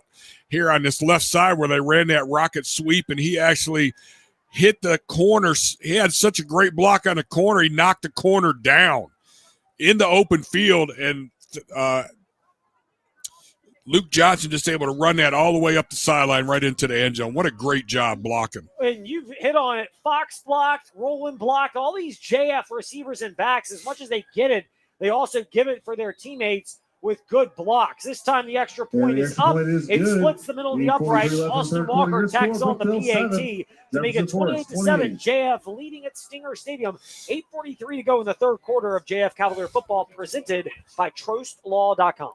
here on this left side where they ran that rocket sweep, and he actually hit the corner. He had such a great block on the corner, he knocked the corner down in the open field, and Luke Johnson just able to run that all the way up the sideline right into the end zone. What a great job blocking. And you've hit on it. Fox blocked, Rowland blocked, all these JF receivers and backs, as much as they get it, they also give it for their teammates with good blocks. This time the extra point is up. It splits the middle of the upright. Austin Walker tacks on the PAT to make it 28-7. JF leading at Stinger Stadium. 8:43 to go in the third quarter of JF Cavalier football, presented by TrostLaw.com.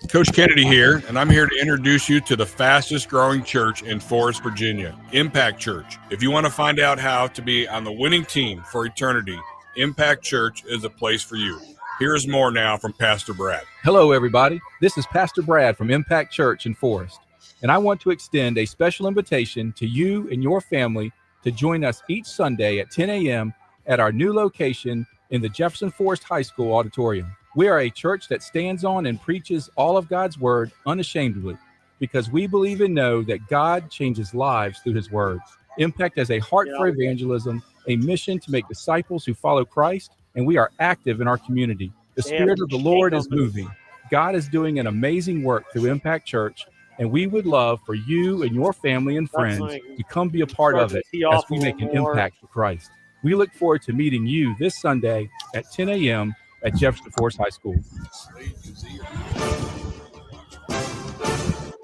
Coach Kennedy here, and I'm here to introduce you to the fastest growing church in Forest, Virginia, Impact Church. If you want to find out how to be on the winning team for eternity, Impact Church is a place for you. Here's more now from Pastor Brad. Hello, everybody. This is Pastor Brad from Impact Church in Forest, and I want to extend a special invitation to you and your family to join us each Sunday at 10 a.m. at our new location in the Jefferson Forest High School auditorium. We are a church that stands on and preaches all of God's word unashamedly. because we believe and know that God changes lives through his words. Impact has a heart for evangelism, a mission to make disciples who follow Christ, and we are active in our community. The Spirit of the Lord is moving. God is doing an amazing work through Impact Church, and we would love for you and your family and friends to come be a part of it as we make an impact for Christ. We look forward to meeting you this Sunday at 10 a.m. at Jefferson Forest High School.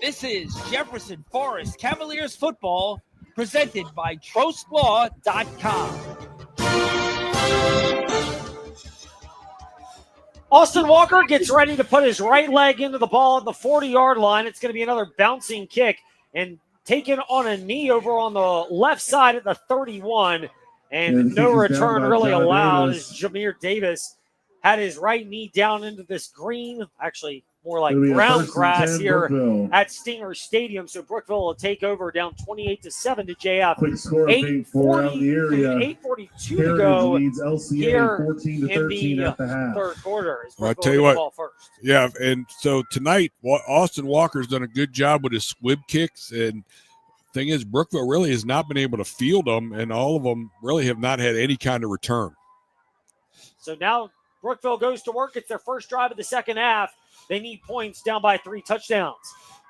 This is Jefferson Forest Cavaliers football presented by TrostLaw.com. Austin Walker gets ready to put his right leg into the ball at the 40-yard line. It's going to be another bouncing kick and taken on a knee over on the left side at the 31. And no return really allowed as Jameer Davis had his right knee down into this green, actually more like brown grass here at Stinger Stadium. So Brookville will take over down 28-7 to JF. Quick score, 8:42 to go leads LCA here 14-13 at the half. Third quarter. Well, I tell you what, yeah, and so tonight, Austin Walker's done a good job with his squib kicks, and thing is, Brookville really has not been able to field them, and all of them really have not had any kind of return. So now Brookville goes to work. It's their first drive of the second half. They need points, down by 3 touchdowns.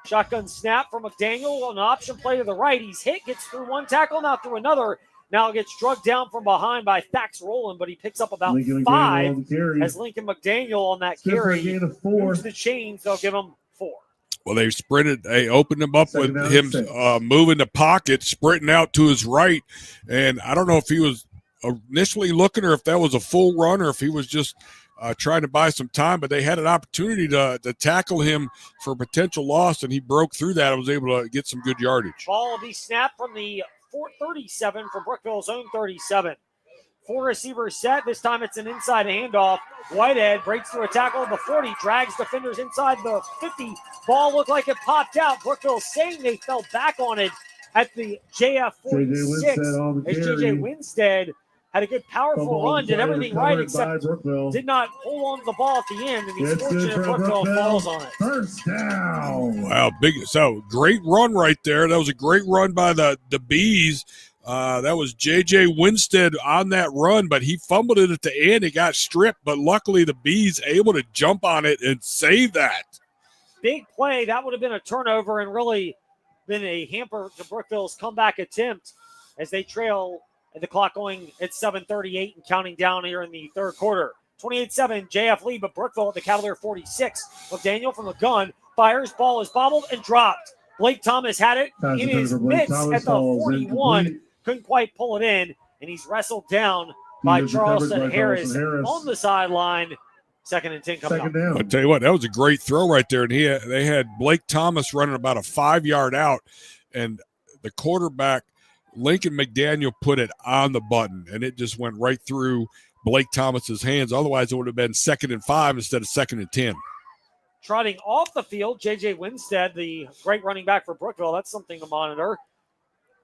Shotgun snap from McDaniel on an option play to the right. He's hit, gets through one tackle, now through another. Now gets drugged down from behind by Thax Rowland, but he picks up about 5 as Lincoln McDaniel on that carry moves the chains. They'll give him 4. Well, they sprinted. They opened him up with him moving the pocket, sprinting out to his right. And I don't know if he was initially looking or if that was a full run or if he was just trying to buy some time. But they had an opportunity to tackle him for potential loss, and he broke through that and was able to get some good yardage. Ball will be snapped from the 37 from Brookville's own 37. 4 receivers set. This time it's an inside handoff. Whitehead breaks through a tackle at the 40, drags defenders inside the 50. Ball looked like it popped out. Brookville saying they fell back on it at the JF 46 as J.J. Winstead had a good, powerful run, did everything right except did not hold on to the ball at the end, and he's fortunate Brookville falls on it. First down. Wow, great run right there. That was a great run by the Bees. That was J.J. Winstead on that run, but he fumbled it at the end. It got stripped, but luckily the Bees able to jump on it and save that. Big play. That would have been a turnover and really been a hamper to Brookville's comeback attempt as they trail and the clock going at 7:38 and counting down here in the third quarter. 28-7, JF lead, but Brookville at the Cavalier 46. McDaniel from the gun fires. Ball is bobbled and dropped. Blake Thomas had it in his midst at the 41. Couldn't quite pull it in, and he's wrestled down by Charleston Harris on the sideline. 2nd and 10 coming up. I'll tell you what, that was a great throw right there. And they had Blake Thomas running about a 5-yard out, and the quarterback, Lincoln McDaniel, put it on the button, and it just went right through Blake Thomas's hands. Otherwise, it would have been 2nd and 5 instead of 2nd and 10. Trotting off the field, J.J. Winstead, the great running back for Brookville. That's something to monitor.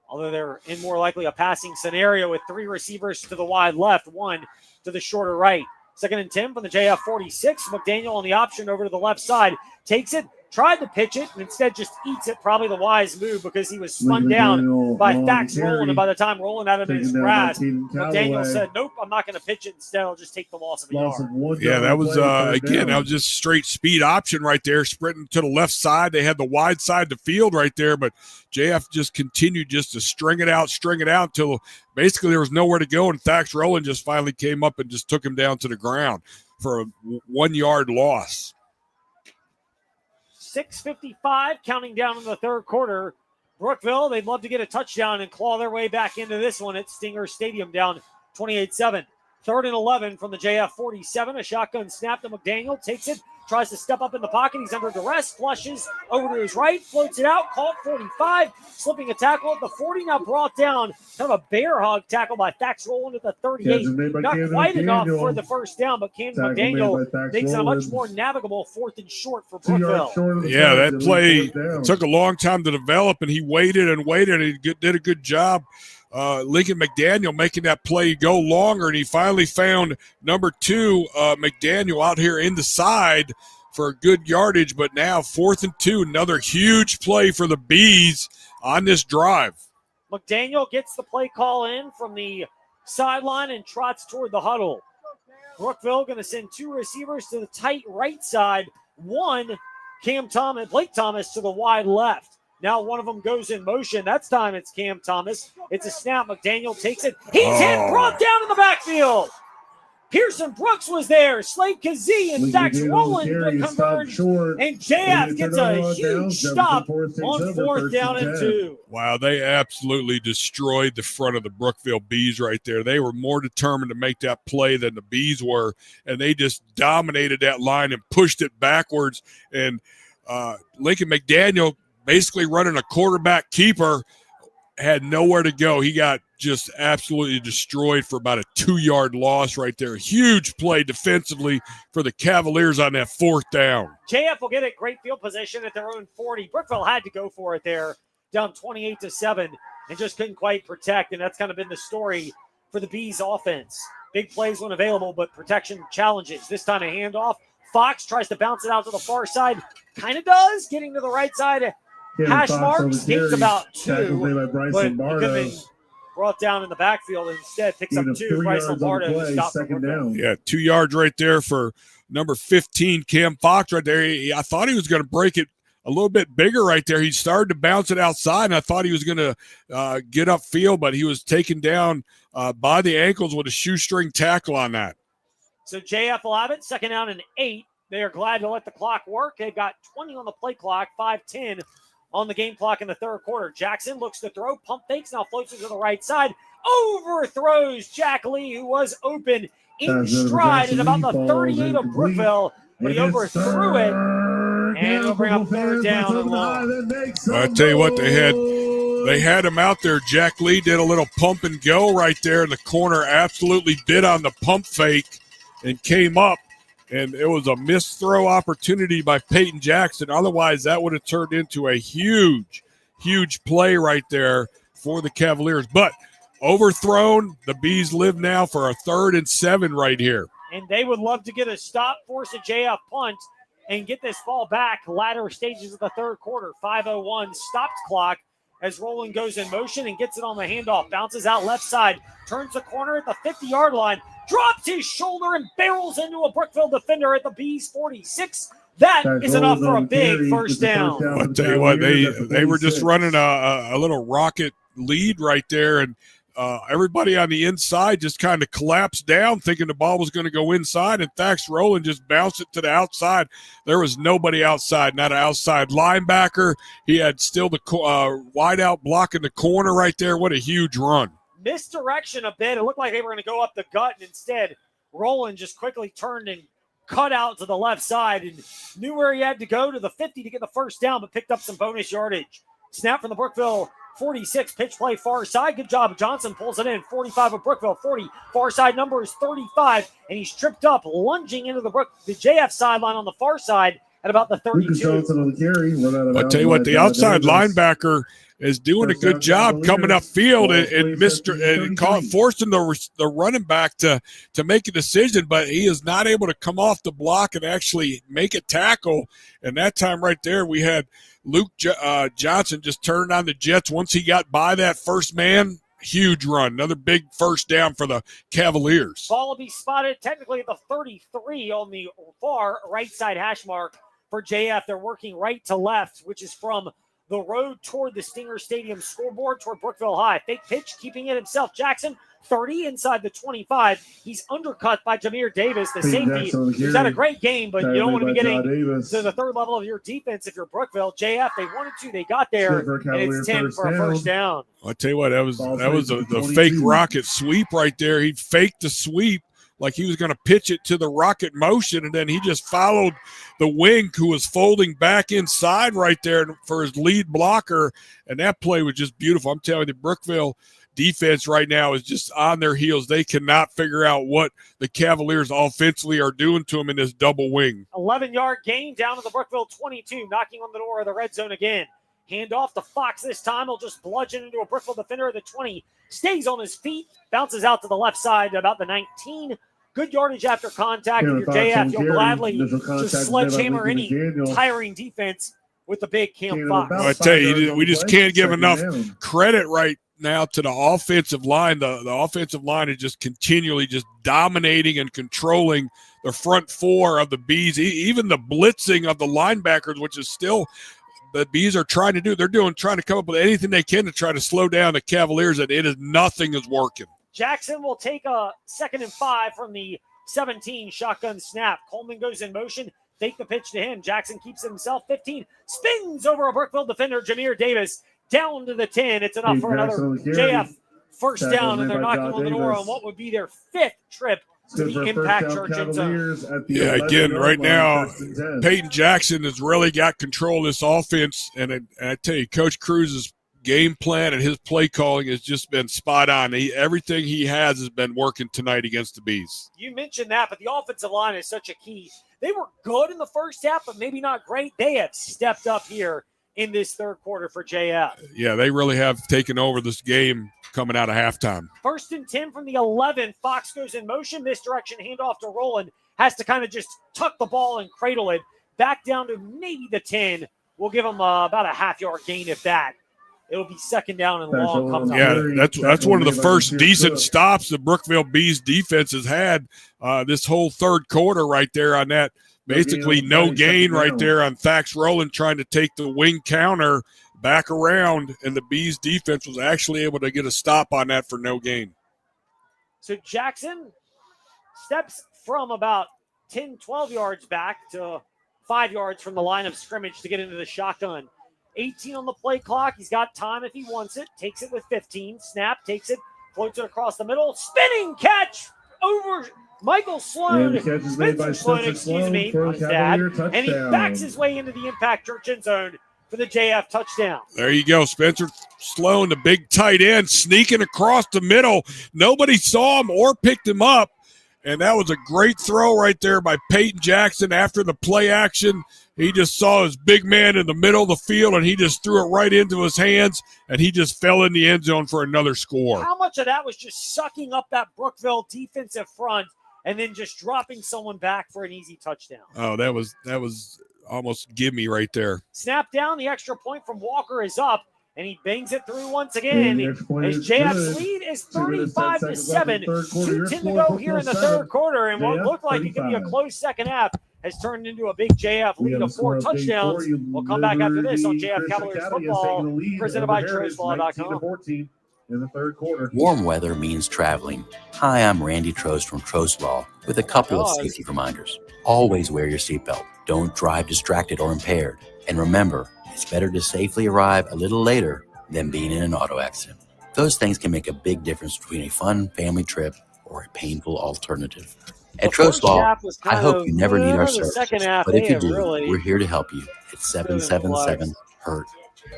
Although they're in more likely a passing scenario with 3 receivers to the wide left, 1 to the shorter right. 2nd and 10 from the JF 46. McDaniel on the option over to the left side. Takes it, tried to pitch it, and instead just eats it. Probably the wise move because he was spun down by Thax Rowland. And by the time Rowland had him in his grasp, McDaniel said, nope, I'm not going to pitch it. Instead, I'll just take the loss of a yard. Yeah, that was, again, that was just straight speed option right there, sprinting to the left side. They had the wide side of the field right there, but JF just continued just to string it out until basically there was nowhere to go, and Thax Rowland just finally came up and just took him down to the ground for a 1-yard loss. 6:55 counting down in the third quarter. Brookville, they'd love to get a touchdown and claw their way back into this one at Stinger Stadium, down 28-7. 3rd and 11 from the JF 47. A shotgun snap to McDaniel. Takes it, tries to step up in the pocket. He's under duress, flushes over to his right, floats it out, caught 45, slipping a tackle at the 40, now brought down. Kind of a bear hug tackle by Thax Rowland at the 38. Not quite enough for the first down, but Camden McDaniel makes it a much more navigable 4th and short for Brookville. Yeah, that play took a long time to develop, and he waited and he did a good job. Lincoln McDaniel making that play go longer, and he finally found number 2, McDaniel, out here in the side for a good yardage, but now 4th and 2, another huge play for the Bees on this drive. McDaniel gets the play call in from the sideline and trots toward the huddle. Brookville going to send 2 receivers to the tight right side. One, Blake Thomas to the wide left. Now one of them goes in motion. That's time it's Cam Thomas. It's a snap. McDaniel takes it. He's hit, brought down in the backfield. Pearson Brooks was there. Slade Kazee and Dax Rowland converge. And JF gets a huge stop on 4th down and 2. Wow, they absolutely destroyed the front of the Brookville Bees right there. They were more determined to make that play than the Bees were, and they just dominated that line and pushed it backwards. And Lincoln McDaniel, basically running a quarterback keeper, had nowhere to go. He got just absolutely destroyed for about a 2-yard loss right there. Huge play defensively for the Cavaliers on that 4th down. JF will get it great field position at their own 40. Brookville had to go for it there, down 28-7, and just couldn't quite protect. And that's kind of been the story for the Bees offense. Big plays when available, but protection challenges. This time a handoff. Fox tries to bounce it out to the far side. Kind of does, getting to the right side. Hash marks, gains about 2, but he could have been brought down in the backfield and instead picks up 2. Bryce Lombardo to stop second down. Yeah, 2 yards right there for number 15, Cam Fox right there. I thought he was going to break it a little bit bigger right there. He started to bounce it outside, and I thought he was going to get upfield, but he was taken down by the ankles with a shoestring tackle on that. So JF will have it, 2nd down and 8. They are glad to let the clock work. They've got 20 on the play clock, 5:10 on the game clock in the 3rd quarter. Jackson looks to throw, pump fakes, now floats it to the right side. Overthrows Jack Lee, who was open in stride at about the 38 of Brookville, but he overthrew it, and it'll bring up 3rd down and long. I tell you what, they had him out there. Jack Lee did a little pump and go right there in the corner, absolutely bid on the pump fake and came up. And it was a missed throw opportunity by Peyton Jackson. Otherwise, that would have turned into a huge, huge play right there for the Cavaliers. But overthrown, the Bees live now for a 3rd and 7 right here. And they would love to get a stop, force a JF punt, and get this ball back. Latter stages of the 3rd quarter. 5:01 stopped clock as Rowland goes in motion and gets it on the handoff. Bounces out left side, turns the corner at the 50-yard line. Drops his shoulder and barrels into a Brookville defender at the Bees 46. That is enough for a big 1st down. I'll tell you what, they were just running a little rocket lead right there, and everybody on the inside just kind of collapsed down thinking the ball was going to go inside, and Thax Rowland just bounced it to the outside. There was nobody outside, not an outside linebacker. He had still the wide out block in the corner right there. What a huge run. Misdirection a bit. It looked like they were going to go up the gut, and instead Rowland just quickly turned and cut out to the left side and knew where he had to go to the 50 to get the 1st down, but picked up some bonus yardage. Snap from the Brookville 46, pitch play far side. Good job. Johnson pulls it in. 45 of Brookville, 40. Far side number is 35, and he's tripped up, lunging into the JF sideline on the far side at about the 32. I'll tell you what, the outside linebacker is doing a good job coming upfield and forcing the running back to make a decision, but he is not able to come off the block and actually make a tackle. And that time right there, we had Luke Johnson just turned on the Jets once he got by that first man. Huge run. Another big 1st down for the Cavaliers. Ball will be spotted technically at the 33 on the far right side hash mark for JF. They're working right to left, which is from the road toward the Stinger Stadium scoreboard toward Brookville High. Fake pitch, keeping it himself. Jackson, 30 inside the 25. He's undercut by Jameer Davis, the safety. He's had a great game, but you don't want to be getting to the 3rd level of your defense if you're Brookville. JF, they wanted to. They got there, and it's 10 for a 1st down. I'll tell you what, that was the fake rocket sweep right there. He faked the sweep like he was going to pitch it to the rocket motion, and then he just followed the wing who was folding back inside right there for his lead blocker, and that play was just beautiful. I'm telling you, Brookville defense right now is just on their heels. They cannot figure out what the Cavaliers offensively are doing to them in this double wing. 11-yard gain down to the Brookville 22, knocking on the door of the red zone again. Hand off to Fox this time. He'll just bludgeon into a Brookville defender at the 20. Stays on his feet. Bounces out to the left side about the 19. good yardage after contact. If you're JF, you'll gladly just sledgehammer any tiring defense with the big Cam Fox. I tell you, we just can't give enough credit right now to the offensive line. The offensive line is just continually just dominating and controlling the front four of the Bees, even the blitzing of the linebackers, which is still the Bees are trying to do. They're trying to come up with anything they can to try to slow down the Cavaliers, and nothing is working. Jackson will take a 2nd and 5 from the 17 shotgun snap. Coleman goes in motion. Take the pitch to him. Jackson keeps it himself. 15. Spins over a Brookville defender, Jameer Davis, down to the 10. It's enough for another JF first down, and they're knocking on the door on what would be their 5th trip to the Impact Church end zone. Yeah, again, right now, Peyton Jackson has really got control of this offense, and I tell you, Coach Cruz's game plan and his play calling has just been spot on. Everything he has been working tonight against the Bees. You mentioned that, but the offensive line is such a key. They were good in the first half, but maybe not great. They have stepped up here in this third quarter for JF. Yeah, they really have taken over this game coming out of halftime. 1st and 10 from the 11. Fox goes in motion. Misdirection handoff to Roland. Has to kind of just tuck the ball and cradle it. Back down to maybe the 10. We'll give them about a half-yard gain, if that. It'll be 2nd down and long. That's one of the first decent stops the Brookville Bees defense has had this whole third quarter right there on that. Basically no gain right there on Thax Rowland trying to take the wing counter back around, and the Bees defense was actually able to get a stop on that for no gain. So Jackson steps from about 10, 12 yards back to 5 yards from the line of scrimmage to get into the shotgun. 18 on the play clock. He's got time if he wants it. Takes it with 15. Snap, takes it, floats it across the middle. Spinning catch over Michael Sloan. Spencer Sloan, excuse me, my dad. And he backs his way into the Impact Church end zone for the JF touchdown. There you go. Spencer Sloan, the big tight end, sneaking across the middle. Nobody saw him or picked him up. And that was a great throw right there by Peyton Jackson after the play action. He just saw his big man in the middle of the field, and he just threw it right into his hands, and he just fell in the end zone for another score. How much of that was just sucking up that Brookville defensive front and then just dropping someone back for an easy touchdown? Oh, that was almost gimme right there. Snap down. The extra point from Walker is up, and he bangs it through once again. His JF's lead is 35-7. 2:10 to go here in the third quarter, and what looked like it could be a close second half has turned into a big JF lead of 4 touchdowns. We'll come back after this on JF Cavaliers Football, presented by TrostLaw.com. In the third quarter. Warm weather means traveling. Hi, I'm Randy Trost from Trost Law with a couple of safety reminders. Always wear your seatbelt. Don't drive distracted or impaired. And remember, it's better to safely arrive a little later than being in an auto accident. Those things can make a big difference between a fun family trip or a painful alternative. At Trost Law, I hope you never need our service, but if you do, we're here to help you at 777-HURT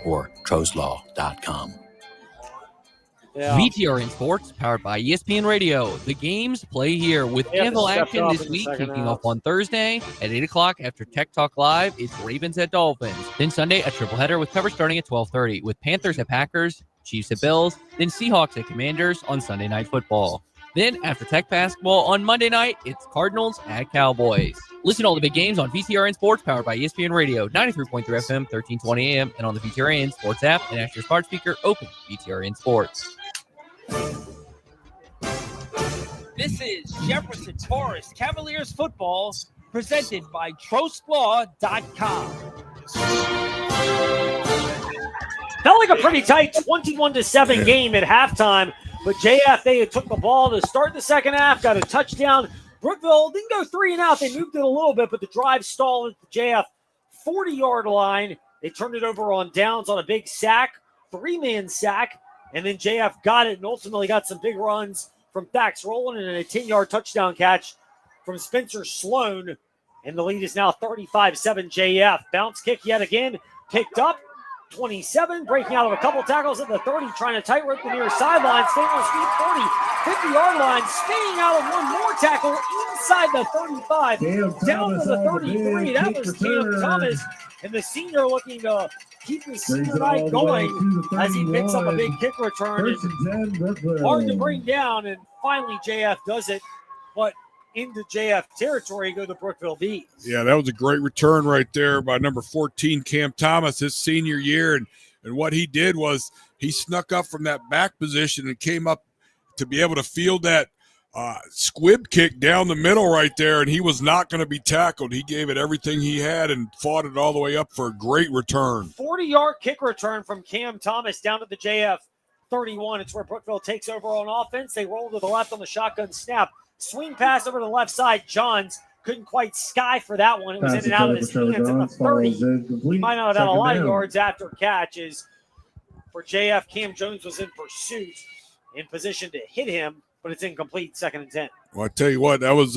or TrostLaw.com. VTRN Sports, powered by ESPN Radio. The games play here with ample action this week, kicking off on Thursday at 8 o'clock after Tech Talk Live. It's Ravens at Dolphins. Then Sunday, a triple-header with coverage starting at 12:30 with Panthers at Packers, Chiefs at Bills, then Seahawks at Commanders on Sunday Night Football. Then, after Tech basketball on Monday night, it's Cardinals at Cowboys. Listen to all the big games on VTRN Sports, powered by ESPN Radio, 93.3 FM, 1320 AM, and on the VTRN Sports app and at your smart speaker, open VTRN Sports. This is Jefferson Forest Cavaliers Football, presented by TrostLaw.com. Felt like a pretty tight 21-7 game at halftime. But JF, they took the ball to start the second half, got a touchdown. Brookville didn't go 3 and out. They moved it a little bit, but the drive stalled at the JF 40-yard line. They turned it over on downs on a big sack, 3-man sack, and then JF got it and ultimately got some big runs from Thax Rowland and a 10-yard touchdown catch from Spencer Sloan. And the lead is now 35-7 JF. Bounce kick yet again, picked up. 27, breaking out of a couple tackles at the 30, trying to tightrope the near sideline, staying on speed 40, 50-yard line, spinning out of one more tackle inside the 35, down to the 33. That was Caleb Thomas, and the senior looking to keep his senior night going as he picks up a big kick return. Hard to bring down, and finally JF does it, but into JF territory go the Brookville Bees. Yeah, that was a great return right there by number 14, Cam Thomas, his senior year. And what he did was he snuck up from that back position and came up to be able to field that squib kick down the middle right there, and he was not going to be tackled. He gave it everything he had and fought it all the way up for a great return. 40-yard kick return from Cam Thomas down to the JF 31. It's where Brookville takes over on offense. They roll to the left on the shotgun snap. Swing pass over to the left side. Johns couldn't quite sky for that one. It was in and out of his hands in the 30. He might not have had a lot of yards after catches. For JF, Cam Jones was in pursuit, in position to hit him, but it's incomplete, 2nd and 10. Well, I tell you what, that was,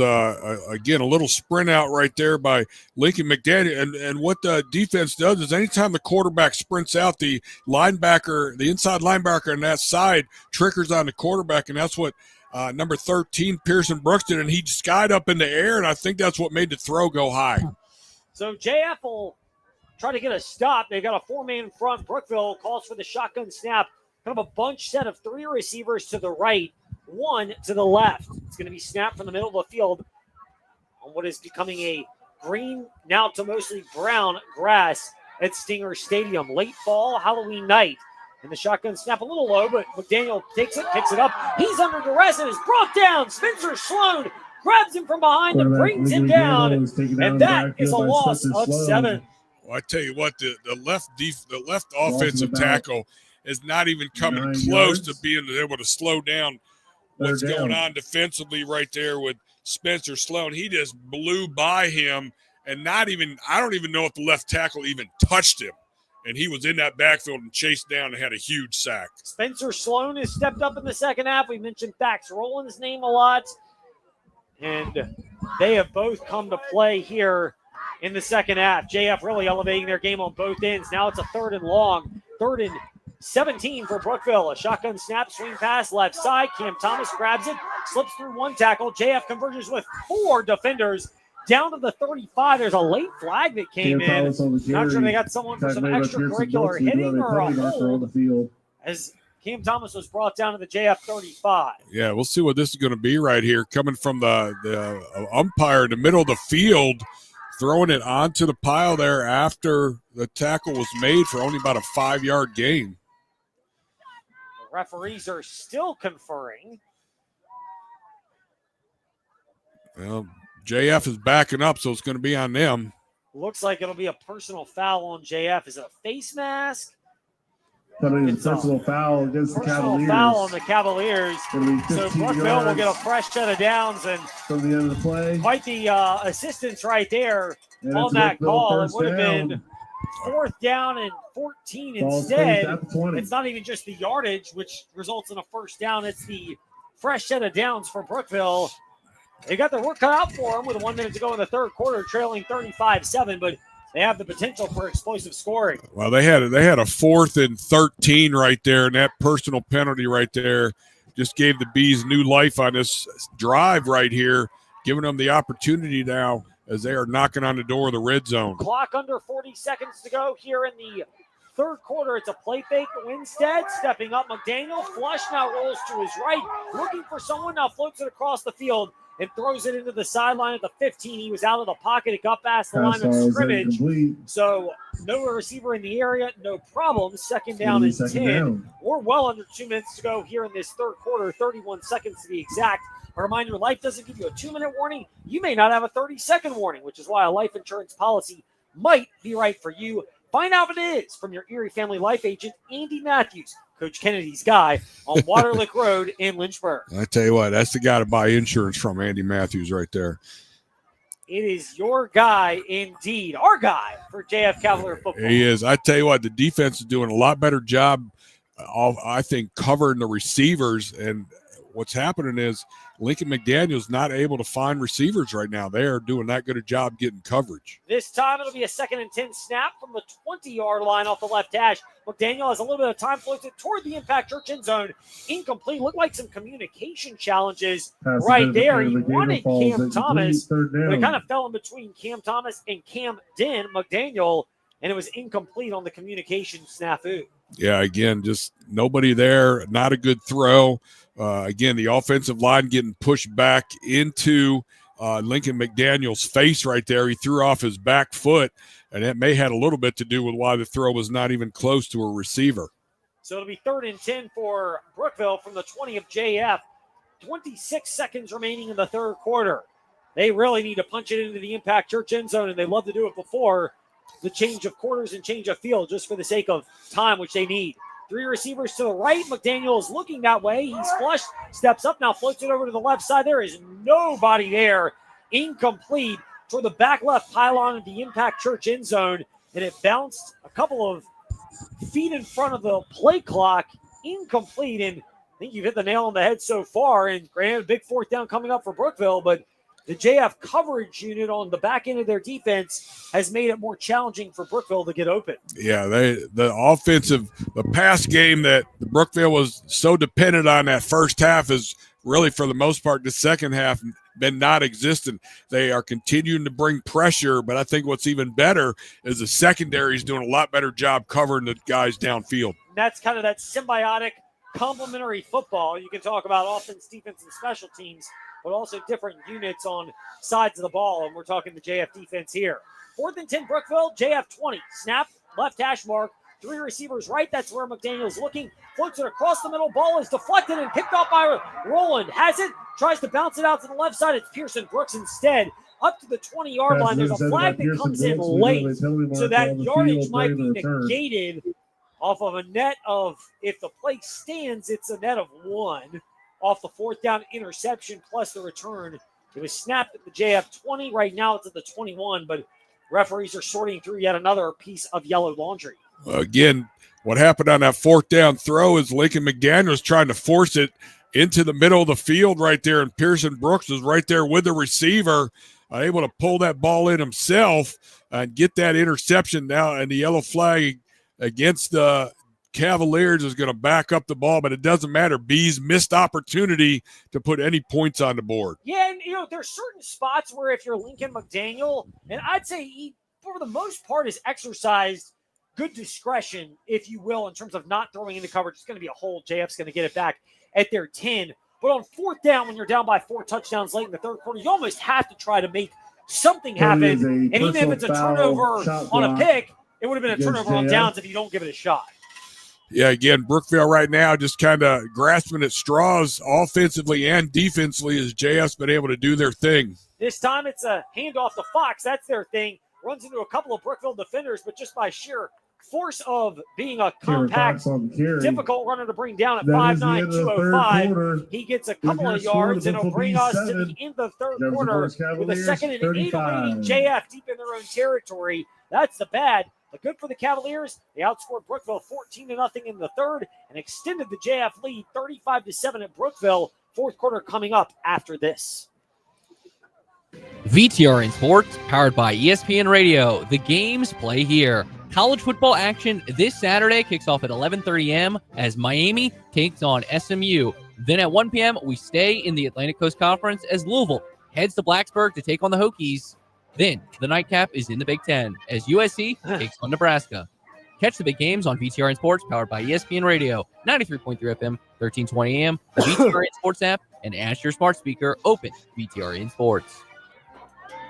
again, a little sprint out right there by Lincoln McDaniel. And what the defense does is anytime the quarterback sprints out, the linebacker, the inside linebacker on that side triggers on the quarterback, and that's what number 13, Pearson Brooks, did, and he skied up in the air, and I think that's what made the throw go high. So JF will try to get a stop. They've got a 4-man front. Brookville calls for the shotgun snap. Kind of a bunch set of 3 receivers to the right, 1 to the left. It's going to be snapped from the middle of the field on what is becoming a green, now to mostly brown grass at Stinger Stadium. Late fall, Halloween night. And the shotgun snap a little low, but McDaniel takes it, picks it up. He's under duress and is brought down. Spencer Sloan grabs him from behind and brings him down. And that is a loss of 7. Well, I tell you what, the left offensive tackle is not even coming close to being able to slow down what's going on defensively right there with Spencer Sloan. He just blew by him, and I don't even know if the left tackle even touched him. And he was in that backfield and chased down and had a huge sack. Spencer Sloan has stepped up in the second half. We mentioned Thax Rowland's name a lot. And they have both come to play here in the second half. JF really elevating their game on both ends. Now it's a 3rd and long. 3rd and 17 for Brookville. A shotgun snap, swing pass, left side. Cam Thomas grabs it, slips through 1 tackle. JF converges with 4 defenders. Down to the 35, there's a late flag that came in. Not sure they got someone for some extracurricular hitting or a hold as Cam Thomas was brought down to the JF 35. Yeah, we'll see what this is going to be right here. Coming from the umpire in the middle of the field, throwing it onto the pile there after the tackle was made for only about a 5-yard gain. The referees are still conferring. Well, JF is backing up, so it's going to be on them. Looks like it'll be a personal foul on JF. Is it a face mask? It's a personal foul against the Cavaliers. Foul on the Cavaliers. So Brookville will get a fresh set of downs, and from the end of the play, quite the assistance right there on that call. It would have been 4th down and 14 instead. It's not even just the yardage, which results in a first down. It's the fresh set of downs for Brookville. They got their work cut out for them with 1 minute to go in the 3rd quarter, trailing 35-7, but they have the potential for explosive scoring. Well, they had a 4th and 13 right there, and that personal penalty right there just gave the Bees new life on this drive right here, giving them the opportunity now as they are knocking on the door of the red zone. Clock under 40 seconds to go here in the 3rd quarter. It's a play fake. Winstead stepping up. McDaniel flush now rolls to his right, looking for someone, now floats it across the field and throws it into the sideline at the 15. He was out of the pocket. It got past the line of scrimmage. So no receiver in the area, no problem. 2nd down and 10. We're well under 2 minutes to go here in this 3rd quarter, 31 seconds to be exact. A reminder, life doesn't give you a 2-minute warning. You may not have a 30-second warning, which is why a life insurance policy might be right for you. Find out if it is from your Erie Family Life agent, Andy Matthews, Coach Kennedy's guy on Waterlick Road in Lynchburg. I tell you what, that's the guy to buy insurance from, Andy Matthews right there. It is your guy indeed, our guy for JF Cavalier football. He is. I tell you what, the defense is doing a lot better job of, I think, covering the receivers. And what's happening is Lincoln McDaniel's not able to find receivers right now. They are doing that good a job getting coverage. This time it'll be a 2nd and 10 snap from the 20-yard line off the left hash. McDaniel has a little bit of time, floats it toward the Impact Church end zone. Incomplete. Looked like some communication challenges right there. He wanted Cam Thomas, but it kind of fell in between Cam Thomas and Camden McDaniel, and it was incomplete on the communication snafu. Yeah, again, just nobody there. Not a good throw. Again, the offensive line getting pushed back into Lincoln McDaniel's face right there. He threw off his back foot, and that may have had a little bit to do with why the throw was not even close to a receiver. So it'll be 3rd and 10 for Brookville from the 20 of JF. 26 seconds remaining in the third quarter. They really need to punch it into the Impact Church end zone, and they love to do it before the change of quarters and change of field just for the sake of time, which they need. 3 receivers to the right. McDaniel is looking that way. He's flushed, steps up now, floats it over to the left side. There is nobody there. Incomplete toward the back left pylon of the Impact Church end zone, and it bounced a couple of feet in front of the play clock. Incomplete, and I think you've hit the nail on the head so far. And granted, a big 4th down coming up for Brookville, but the JF coverage unit on the back end of their defense has made it more challenging for Brookville to get open. Yeah, the pass game that Brookville was so dependent on that first half is really, for the most part, the second half been non-existent. They are continuing to bring pressure, but I think what's even better is the secondary is doing a lot better job covering the guys downfield. That's kind of that symbiotic, complementary football. You can talk about offense, defense, and special teams, but also different units on sides of the ball, and we're talking the JF defense here. 4th and 10 Brookville, JF 20. Snap, left hash mark, 3 receivers right. That's where McDaniel's looking. Floats it across the middle. Ball is deflected and picked off by Roland. Has it, tries to bounce it out to the left side. It's Pearson Brooks instead. Up to the 20-yard line. There's a flag that comes in late, so that yardage might be negated off of a net of, if the play stands, it's a net of 1 off the 4th down interception plus the return. It was snapped at the JF 20. Right now it's at the 21, but referees are sorting through yet another piece of yellow laundry. Again, what happened on that 4th down throw is Lincoln McDaniel was trying to force it into the middle of the field right there, and Pearson Brooks was right there with the receiver, able to pull that ball in himself and get that interception now, and the yellow flag against the Cavaliers is going to back up the ball, but it doesn't matter. Bees missed opportunity to put any points on the board. Yeah, and there's certain spots where if you're Lincoln McDaniel, and I'd say he, for the most part, has exercised good discretion, if you will, in terms of not throwing into coverage. It's going to be a hole. JF's going to get it back at their 10. But on 4th down, when you're down by 4 touchdowns late in the third quarter, you almost have to try to make something happen. And even if it's a turnover on a pick, it would have been a turnover on downs if you don't give it a shot. Yeah, again, Brookville right now just kind of grasping at straws offensively and defensively as JF's been able to do their thing. This time it's a handoff to Fox. That's their thing. Runs into a couple of Brookville defenders, but just by sheer force of being a compact, difficult runner to bring down at 5'9", 205, he gets a couple of yards, and it'll bring us to the end of the third quarter with a 2nd and 8 leading JF deep in their own territory. That's the bad. But good for the Cavaliers. They outscored Brookville 14-0 in the third and extended the JF lead 35-7 at Brookville. Fourth quarter coming up after this. VTRN Sports, powered by ESPN Radio. The games play here. College football action this Saturday kicks off at 11:30 a.m. as Miami takes on SMU. Then at 1 p.m., we stay in the Atlantic Coast Conference as Louisville heads to Blacksburg to take on the Hokies. Then the nightcap is in the Big Ten as USC takes on Nebraska. Catch the big games on VTRN Sports, powered by ESPN Radio, 93.3 FM, 1320 AM, the VTRN Sports app, and ask your smart speaker, open VTRN Sports.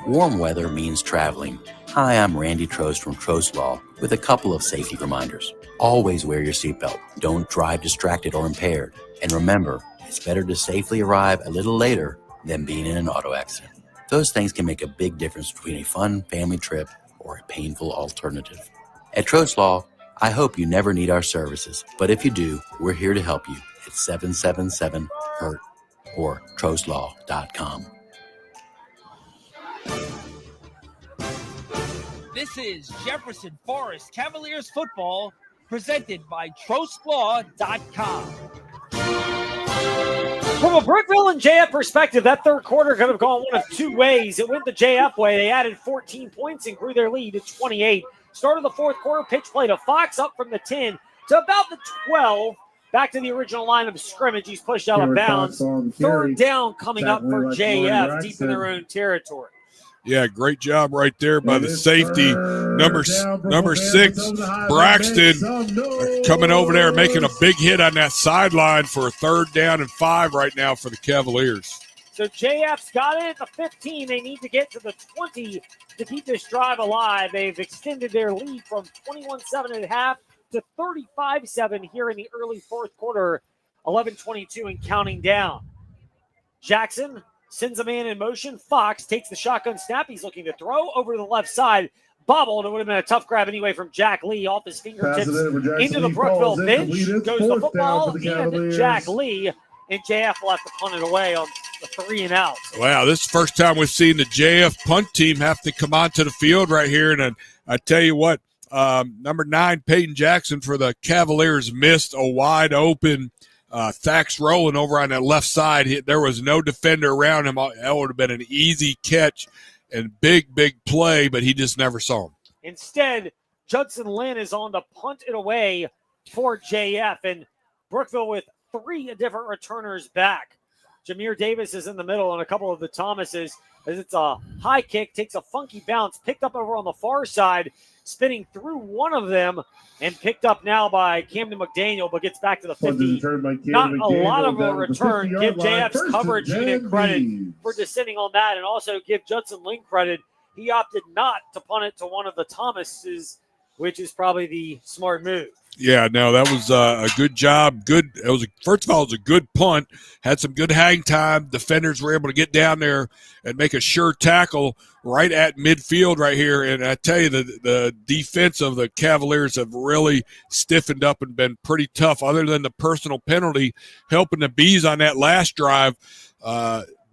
Warm weather means traveling. Hi, I'm Randy Trost from Trost Law with a couple of safety reminders. Always wear your seatbelt. Don't drive distracted or impaired. And remember, it's better to safely arrive a little later than being in an auto accident. Those things can make a big difference between a fun family trip or a painful alternative. At Trost Law, I hope you never need our services, but if you do, we're here to help you at 777-HURT or trostlaw.com. This is Jefferson Forest Cavaliers football, presented by trostlaw.com. From a Brookville and JF perspective, that third quarter could have gone one of two ways. It went the JF way. They added 14 points and grew their lead to 28. Started the fourth quarter, pitch play to Fox up from the 10 to about the 12. Back to the original line of scrimmage. He's pushed out of bounds. Third down coming up for JF, deep in their own territory. Yeah, great job right there by the safety. Number 6, Braxton, coming over there, making a big hit on that sideline for a 3rd down and 5 right now for the Cavaliers. So JF's got it at the 15. They need to get to the 20 to keep this drive alive. They've extended their lead from 21-7 at half to 35-7 here in the early fourth quarter. 11:22 and counting down. Jackson sends a man in motion. Fox takes the shotgun snap. He's looking to throw over to the left side. Bobbled. It would have been a tough grab anyway from Jack Lee off his fingertips into the Brookville bench. Goes the football and Jack Lee. And JF will have to punt it away on the 3 and out. Wow, this is the first time we've seen the JF punt team have to come onto the field right here. And I tell you what, number 9, Peyton Jackson for the Cavaliers missed a wide open Thax rolling over on that left side. There was no defender around him. That would have been an easy catch and big play, but he just never saw him. Instead, Judson Lynn is on to punt it away for JF. And Brookville with 3 different returners back. Jameer Davis is in the middle, and a couple of the Thomases, as it's a high kick, takes a funky bounce, picked up over on the far side, spinning through one of them, and picked up now by Camden McDaniel, but gets back to the 50. Not a lot of a return. Give JF's coverage unit credit for descending on that, and also give Judson Lynn credit. He opted not to punt it to one of the Thomases, which is probably the smart move. Yeah, no, that was a good job. First of all, it was a good punt. Had some good hang time. Defenders were able to get down there and make a sure tackle right at midfield right here. And I tell you, the defense of the Cavaliers have really stiffened up and been pretty tough. Other than the personal penalty helping the Bees on that last drive,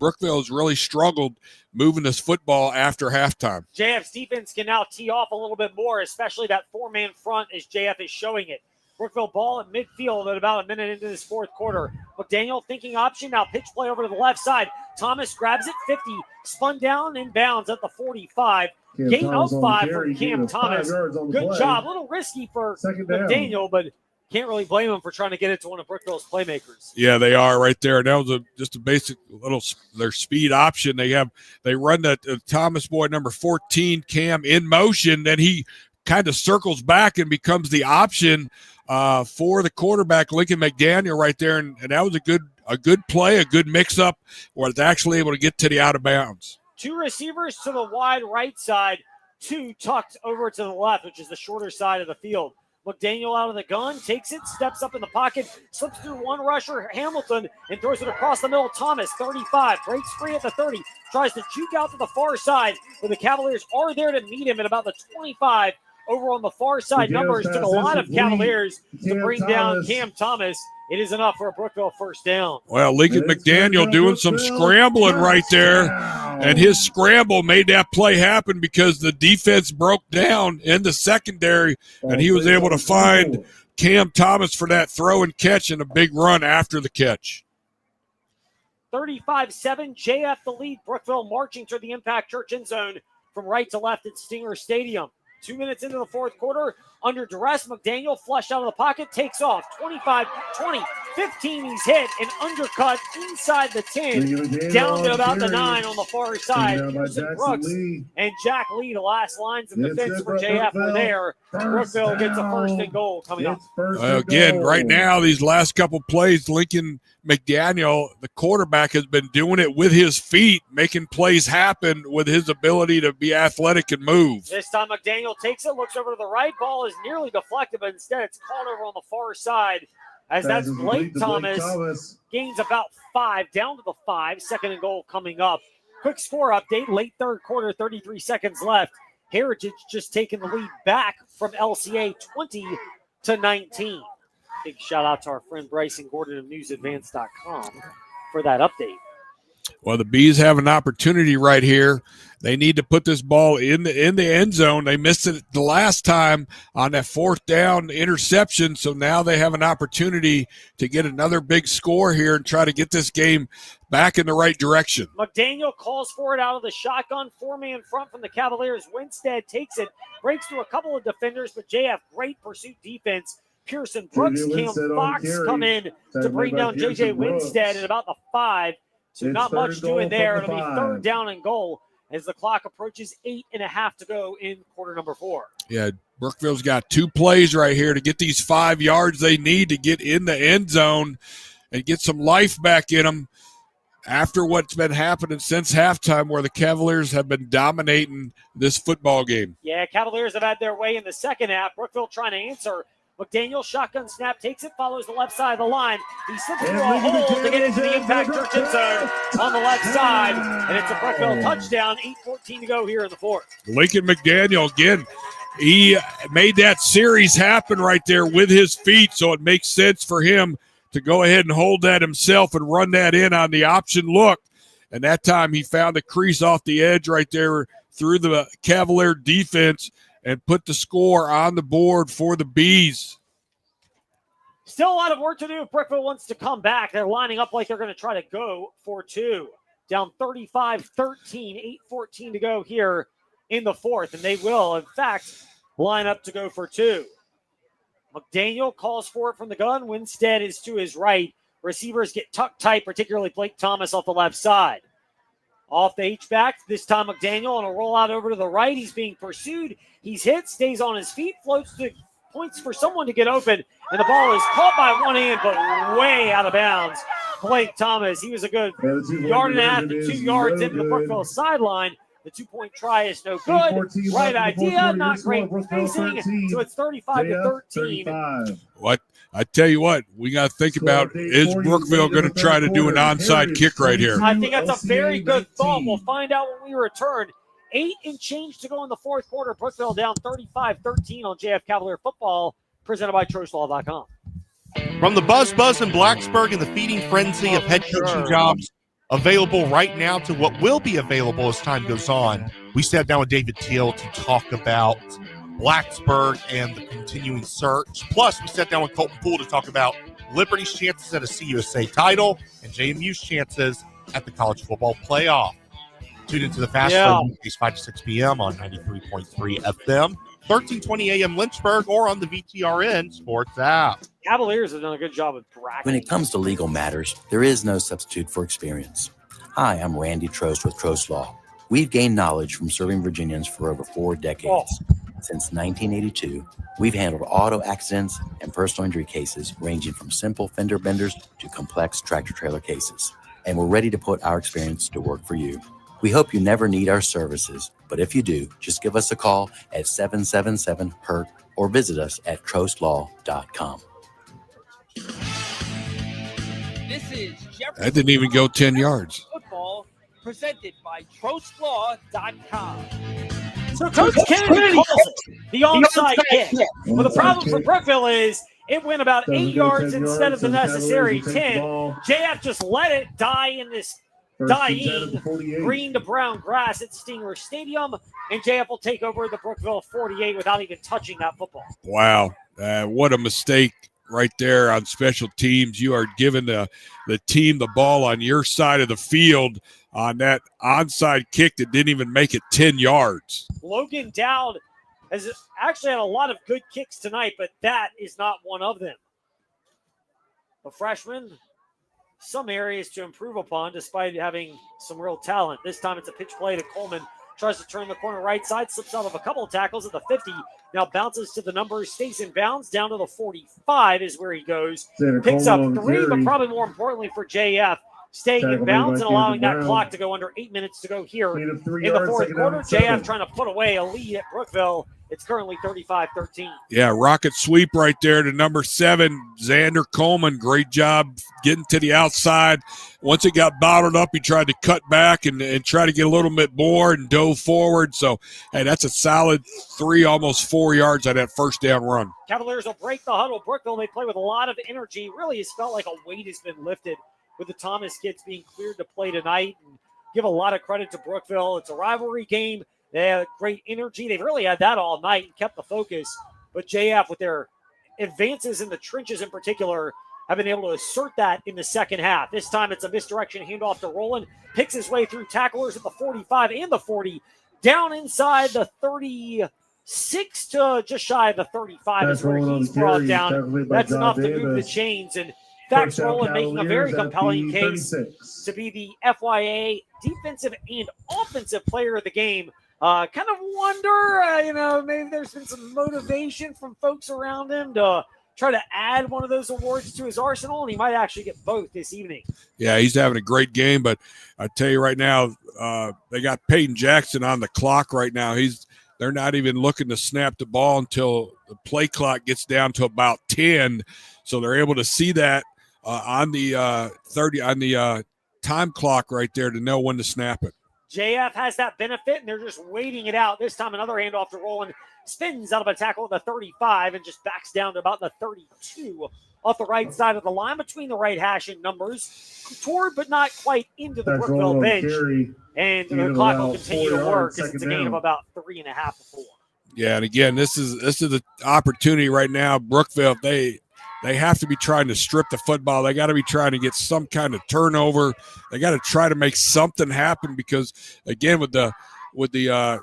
Brookville has really struggled moving this football after halftime. JF's defense can now tee off a little bit more, especially that 4-man front as JF is showing it. Brookville ball at midfield at about a minute into this fourth quarter. McDaniel thinking option, now pitch play over to the left side. Thomas grabs it, 50, spun down in bounds at the 45. Gain of 5 from Cam Thomas. Good job. A little risky for McDaniel, but can't really blame him for trying to get it to one of Brookville's playmakers. Yeah, they are right there. And that was just a basic little their speed option. They run that Thomas boy number 14 Cam in motion. Then he kind of circles back and becomes the option for the quarterback Lincoln McDaniel right there. And that was a good play, a good mix up where it's actually able to get to the out of bounds. 2 receivers to the wide right side, 2 tucked over to the left, which is the shorter side of the field. McDaniel out of the gun, takes it, steps up in the pocket, slips through one rusher, Hamilton, and throws it across the middle. Thomas, 35, breaks free at the 30, tries to juke out to the far side, but the Cavaliers are there to meet him at about the 25. Over on the far side, numbers took a lot of Cavaliers to bring down Cam Thomas. It is enough for a Brookville first down. Well, Lincoln McDaniel doing some scrambling right there, and his scramble made that play happen because the defense broke down in the secondary, and he was able to find Cam Thomas for that throw and catch and a big run after the catch. 35-7, JF the lead. Brookville marching toward the Impact Church end zone from right to left at Stinger Stadium. 2 minutes into the fourth quarter, under duress, McDaniel flushed out of the pocket, takes off, 25, 20, 15, he's hit, and undercut inside the 10, down to about the 9 on the far side. Brooks and Jack Lee, the last lines of defense for JF were there. Brookville gets a first and goal coming up. Again, right now, these last couple plays, Lincoln McDaniel, the quarterback, has been doing it with his feet, making plays happen with his ability to be athletic and move. This time McDaniel takes it, looks over to the right, ball is nearly deflected, but instead it's caught over on the far side as that's Blake Thomas. Gains about 5, down to the 5, second and goal coming up. Quick score update, late third quarter, 33 seconds left. Heritage just taking the lead back from LCA 20-19. Big shout out to our friend Bryson Gordon of newsadvance.com for that update. Well, the Bees have an opportunity right here. They need to put this ball in the end zone. They missed it the last time on that 4th down interception, so now they have an opportunity to get another big score here and try to get this game back in the right direction. McDaniel calls for it out of the shotgun, 4-man front from the Cavaliers. Winstead takes it, breaks through a couple of defenders, but JF, great pursuit defense. Pearson Brooks, Cam Fox come in to bring down J.J. Winstead at about the 5. So not much doing there. It'll be 3rd down and goal as the clock approaches 8.5 to go in quarter number 4. Yeah, Brookville's got 2 plays right here to get these 5 yards they need to get in the end zone and get some life back in them. after what's been happening since halftime, where the Cavaliers have been dominating this football game. Yeah, Cavaliers have had their way in the second half. Brookville trying to answer. McDaniel, shotgun snap, takes it, follows the left side of the line. He slips through a hole to get into the impact church end zone on the left side, and it's a Brookville touchdown. 8:14 to go here in the fourth. Lincoln McDaniel, again, he made that series happen right there with his feet, so it makes sense for him to go ahead and hold that himself and run that in on the option look. And that time he found the crease off the edge right there through the Cavalier defense and put the score on the board for the Bees. Still a lot of work to do if Brookville wants to come back. They're lining up like they're going to try to go for two. Down 35-13, 8:14 to go here in the fourth, and they will, in fact, line up to go for two. McDaniel calls for it from the gun. Winstead is to his right. Receivers get tucked tight, particularly Blake Thomas off the left side. Off the H-back, this time McDaniel on a rollout over to the right. He's being pursued. He's hit, stays on his feet, floats to points for someone to get open, and the ball is caught by one hand, but way out of bounds. Blake Thomas, he was a good yard and a half to 2 yards into the Brookville sideline. The 2-point try is no good. Right idea, not great spacing, so it's 35-13. What? I tell you what, we got to think about, is Brookville going to try to do an onside kick right here? I think that's a very good thought. We'll find out when we return. 8 and change to go in the fourth quarter. Brookville down 35-13 on JF Cavalier Football, presented by TroSlaw.com. From the buzz in Blacksburg and the feeding frenzy of head coaching jobs available right now to what will be available as time goes on, we sat down with David Teal to talk about Blacksburg and the continuing search. Plus, we sat down with Colton Poole to talk about Liberty's chances at a CUSA title and JMU's chances at the college football playoff. Tune into the Fast Break weekdays 5 to 6 p.m. on 93.3 FM, 1320 a.m. Lynchburg, or on the VTRN Sports app. Cavaliers have done a good job of bracketing. When it comes to legal matters, there is no substitute for experience. Hi, I'm Randy Trost with Trost Law. We've gained knowledge from serving Virginians for over 4 decades. Since 1982, we've handled auto accidents and personal injury cases ranging from simple fender benders to complex tractor-trailer cases. And we're ready to put our experience to work for you. We hope you never need our services, but if you do, just give us a call at 777-HURT or visit us at trostlaw.com. This is Jefferson. That didn't even go 10 yards. Football presented by TroSlaw.com. So Coach Kennedy calls it the onside kick. Well, the problem for Brookville is it went about 8 yards instead of the necessary 10. JF just let it die in this dying green to brown grass at Stinger Stadium, and JF will take over the Brookville 48 without even touching that football. Wow. What a mistake right there on special teams. You are giving the team the ball on your side of the field on that onside kick that didn't even make it 10 yards. Logan Dowd has actually had a lot of good kicks tonight, but that is not one of them. The freshman, some areas to improve upon despite having some real talent. This time it's a pitch play to Coleman. Tries to turn the corner right side, slips out of a couple of tackles at the 50. Now bounces to the numbers, stays in bounds, down to the 45 is where he goes. Picks up 3, but probably more importantly for JF, staying in bounds and allowing that clock to go under 8 minutes to go here in the fourth quarter. JF trying to put away a lead at Brookville. It's currently 35-13. Yeah, rocket sweep right there to number 7, Xander Coleman. Great job getting to the outside. Once it got bottled up, he tried to cut back and try to get a little bit more and dove forward. So, hey, that's a solid 3, almost 4 yards on that first down run. Cavaliers will break the huddle. Brookville, they play with a lot of energy. Really, it's felt like a weight has been lifted with the Thomas kids being cleared to play tonight. And give a lot of credit to Brookville. It's a rivalry game. They had great energy. They've really had that all night and kept the focus. But JF, with their advances in the trenches in particular, have been able to assert that in the second half. This time it's a misdirection handoff to Roland. Picks his way through tacklers at the 45 and the 40. Down inside the 36 to just shy of the 35 is where he's brought down. That's enough to move the chains. And Fax Roland making a very compelling case to be the FYA defensive and offensive player of the game. Kind of wonder, maybe there's been some motivation from folks around him to try to add one of those awards to his arsenal, and he might actually get both this evening. Yeah, he's having a great game, but I tell you right now, they got Peyton Jackson on the clock right now. They're not even looking to snap the ball until the play clock gets down to about 10, so they're able to see that on the 30 on the time clock right there to know when to snap it. JF has that benefit, and they're just waiting it out. This time, another handoff to Roland. Spins out of a tackle at the 35 and just backs down to about the 32 off the right side of the line between the right hash and numbers toward but not quite into the Brookville bench. And the clock will continue to work as it's a gain of about 3.5 to 4. Yeah, and again, this is the opportunity right now. Brookville, they have to be trying to strip the football. They got to be trying to get some kind of turnover. They got to try to make something happen because, again, with the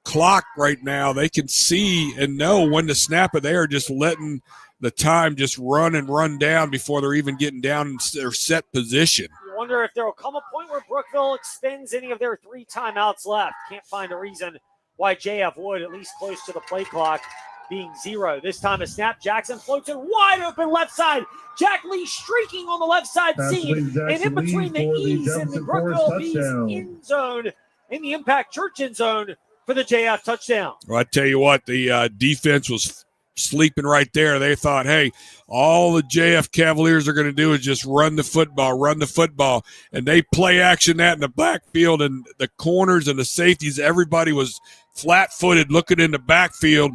clock right now, they can see and know when to snap it. They are just letting the time just run and run down before they're even getting down in their set position. You wonder if there will come a point where Brookville extends any of their 3 timeouts left. Can't find a reason why JF would, at least close to the play clock being 0. This time a snap. Jackson floats it wide open left side. Jack Lee streaking on the left side seam. And in between the E's and the Brookville B's end zone, in the Impact Church end zone, for the JF touchdown. Well, I tell you what, the defense was sleeping right there. They thought, hey, all the JF Cavaliers are going to do is just run the football. And they play action that in the backfield, and the corners and the safeties, everybody was flat-footed looking in the backfield.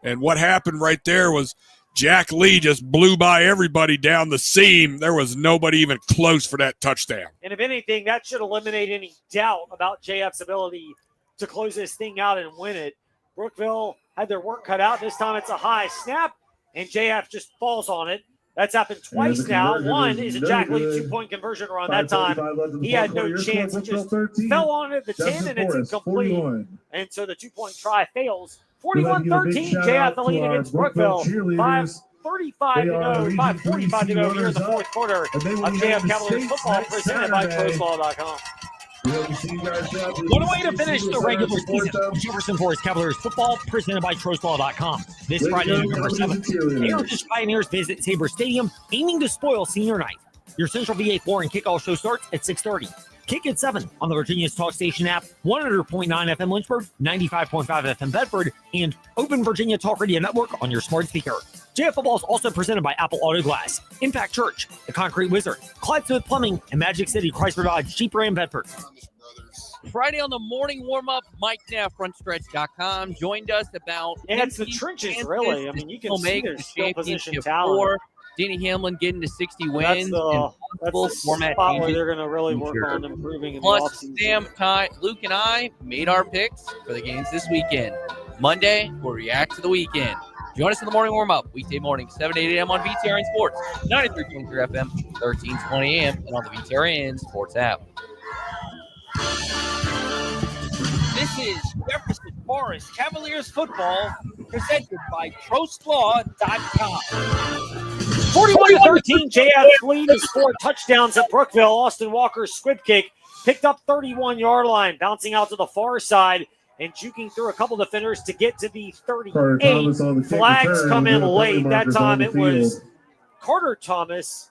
And what happened right there was Jack Lee just blew by everybody down the seam. There was nobody even close for that touchdown. And if anything, that should eliminate any doubt about JF's ability to close this thing out and win it. Brookville had their work cut out. This time it's a high snap, and JF just falls on it. That's happened twice now. One is a Jack Lee 2-point conversion run. That time he had no chance. He just fell on it at the 10, and it's incomplete. And so the 2-point try fails. 41-13, JF the lead against Brookville. 5:35 to go, 5:45 to go here in the fourth quarter of JF Cavaliers football presented by TroSlaw.com. What a way to finish the regular season. Jefferson Forest Cavaliers football presented by TroSlaw.com. This Friday, November 7th, Heritage Pioneers visit Sabre Stadium, aiming to spoil senior night. Your Central VA Flooring kickoff show starts at 6:30. Kick at 7 on the Virginia's Talk Station app, 100.9 FM Lynchburg, 95.5 FM Bedford, and Open Virginia Talk Radio Network on your smart speaker. JF Football is also presented by Apple Auto Glass, Impact Church, The Concrete Wizard, Clyde Smith Plumbing, and Magic City Chrysler Dodge Jeep Ram Bedford. Friday on the morning warm-up, Mike Knapp, frontstretch.com, joined us about... And it's the trenches, really. I mean, you can see there's still position talent. Danny Hamlin getting to 60 wins. That's the format spot where they're going to really work on improving in Plus, the offseason. Sam, Ty, Luke, and I made our picks for the games this weekend. Monday, we'll react to the weekend. Join us in the morning warm-up, weekday morning, 7 to 8 a.m. on VTRN Sports, 93.3 FM, 1320 a.m., and on the VTRN Sports app. This is Jefferson Forest Cavaliers football presented by TroSlaw.com. 41-13, JF leads 4 touchdowns at Brookville. Austin Walker's squib kick picked up 31-yard line, bouncing out to the far side and juking through a couple defenders to get to the 38. Flags come in late. That time it was Carter Thomas,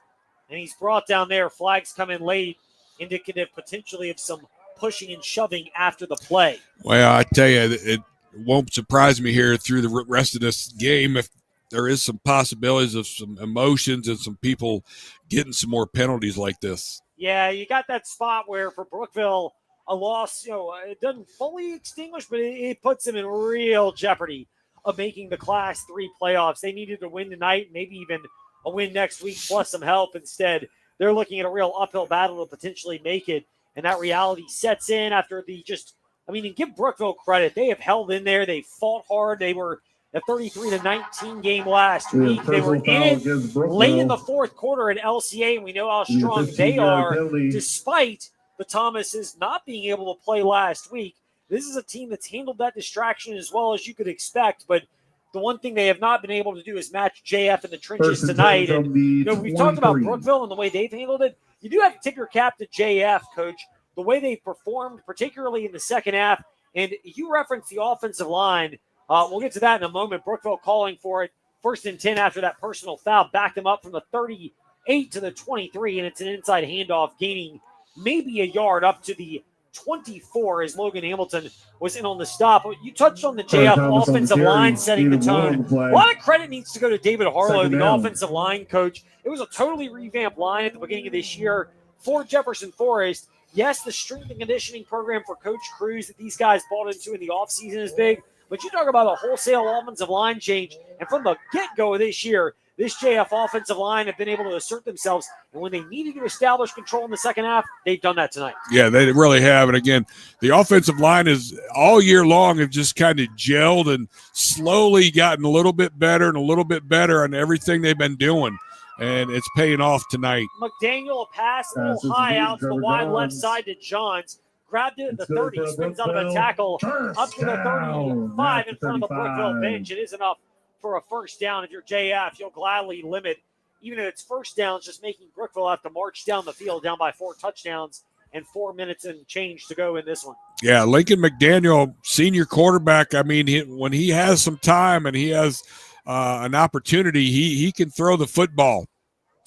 and he's brought down there. Flags come in late, indicative potentially of some pushing and shoving after the play. Well, I tell you, it won't surprise me here through the rest of this game if there is some possibilities of some emotions and some people getting some more penalties like this. Yeah, you got that spot where for Brookville, a loss, it doesn't fully extinguish, but it puts them in real jeopardy of making the Class 3 playoffs. They needed to win tonight, maybe even a win next week, plus some help. Instead, they're looking at a real uphill battle to potentially make it. And that reality sets in after and give Brookville credit. They have held in there. They fought hard. They were a 33-19 game last week. They were in it late in the fourth quarter at LCA, and we know how strong they are, despite the Thomases not being able to play last week. This is a team that's handled that distraction as well as you could expect, but the one thing they have not been able to do is match JF in the trenches tonight. And we've talked about Brookville and the way they've handled it. You do have to tip your cap to JF, Coach, the way they performed, particularly in the second half. And you referenced the offensive line. We'll get to that in a moment. Brookville calling for it First and 10 after that personal foul. Backed them up from the 38 to the 23, and it's an inside handoff, gaining maybe a yard up to the 24 as Logan Hamilton was in on the stop. You touched on the JF offensive line setting the tone. A lot of credit needs to go to David Harlow, the offensive line coach. It was a totally revamped line at the beginning of this year for Jefferson Forest. Yes, the strength and conditioning program for Coach Cruz that these guys bought into in the offseason is big, but you talk about a wholesale offensive line change, and from the get-go of this year, this JF offensive line have been able to assert themselves, and when they needed to establish control in the second half, they've done that tonight. Yeah, they really have. And again, the offensive line is all year long have just kind of gelled and slowly gotten a little bit better and a little bit better on everything they've been doing, and it's paying off tonight. McDaniel, a pass a little high out to the wide left side to Johns. Grabbed it at the 30, spins out of a tackle up to the 35 in front of the Brookville bench. It is enough for a first down. If you're JF, you'll gladly limit, even if it's first downs, just making Brookville have to march down the field down by 4 touchdowns and 4 minutes and change to go in this one. Yeah, Lincoln McDaniel, senior quarterback, I mean, when he has some time and he has an opportunity, he can throw the football.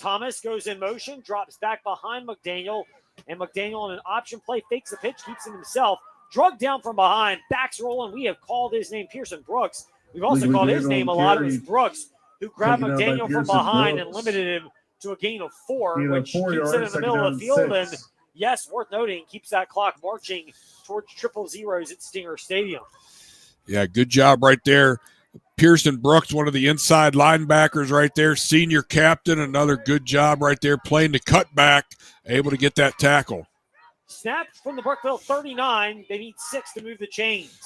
Thomas goes in motion, drops back behind McDaniel, and McDaniel on an option play fakes the pitch, keeps it himself, drugged down from behind, backs rolling. We have called his name Pearson Brooks. We've also called his name a lot. It was Brooks who grabbed McDaniel from behind and limited him to a gain of 4, which keeps it in the middle of the field. And yes, worth noting, keeps that clock marching towards 000 at Stinger Stadium. Yeah, good job right there. Pearson Brooks, one of the inside linebackers right there, senior captain, another good job right there playing the cutback, able to get that tackle. Snap from the Brookville 39. They need 6 to move the chains.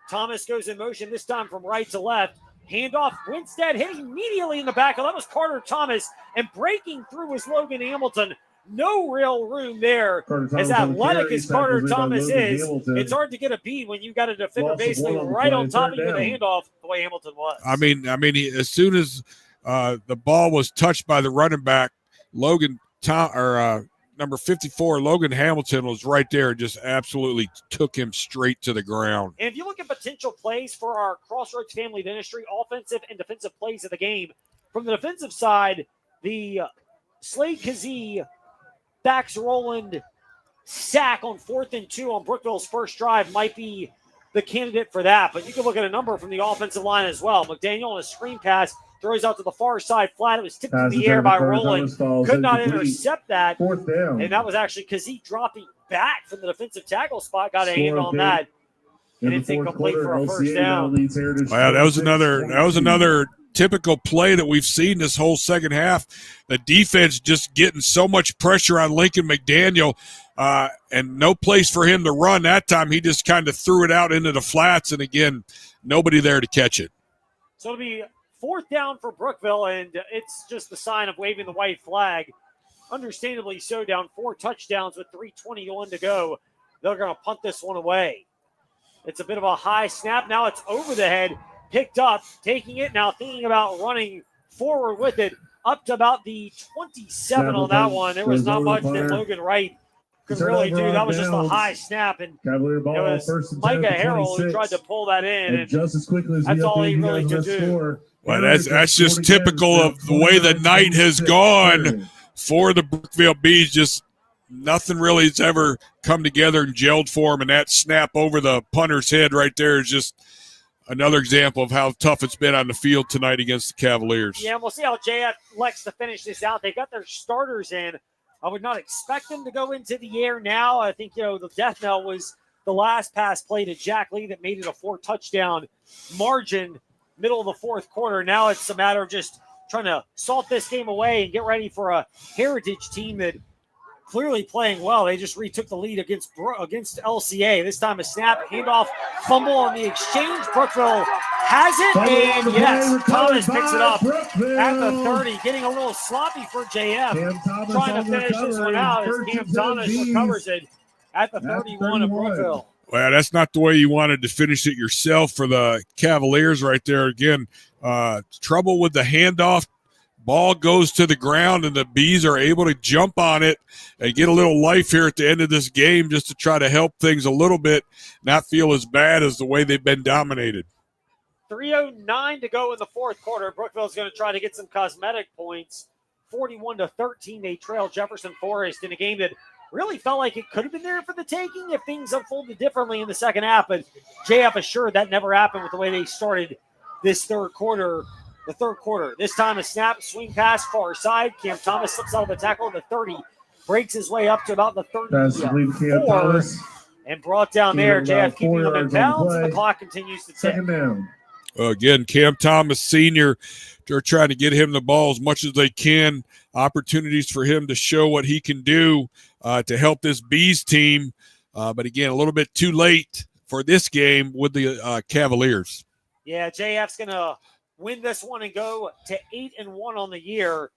Thomas goes in motion, this time from right to left. Handoff, Winstead hit immediately in the back. That was Carter Thomas, and breaking through was Logan Hamilton. No real room there. As athletic as Carter Thomas is, it's hard to get a beat when you've got a defender basically right on top of you with a handoff the way Hamilton was. I mean, as soon as the ball was touched by the running back, number 54, Logan Hamilton was right there and just absolutely took him straight to the ground. And if you look at potential plays for our Crossroads Family Dentistry, offensive and defensive plays of the game, from the defensive side, the Slade Kazee backs Roland sack on 4th and 2 on Brookville's first drive might be the candidate for that. But you can look at a number from the offensive line as well. McDaniel on a screen pass throws out to the far side flat. It was tipped in the air by Roland. Could not intercept that. 4th down. And that was actually Kazee dropping back from the defensive tackle spot. Got a hand on that. And it's incomplete for a first down. Wow, that was another typical play that we've seen this whole second half. The defense just getting so much pressure on Lincoln McDaniel and no place for him to run that time. He just kind of threw it out into the flats, and again, nobody there to catch it. So it'll be 4th down for Brookville, and it's just the sign of waving the white flag. Understandably so, down 4 touchdowns with 3:21 to go. They're going to punt this one away. It's a bit of a high snap. Now it's over the head. Picked up, taking it now, thinking about running forward with it up to about the 27 on that one. There was not much that Logan Wright could really do. That was just a high snap, and it was Micah Harrell who tried to pull that in, and just as quickly as that's all he really could do. Well, that's just typical of the way the night has gone for the Brookville Bees. Just nothing really has ever come together and gelled for them, and that snap over the punter's head right there is just another example of how tough it's been on the field tonight against the Cavaliers. Yeah, we'll see how JF elects to finish this out. They got their starters in. I would not expect them to go into the air now. I think, the death knell was the last pass play to Jack Lee that made it a 4-touchdown margin middle of the 4th quarter. Now it's a matter of just trying to salt this game away and get ready for a Heritage team that clearly playing well. They just retook the lead against LCA. This time a snap, handoff, fumble on the exchange. Brookville has it, and yes, Thomas picks it up at the 30, getting a little sloppy for JF. Trying to finish this one out as Cam Thomas recovers it at the 31 of Brookville. Well, that's not the way you wanted to finish it yourself for the Cavaliers right there. Again, trouble with the handoff. Ball goes to the ground, and the Bees are able to jump on it and get a little life here at the end of this game just to try to help things a little bit, not feel as bad as the way they've been dominated. 3:09 to go in the fourth quarter. Brookville's going to try to get some cosmetic points. 41-13, they trail Jefferson Forest in a game that really felt like it could have been there for the taking if things unfolded differently in the second half. But JF assured that never happened with the way they started this third quarter. The third quarter. This time a snap, swing pass, far side. Cam Thomas slips out of the tackle at the 30, breaks his way up to about the 34, and brought down there. JF keeping them in bounds, and the clock continues to tick. Second down. Again, Cam Thomas Sr., they're trying to get him the ball as much as they can. Opportunities for him to show what he can do to help this Bees team. But again, a little bit too late for this game with the Cavaliers. Yeah, JF's going to win this one and go to 8-1 on the year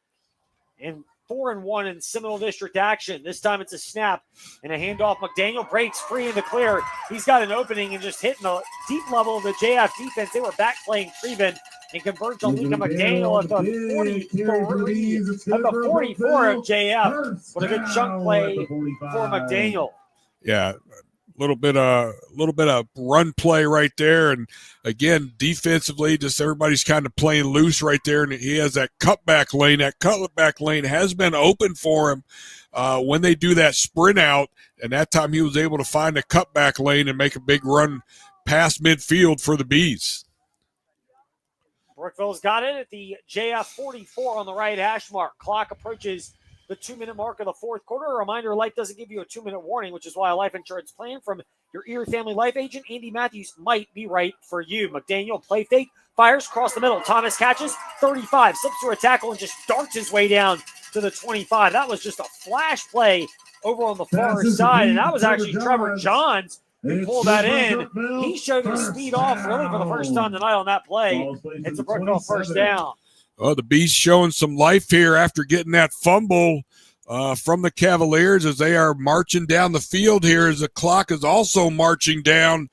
and 4-1 in Seminole District action. This time it's a snap and a handoff. McDaniel breaks free in the clear. He's got an opening and just hitting the deep level of the JF defense. They were back playing Freeman and converge on Luka McDaniel at the 44 of JF. What a good chunk play for McDaniel. Yeah, a little bit of run play right there, and again defensively, just everybody's kind of playing loose right there, and he has that cutback lane. That cutback lane has been open for him when they do that sprint out, and that time he was able to find a cutback lane and make a big run past midfield for the Bees. Brookville's got it at the JF 44 on the right hash mark. Clock approaches the 2-minute mark of the fourth quarter. A reminder, life doesn't give you a 2-minute warning, which is why a life insurance plan from your Erie Family Life agent, Andy Matthews, might be right for you. McDaniel, play fake, fires across the middle. Thomas catches 35, slips through a tackle, and just darts his way down to the 25. That was just a flash play over on the far side, and that was actually Trevor Johns who pulled that in. He showed his speed off really for the first time tonight on that play. It's a Brookville first down. Oh, the Bees showing some life here after getting that fumble from the Cavaliers as they are marching down the field here as the clock is also marching down.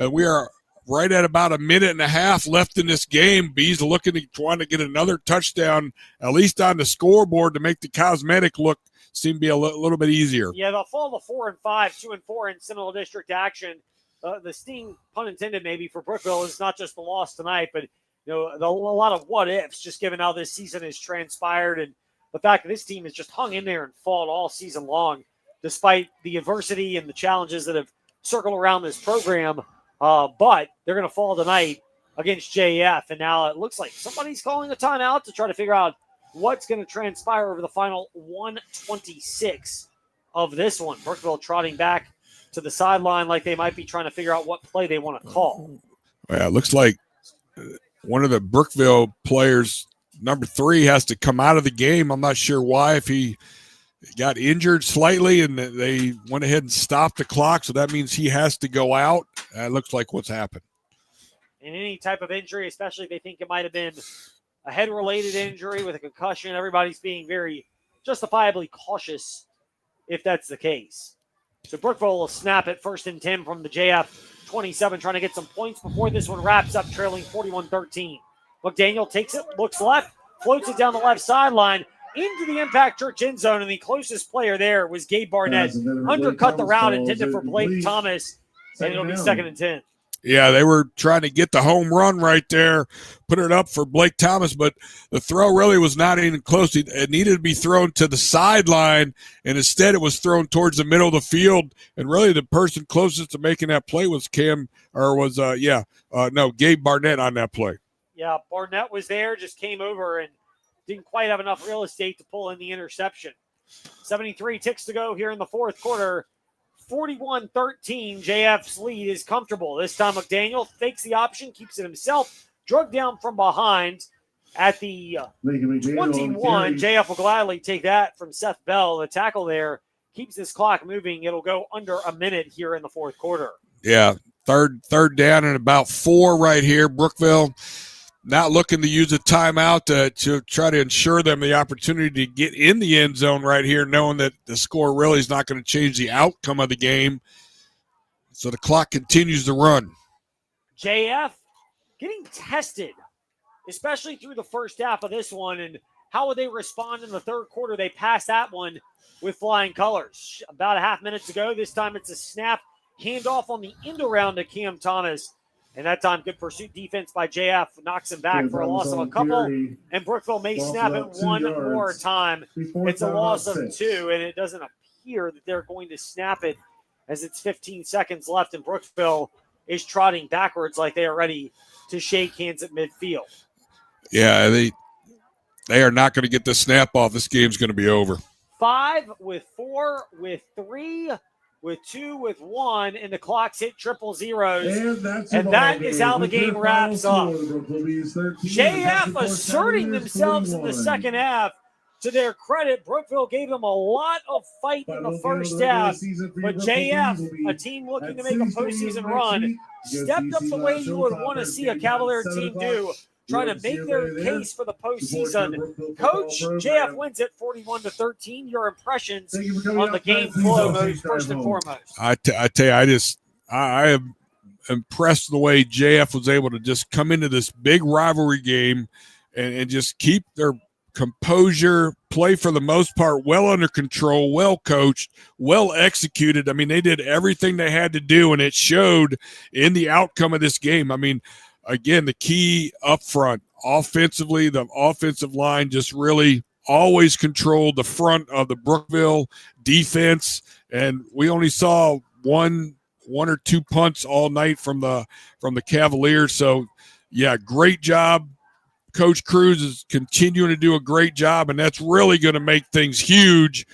We are right at about a minute and a half left in this game. Bees trying to get another touchdown, at least on the scoreboard, to make the cosmetic look seem to be a little bit easier. Yeah, they'll fall to 4-5, 2-4 in Seminole District action. The sting, pun intended maybe, for Brookville is not just the loss tonight, but a lot of what ifs, just given how this season has transpired and the fact that this team has just hung in there and fought all season long, despite the adversity and the challenges that have circled around this program. But they're going to fall tonight against JF. And now it looks like somebody's calling a timeout to try to figure out what's going to transpire over the final 126 of this one. Brookville trotting back to the sideline like they might be trying to figure out what play they want to call. Yeah, it looks like one of the Brookville players, number 3, has to come out of the game. I'm not sure why, if he got injured slightly and they went ahead and stopped the clock, so that means he has to go out. It looks like what's happened. In any type of injury, especially if they think it might have been a head-related injury with a concussion, everybody's being very justifiably cautious if that's the case. So Brookville will snap it 1st and 10 from the JF 27, trying to get some points before this one wraps up, trailing 41-13. McDaniel takes it, looks left, floats it down the left sideline into the Impact Church end zone, and the closest player there was Gabe Barnett. Undercut the route intended for Blake Thomas, and it'll be 2nd and 10. Yeah, they were trying to get the home run right there, put it up for Blake Thomas, but the throw really was not even close. It needed to be thrown to the sideline, and instead it was thrown towards the middle of the field. And really, the person closest to making that play was Gabe Barnett on that play. Yeah, Barnett was there, just came over and didn't quite have enough real estate to pull in the interception. 73 ticks to go here in the fourth quarter. 41-13, JF's lead is comfortable. This time McDaniel fakes the option, keeps it himself, drug down from behind at the 21. JF will gladly take that from Seth Bell. The tackle there keeps this clock moving. It'll go under a minute here in the fourth quarter. Yeah, third down and about 4 right here. Brookville not looking to use a timeout to try to ensure them the opportunity to get in the end zone right here, knowing that the score really is not going to change the outcome of the game. So the clock continues to run. JF getting tested, especially through the first half of this one, and how would they respond in the third quarter? They passed that one with flying colors. About a half minute to go. This time it's a snap, handoff on the end around to Cam Thomas. And that time, good pursuit defense by JF knocks him back for a loss of a couple. And Brookville may snap it one more time. It's a loss of 2, and it doesn't appear that they're going to snap it as it's 15 seconds left, and Brookville is trotting backwards like they are ready to shake hands at midfield. Yeah, they are not going to get the snap off. This game's going to be over. 5 with 4 with 3 with 2 with 1, and the clock's hit triple zeros. And that is how the game wraps up. JF asserting themselves in the second half. To their credit, Brookville gave them a lot of fight in the first half, but JF, a team looking to make a postseason run, stepped up the way you would want to see a Cavalier team do, trying to make their case for the postseason. Coach, JF wins at 41-13. Your impressions on the game flow, first and foremost. I tell you, I am impressed the way JF was able to just come into this big rivalry game and just keep their composure, play for the most part well under control, well coached, well executed. I mean, they did everything they had to do, and it showed in the outcome of this game. I mean, again, the key up front, offensively, the offensive line just really always controlled the front of the Brookville defense, and we only saw one or two punts all night from the Cavaliers. So, yeah, great job. Coach Cruz is continuing to do a great job, and that's really going to make things huge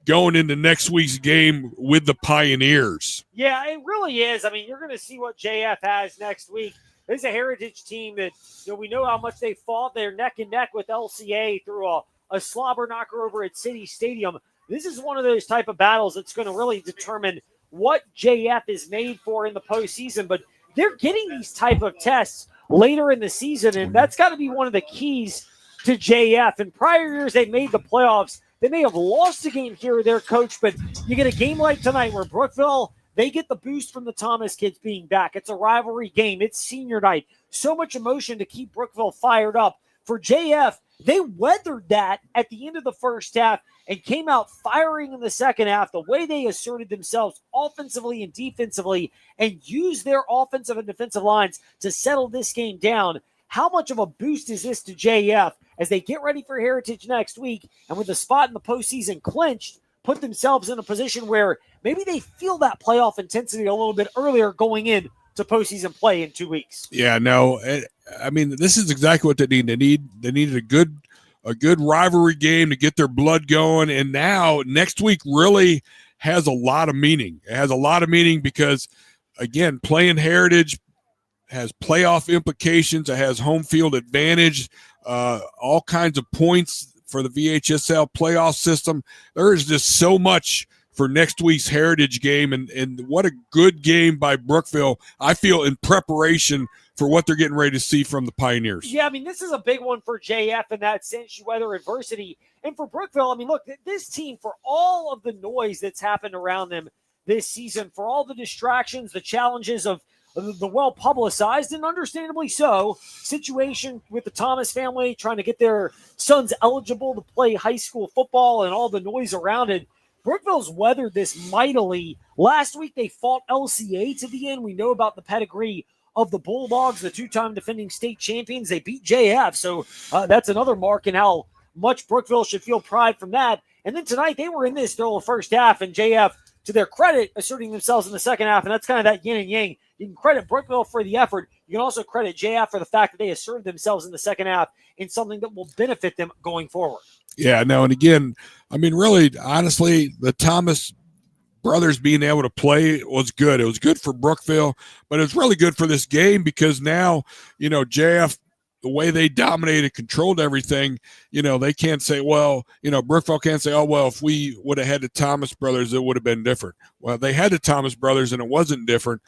going into next week's game with the Pioneers. Yeah, it really is. I mean, you're going to see what JF has next week. This is a Heritage team that, we know how much they fought. They're neck and neck with LCA through a slobber knocker over at City Stadium. This is one of those type of battles that's going to really determine what JF is made for in the postseason. But they're getting these type of tests later in the season, and that's got to be one of the keys to JF. In prior years, they made the playoffs. They may have lost a game here or there, Coach, but you get a game like tonight where Brookville, they get the boost from the Thomas kids being back. It's a rivalry game. It's senior night. So much emotion to keep Brookville fired up. For JF, they weathered that at the end of the first half and came out firing in the second half. The way they asserted themselves offensively and defensively and used their offensive and defensive lines to settle this game down. How much of a boost is this to JF as they get ready for Heritage next week, and with the spot in the postseason clinched, put themselves in a position where maybe they feel that playoff intensity a little bit earlier going in to postseason play in 2 weeks. Yeah, no, I mean, this is exactly what they need. They needed a good rivalry game to get their blood going, and now next week really has a lot of meaning. It has a lot of meaning because, again, playing Heritage has playoff implications. It has home field advantage, all kinds of points for the VHSL playoff system. There is just so much for next week's Heritage game, and what a good game by Brookville, I feel, in preparation for what they're getting ready to see from the Pioneers. Yeah, I mean, this is a big one for JF in that sense, you weather adversity. And for Brookville, I mean, look, this team, for all of the noise that's happened around them this season, for all the distractions, the challenges of the well-publicized, and understandably so, situation with the Thomas family trying to get their sons eligible to play high school football and all the noise around it, Brookville's weathered this mightily. Last week, they fought LCA to the end. We know about the pedigree of the Bulldogs, the two-time defending state champions. They beat JF, so that's another mark in how much Brookville should feel pride from that. And then tonight, they were in this through the first half, and JF, to their credit, asserting themselves in the second half, and that's kind of that yin and yang. You can credit Brookville for the effort. You can also credit JF for the fact that they asserted themselves in the second half in something that will benefit them going forward. Yeah, no, and again, I mean, really, honestly, the Thomas brothers being able to play was good. It was good for Brookville, but it was really good for this game because now, JF, the way they dominated, controlled everything, they can't say, well, Brookville can't say, oh, well, if we would have had the Thomas brothers, it would have been different. Well, they had the Thomas brothers, and it wasn't different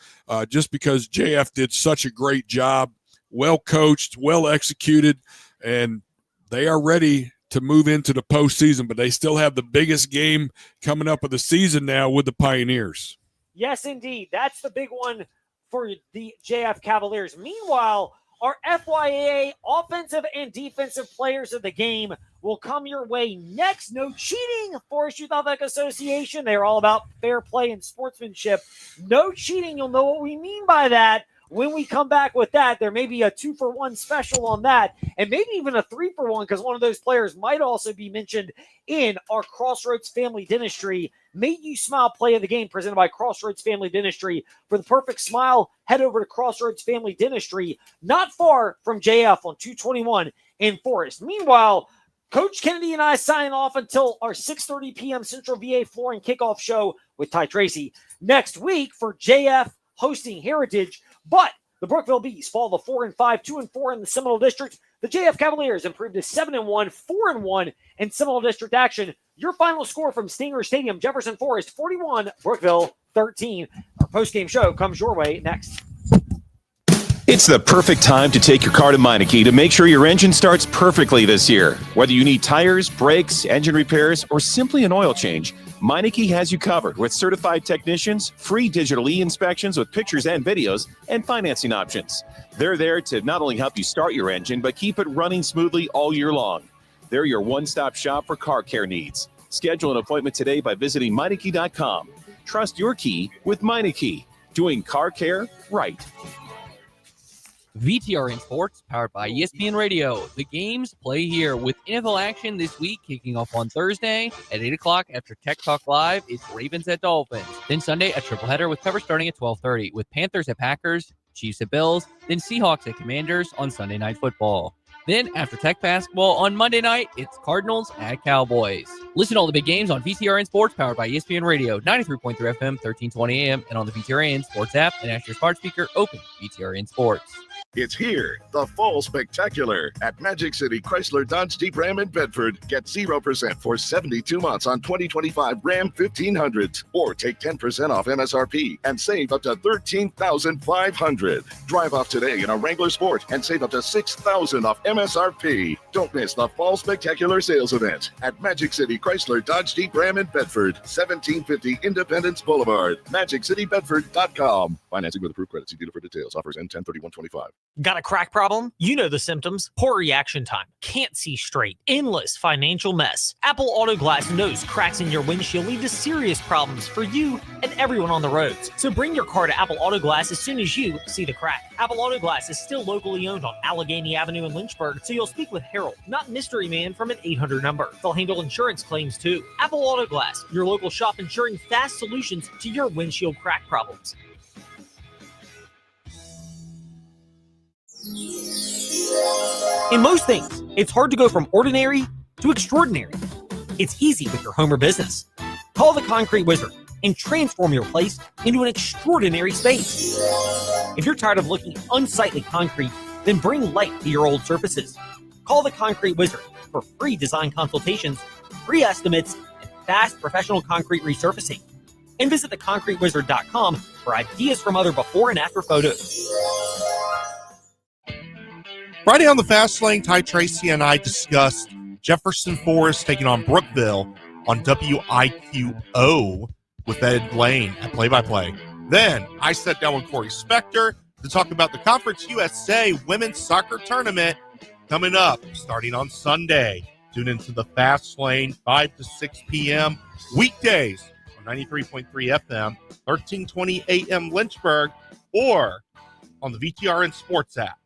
just because JF did such a great job, well coached, well executed, and they are ready to move into the postseason, but they still have the biggest game coming up of the season now with the Pioneers. Yes, indeed. That's the big one for the JF Cavaliers. Meanwhile, our FYAA offensive and defensive players of the game will come your way next. No cheating, Forest Youth Athletic Association. They're all about fair play and sportsmanship. No cheating. You'll know what we mean by that When we come back with that, there may be a 2-for-1 special on that, and maybe even a 3-for-1 because one of those players might also be mentioned in our Crossroads Family Dentistry Make You Smile Play of the Game presented by Crossroads Family Dentistry. For the perfect smile, head over to Crossroads Family Dentistry, not far from JF on 221 in Forest. Meanwhile, Coach Kennedy and I sign off until our 6:30 p.m. Central VA Flooring Kickoff Show with Ty Tracy. Next week for JF hosting Heritage, but the Brookville Bees fall to 4-5, 2-4 in the Seminole District. The JF Cavaliers improved to 7-1, 4-1 in Seminole District action. Your final score from Stinger Stadium, Jefferson Forest 41, Brookville 13. Our postgame show comes your way next. It's the perfect time to take your car to Meineke to make sure your engine starts perfectly this year. Whether you need tires, brakes, engine repairs, or simply an oil change, Meineke has you covered with certified technicians, free digital e-inspections with pictures and videos, and financing options. They're there to not only help you start your engine, but keep it running smoothly all year long. They're your one-stop shop for car care needs. Schedule an appointment today by visiting Meineke.com. Trust your key with Meineke, doing car care right. VTRN Sports, powered by ESPN Radio. The games play here with NFL action this week, kicking off on Thursday at 8 o'clock after Tech Talk Live. It's Ravens at Dolphins. Then Sunday, a tripleheader with coverage starting at 12:30 with Panthers at Packers, Chiefs at Bills, then Seahawks at Commanders on Sunday Night Football. Then, after Tech basketball on Monday night, it's Cardinals at Cowboys. Listen to all the big games on VTRN Sports, powered by ESPN Radio, 93.3 FM, 1320 AM, and on the VTRN Sports app and ask your smart speaker, open VTRN Sports. It's here, the Fall Spectacular at Magic City Chrysler Dodge Jeep Ram in Bedford. Get 0% for 72 months on 2025 Ram 1500s, or take 10% off MSRP and save up to $13,500. Drive off today in a Wrangler Sport and save up to $6,000 off MSRP. Don't miss the Fall Spectacular sales event at Magic City Chrysler Dodge Jeep Ram in Bedford, 1750 Independence Boulevard, MagicCityBedford.com. Financing with approved credit. See dealer for details. Offers end 10/31/25. Got a crack problem? You know the symptoms. Poor reaction time. Can't see straight. Endless financial mess. Apple Auto Glass knows cracks in your windshield lead to serious problems for you and everyone on the roads. So bring your car to Apple Auto Glass as soon as you see the crack. Apple Auto Glass is still locally owned on Allegheny Avenue in Lynchburg, so you'll speak with Harold, not Mystery Man from an 800 number. They'll handle insurance claims too. Apple Auto Glass, your local shop ensuring fast solutions to your windshield crack problems. In most things, it's hard to go from ordinary to extraordinary. It's easy with your home or business. Call the Concrete Wizard and transform your place into an extraordinary space. If you're tired of looking at unsightly concrete, then bring light to your old surfaces. Call the Concrete Wizard for free design consultations, free estimates, and fast professional concrete resurfacing. And visit theconcretewizard.com for ideas from other before and after photos. Friday on the Fast Lane, Ty Tracy and I discussed Jefferson Forest taking on Brookville on WIQO with Ed Lane at play-by-play. Then I sat down with Corey Spector to talk about the Conference USA Women's Soccer Tournament coming up starting on Sunday. Tune into the Fast Lane, 5 to 6 p.m. weekdays on 93.3 FM, 1320 AM Lynchburg, or on the VTRN Sports app.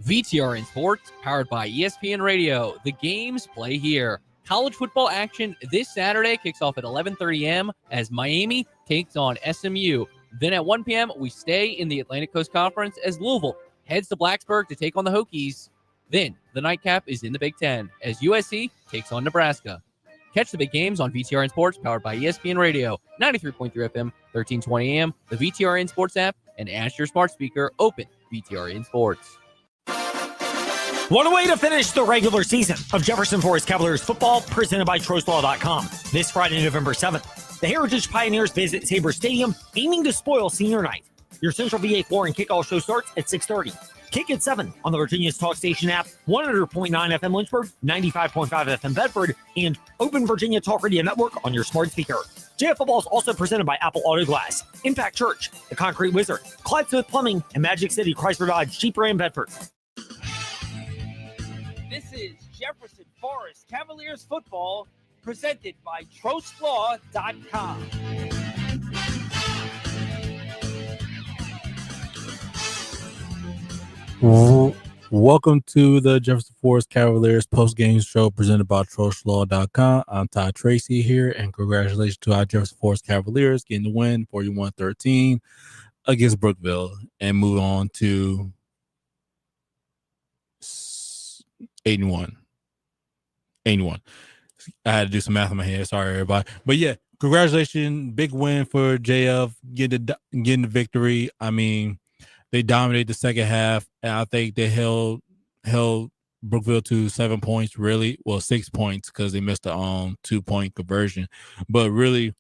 VTRN Sports, powered by ESPN Radio. The games play here. College football action this Saturday kicks off at 11:30 a.m. as Miami takes on SMU. Then at 1 p.m., we stay in the Atlantic Coast Conference as Louisville heads to Blacksburg to take on the Hokies. Then the nightcap is in the Big Ten as USC takes on Nebraska. Catch the big games on VTRN Sports, powered by ESPN Radio, 93.3 FM, 1320 AM, the VTRN Sports app, and ask your smart speaker, open VTRN Sports. What a way to finish the regular season of Jefferson Forest Cavaliers football, presented by TrostLaw.com. This Friday, November 7th, the Heritage Pioneers visit Sabre Stadium, aiming to spoil senior night. Your Central VA Flooring Kickoff show starts at 6:30. Kick at 7 on the Virginia's Talk Station app, 100.9 FM Lynchburg, 95.5 FM Bedford, and Open Virginia Talk Radio Network on your smart speaker. JF Football is also presented by Apple Auto Glass, Impact Church, the Concrete Wizard, Clyde Smith Plumbing, and Magic City Chrysler Dodge Jeep Ram Bedford. This is Jefferson Forest Cavaliers football, presented by TrostLaw.com. Welcome to the Jefferson Forest Cavaliers post-game show presented by TroshLaw.com. I'm Todd Tracy here, and congratulations to our Jefferson Forest Cavaliers getting the win 41-13 against Brookville and move on to 81. I had to do some math in my head. Sorry, everybody. But yeah, congratulations. Big win for JF getting the victory. I mean, they dominated the second half, and I think they held Brookville to 7 points, really. Well, 6 points because they missed a 2-point conversion. But really,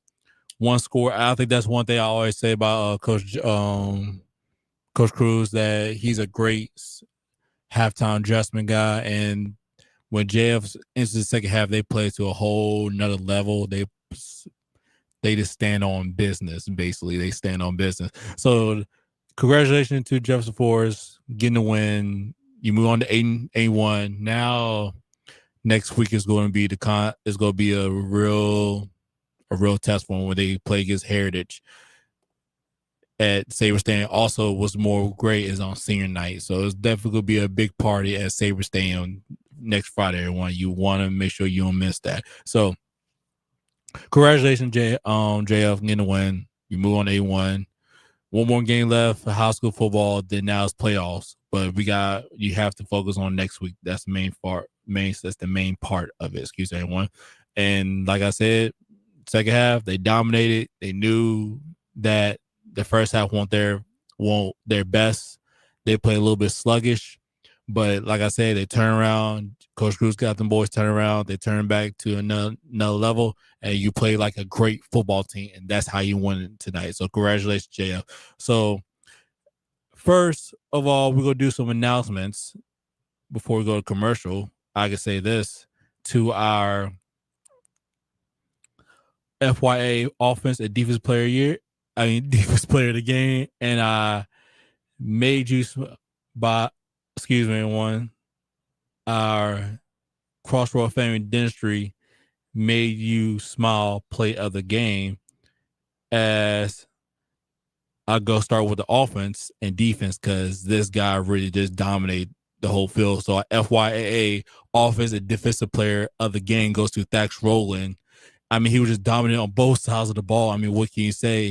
one score. I think that's one thing I always say about Coach Cruz, that he's a great halftime adjustment guy. And when JF enters the second half, they play to a whole nother level. They just stand on business, basically. They stand on business. So congratulations to Jefferson Forest getting the win. You move on to 8-1. Now next week is going to be a real test for them when they play against Heritage at Sabre-Stadium. Also, what's more great is on senior night. So it's definitely going to be a big party at Sabre-Stadium next Friday, everyone. You want to make sure you don't miss that. So congratulations, JF, getting the win. You move on to 8-1. One more game left for high school football. Then now it's playoffs. But you have to focus on next week. That's the main part. That's the main part of it. Excuse me, everyone. And like I said, second half they dominated. They knew that the first half won't their best. They played a little bit sluggish, but like I said, they turn around. Coach Cruz got them boys turn around. They turn back to another level, and you play like a great football team, and that's how you won it tonight. So congratulations, JF. So first of all, we're gonna do some announcements before we go to commercial. I can say this to our FYA offense and defense player defense player of the game, and I made you our Crossroad Family Dentistry made you smile play of the game, as I go start with the offense and defense because this guy really just dominated the whole field. So our FYAA offense and defensive player of the game goes to Thax Rowland. I mean, he was just dominant on both sides of the ball. I mean, what can you say?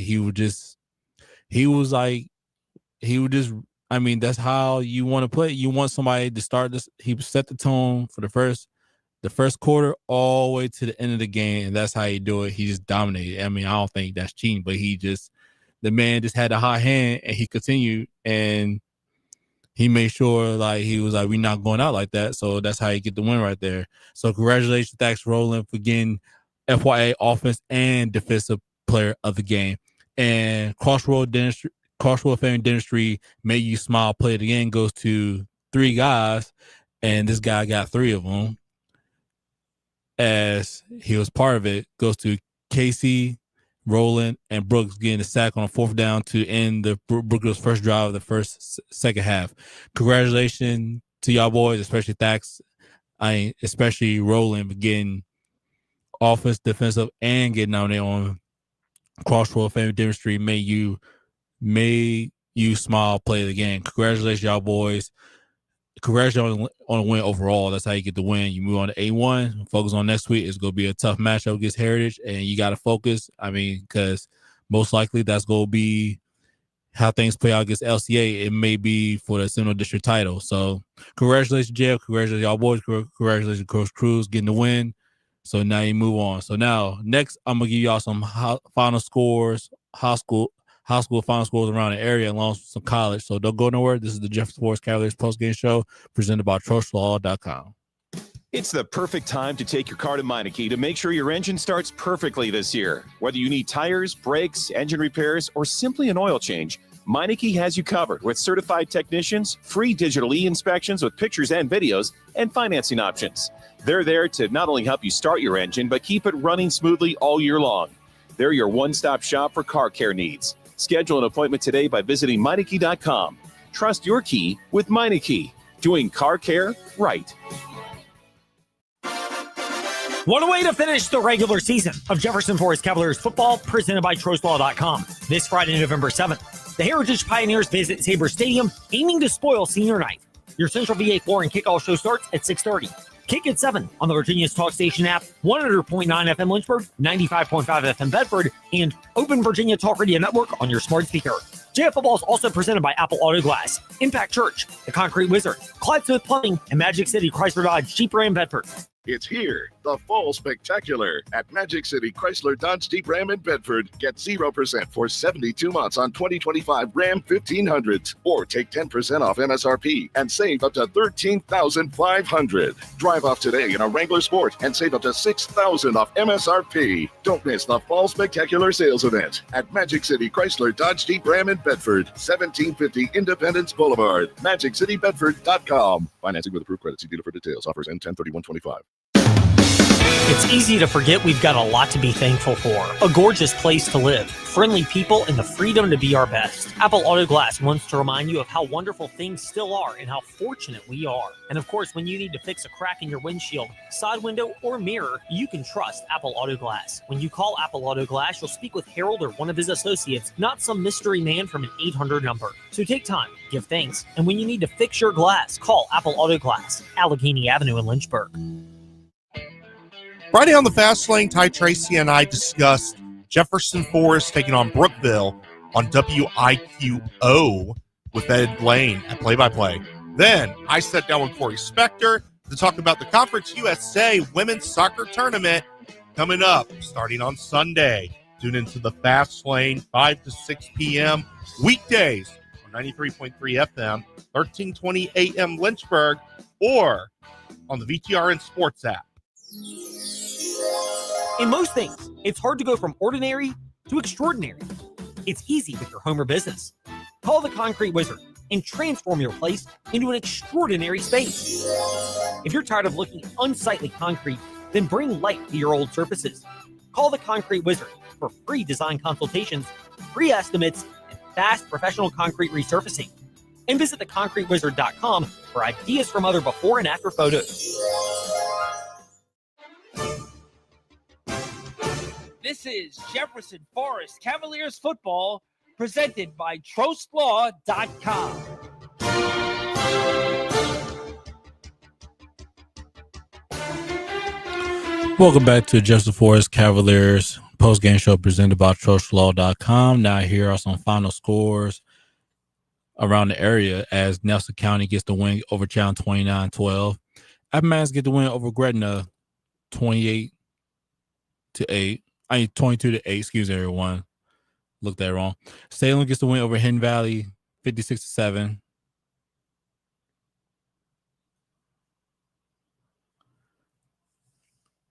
I mean, that's how you want to play. You want somebody to start this. He set the tone for the first quarter all the way to the end of the game, and that's how you do it. He just dominated. I mean, I don't think that's cheating, but the man just had a hot hand, and he continued, and he made sure, like, he was like, we're not going out like that. So that's how you get the win right there. So congratulations, Thax Rowland, for getting FYA offense and defensive player of the game. And Crossroad Family Dentistry made you smile play of the game goes to 3 guys, and this guy got 3 of them as he was part of it. Goes to Casey, Rowland, and Brooks getting a sack on a 4th down to end the Brookville's first drive of the second half. Congratulations to y'all boys, especially Thax, especially Rowland, for getting offense, defensive, and getting nominated on Crossroad Family Dentistry made you smile play the game. Congratulations, y'all boys. Congratulations on the win overall. That's how you get the win. You move on to A1. Focus on next week. It's going to be a tough matchup against Heritage, and you got to focus. I mean, because most likely that's going to be how things play out against LCA. It may be for the Central District title. So congratulations, Jeff. Congratulations, y'all boys. Congratulations, Coach Cruz, getting the win. So now you move on. So now, next, I'm going to give y'all some final scores, high school final scores around the area, along with some college. So don't go nowhere. This is the Jefferson Forest Cavaliers postgame show presented by TroshLaw.com. It's the perfect time to take your car to Meineke to make sure your engine starts perfectly this year. Whether you need tires, brakes, engine repairs, or simply an oil change, Meineke has you covered with certified technicians, free digital e-inspections with pictures and videos, and financing options. They're there to not only help you start your engine, but keep it running smoothly all year long. They're your one-stop shop for car care needs. Schedule an appointment today by visiting Meineke.com. Trust your key with Meineke, doing car care right. What a way to finish the regular season of Jefferson Forest Cavaliers football, presented by TroshLaw.com. This Friday, November 7th, The Heritage Pioneers visit Sabre Stadium, aiming to spoil senior night. Your Central VA Flooring kickoff show starts at 6:30. Kick at 7 on the Virginia's Talk Station app, 100.9 FM Lynchburg, 95.5 FM Bedford, and Open Virginia Talk Radio Network on your smart speaker. JF Football is also presented by Apple Auto Glass, Impact Church, The Concrete Wizard, Clyde Smith Plumbing, and Magic City Chrysler Dodge Jeep Ram Bedford. It's here, the Fall Spectacular at Magic City Chrysler Dodge Jeep Ram in Bedford. Get 0% for 72 months on 2025 Ram 1500s, or take 10% off MSRP and save up to $13,500. Drive off today in a Wrangler Sport and save up to $6,000 off MSRP. Don't miss the Fall Spectacular sales event at Magic City Chrysler Dodge Jeep Ram in Bedford, 1750 Independence Boulevard, MagicCityBedford.com. Financing with approved credit. See dealer for details. Offers end 10/31/25. It's easy to forget we've got a lot to be thankful for. A gorgeous place to live, friendly people, and the freedom to be our best. Apple Auto Glass wants to remind you of how wonderful things still are and how fortunate we are. And of course, when you need to fix a crack in your windshield, side window, or mirror, you can trust Apple Auto Glass. When you call Apple Auto Glass, you'll speak with Harold or one of his associates, not some mystery man from an 800 number. So take time, give thanks, and when you need to fix your glass, call Apple Auto Glass, Allegheny Avenue in Lynchburg. Friday on the Fast Lane, Ty Tracy and I discussed Jefferson Forest taking on Brookville on WIQO with Ed Lane at play-by-play. Then I sat down with Corey Spector to talk about the Conference USA Women's Soccer Tournament coming up starting on Sunday. Tune into the Fast Lane, 5 to 6 p.m. weekdays on 93.3 FM, 1320 AM Lynchburg, or on the VTRN Sports app. In most things, it's hard to go from ordinary to extraordinary. It's easy with your home or business. Call the Concrete Wizard and transform your place into an extraordinary space. If you're tired of looking at unsightly concrete, then bring light to your old surfaces. Call the Concrete Wizard for free design consultations, free estimates, and fast professional concrete resurfacing. And visit theconcretewizard.com for ideas from other before and after photos. This is Jefferson Forest Cavaliers football presented by TrostLaw.com. Welcome back to Jefferson Forest Cavaliers post-game show presented by TrostLaw.com. Now here are some final scores around the area as Nelson County gets the win over Chown 29-12. Appomattox get the win over Gretna 28-8. 22-8, excuse everyone. Looked that wrong. Salem gets the win over Hidden Valley 56-7.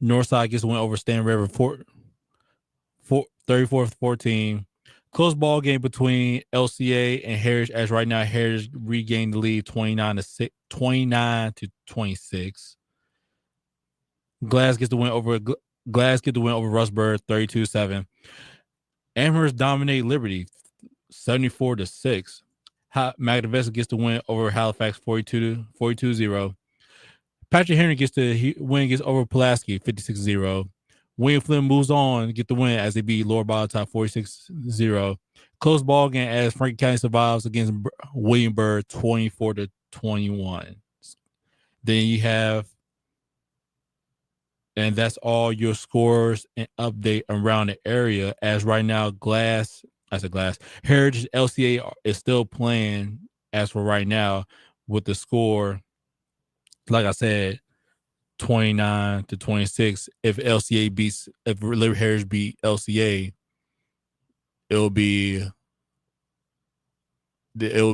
Northside gets the win over Stan River 34-14. Close ball game between LCA and Heritage, as right now Heritage regained the lead 29-26. Glass gets the win over Rustburg 32-7. Amherst dominate Liberty 74-6. Magdalena gets the win over Halifax 42-0. Patrick Henry gets the win against over Pulaski 56-0. William Flynn moves on to get the win as they beat Lower Bottom 46-0. Close ball game as Franklin County survives against Williamsburg 24-21. Then you have, and that's all your scores and update around the area. As right now, Heritage LCA is still playing as for right now with the score, like I said, 29-26. If Heritage beat LCA, it will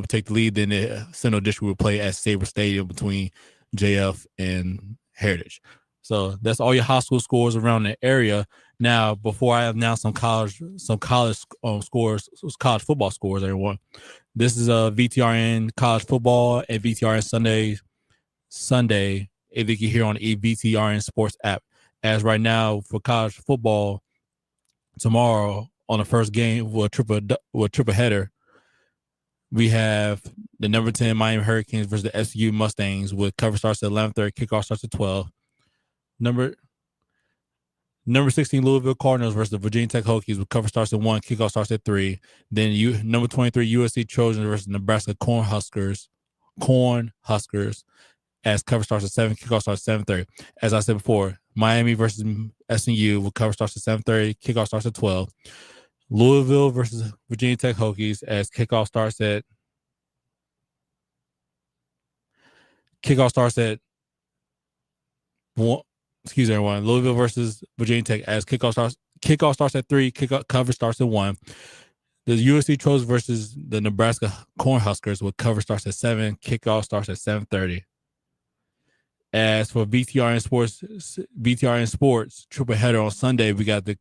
take the lead. Then the Central District will play at Sabre Stadium between JF and Heritage. So that's all your high school scores around the area. Now, before I announce some college scores, college football scores, everyone. This is VTRN college football and VTRN Sunday. If you can hear on the VTRN Sports app. As right now for college football, tomorrow on the first game with a triple header, we have the number 10 Miami Hurricanes versus the SU Mustangs with cover starts at 11:30, kickoff starts at 12. Number Number 16 Louisville Cardinals versus the Virginia Tech Hokies with cover starts at 1, kickoff starts at 3. Then number 23 USC Trojans versus Nebraska Cornhuskers as cover starts at 7, kickoff starts at 7:30. As I said before, Miami versus SMU with cover starts at 7:30, kickoff starts at 12. Louisville versus Virginia Tech Hokies as kickoff starts at 1. Excuse everyone. Louisville versus Virginia Tech as kickoff starts at 3, cover starts at 1. The USC Trojans versus the Nebraska Cornhuskers with cover starts at 7, kickoff starts at 7:30. As for VTRN Sports triple header on Sunday, we got the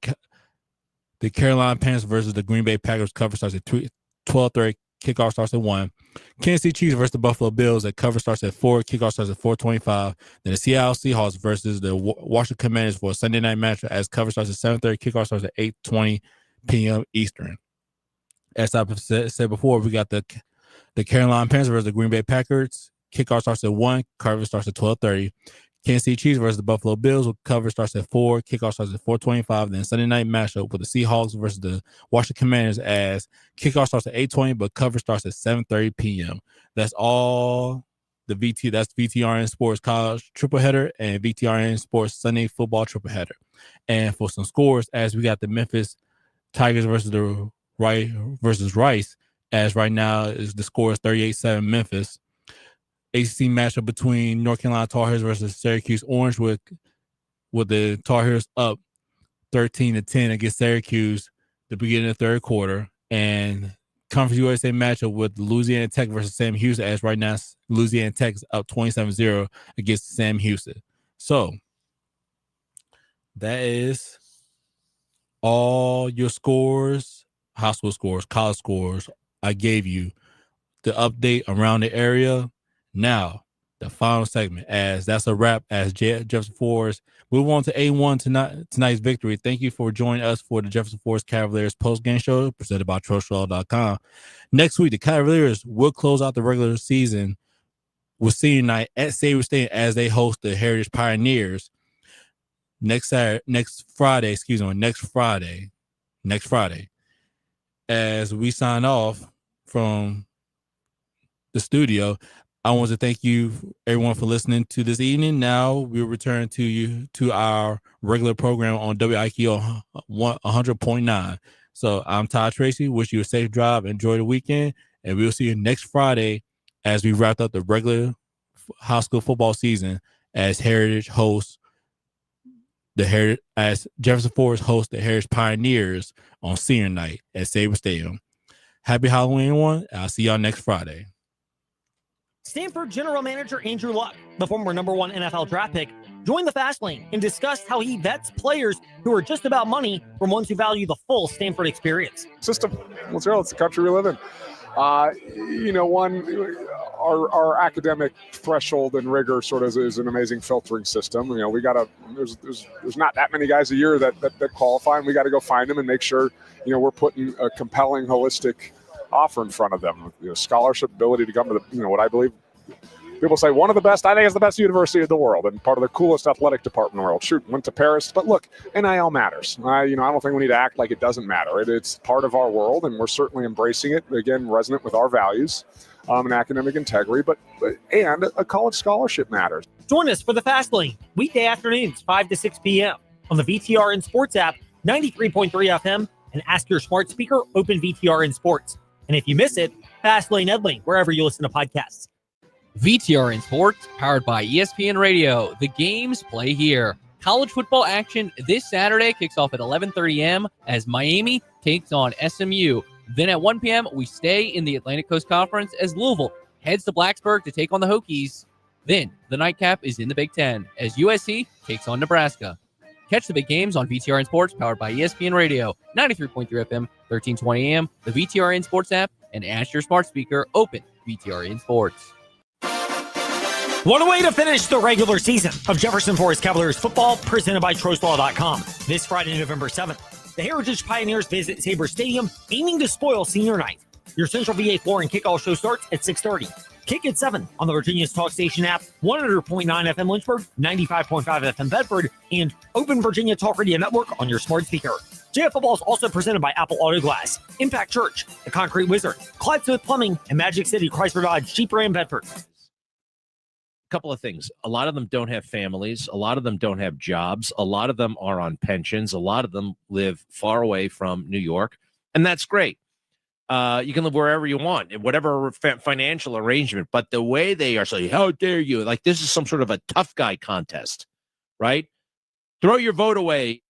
Carolina Panthers versus the Green Bay Packers. Cover starts at 12:30. Kickoff starts at 1. Kansas City Chiefs versus the Buffalo Bills. That cover starts at 4. Kickoff starts at 4:25. Then the Seattle Seahawks versus the Washington Commanders for a Sunday night matchup as cover starts at 7:30. Kickoff starts at 8:20 p.m. Eastern. As I said before, we got the Carolina Panthers versus the Green Bay Packers. Kickoff starts at 1. Cover starts at 12:30. Kansas City Chiefs versus the Buffalo Bills with cover starts at 4. Kickoff starts at 4:25. Then Sunday night matchup with the Seahawks versus the Washington Commanders as kickoff starts at 8:20, but cover starts at 7:30 p.m. That's all the VT. That's VTRN Sports College triple header and VTRN Sports Sunday football triple header. And for some scores, as we got the Memphis Tigers versus the Rice, as right now is the score is 38-7 Memphis. ACC matchup between North Carolina Tar Heels versus Syracuse Orange with the Tar Heels up 13-10 against Syracuse the beginning of the third quarter. And Conference USA matchup with Louisiana Tech versus Sam Houston, as right now Louisiana Tech is up 27-0 against Sam Houston. So that is all your scores, high school scores, college scores. I gave you the update around the area. Now, the final segment, as that's a wrap, as Jefferson Forest move on to A1 tonight's victory. Thank you for joining us for the Jefferson Forest Cavaliers post-game show presented by TrustLaw.com. Next week, the Cavaliers will close out the regular season with senior night at Sabre Stadium as they host the Heritage Pioneers next Friday. As we sign off from the studio, I want to thank you, everyone, for listening to this evening. Now we'll return to our regular program on WIQ 100.9. So I'm Todd Tracy. Wish you a safe drive. Enjoy the weekend. And we'll see you next Friday as we wrap up the regular high school football season as Heritage hosts as Jefferson Forest hosts the Heritage Pioneers on senior night at Sabre Stadium. Happy Halloween, everyone. I'll see y'all next Friday. Stanford General Manager Andrew Luck, the former #1 NFL draft pick, joined the Fast Lane and discussed how he vets players who are just about money from ones who value the full Stanford experience. System, it's the country we live in. Our academic threshold and rigor sort of is an amazing filtering system. We gotta there's not that many guys a year that qualify, and we got to go find them and make sure we're putting a compelling, holistic offer in front of them. Scholarship, ability to come to the what I believe people say one of the best. I think it's the best university in the world and part of the coolest athletic department in the world. Shoot, went to Paris, but look, NIL matters. I don't think we need to act like it doesn't matter. It's part of our world, and we're certainly embracing it. Again, resonant with our values and academic integrity, but a college scholarship matters. Join us for the Fast Lane weekday afternoons, 5 to 6 p.m. on the VTRN Sports app, 93.3 FM, and ask your smart speaker, open VTRN Sports. And if you miss it, Fast Lane Edlane, wherever you listen to podcasts. VTRN Sports, powered by ESPN Radio. The games play here. College football action this Saturday kicks off at 11:30 a.m. as Miami takes on SMU. Then at 1 p.m., we stay in the Atlantic Coast Conference as Louisville heads to Blacksburg to take on the Hokies. Then the nightcap is in the Big Ten as USC takes on Nebraska. Catch the big games on VTRN Sports, powered by ESPN Radio, 93.3 FM, 1320 AM, the VTRN Sports app, and ask your smart speaker, open VTRN Sports. What a way to finish the regular season of Jefferson Forest Cavaliers football, presented by TrustLaw.com. This Friday, November 7th, the Heritage Pioneers visit Sabre Stadium, aiming to spoil senior night. Your Central VA Flooring kickoff show starts at 6:30. Kick at 7 on the Virginia's Talk Station app, 100.9 FM Lynchburg, 95.5 FM Bedford, and Open Virginia Talk Radio Network on your smart speaker. JF Football is also presented by Apple Auto Glass, Impact Church, The Concrete Wizard, Clyde Smith Plumbing, and Magic City Chrysler Dodge Jeep Ram Bedford. Couple of things. A lot of them don't have families. A lot of them don't have jobs. A lot of them are on pensions. A lot of them live far away from New York, and that's great. You can live wherever you want, in whatever financial arrangement. But the way they are saying, how dare you? Like this is some sort of a tough guy contest, right? Throw your vote away.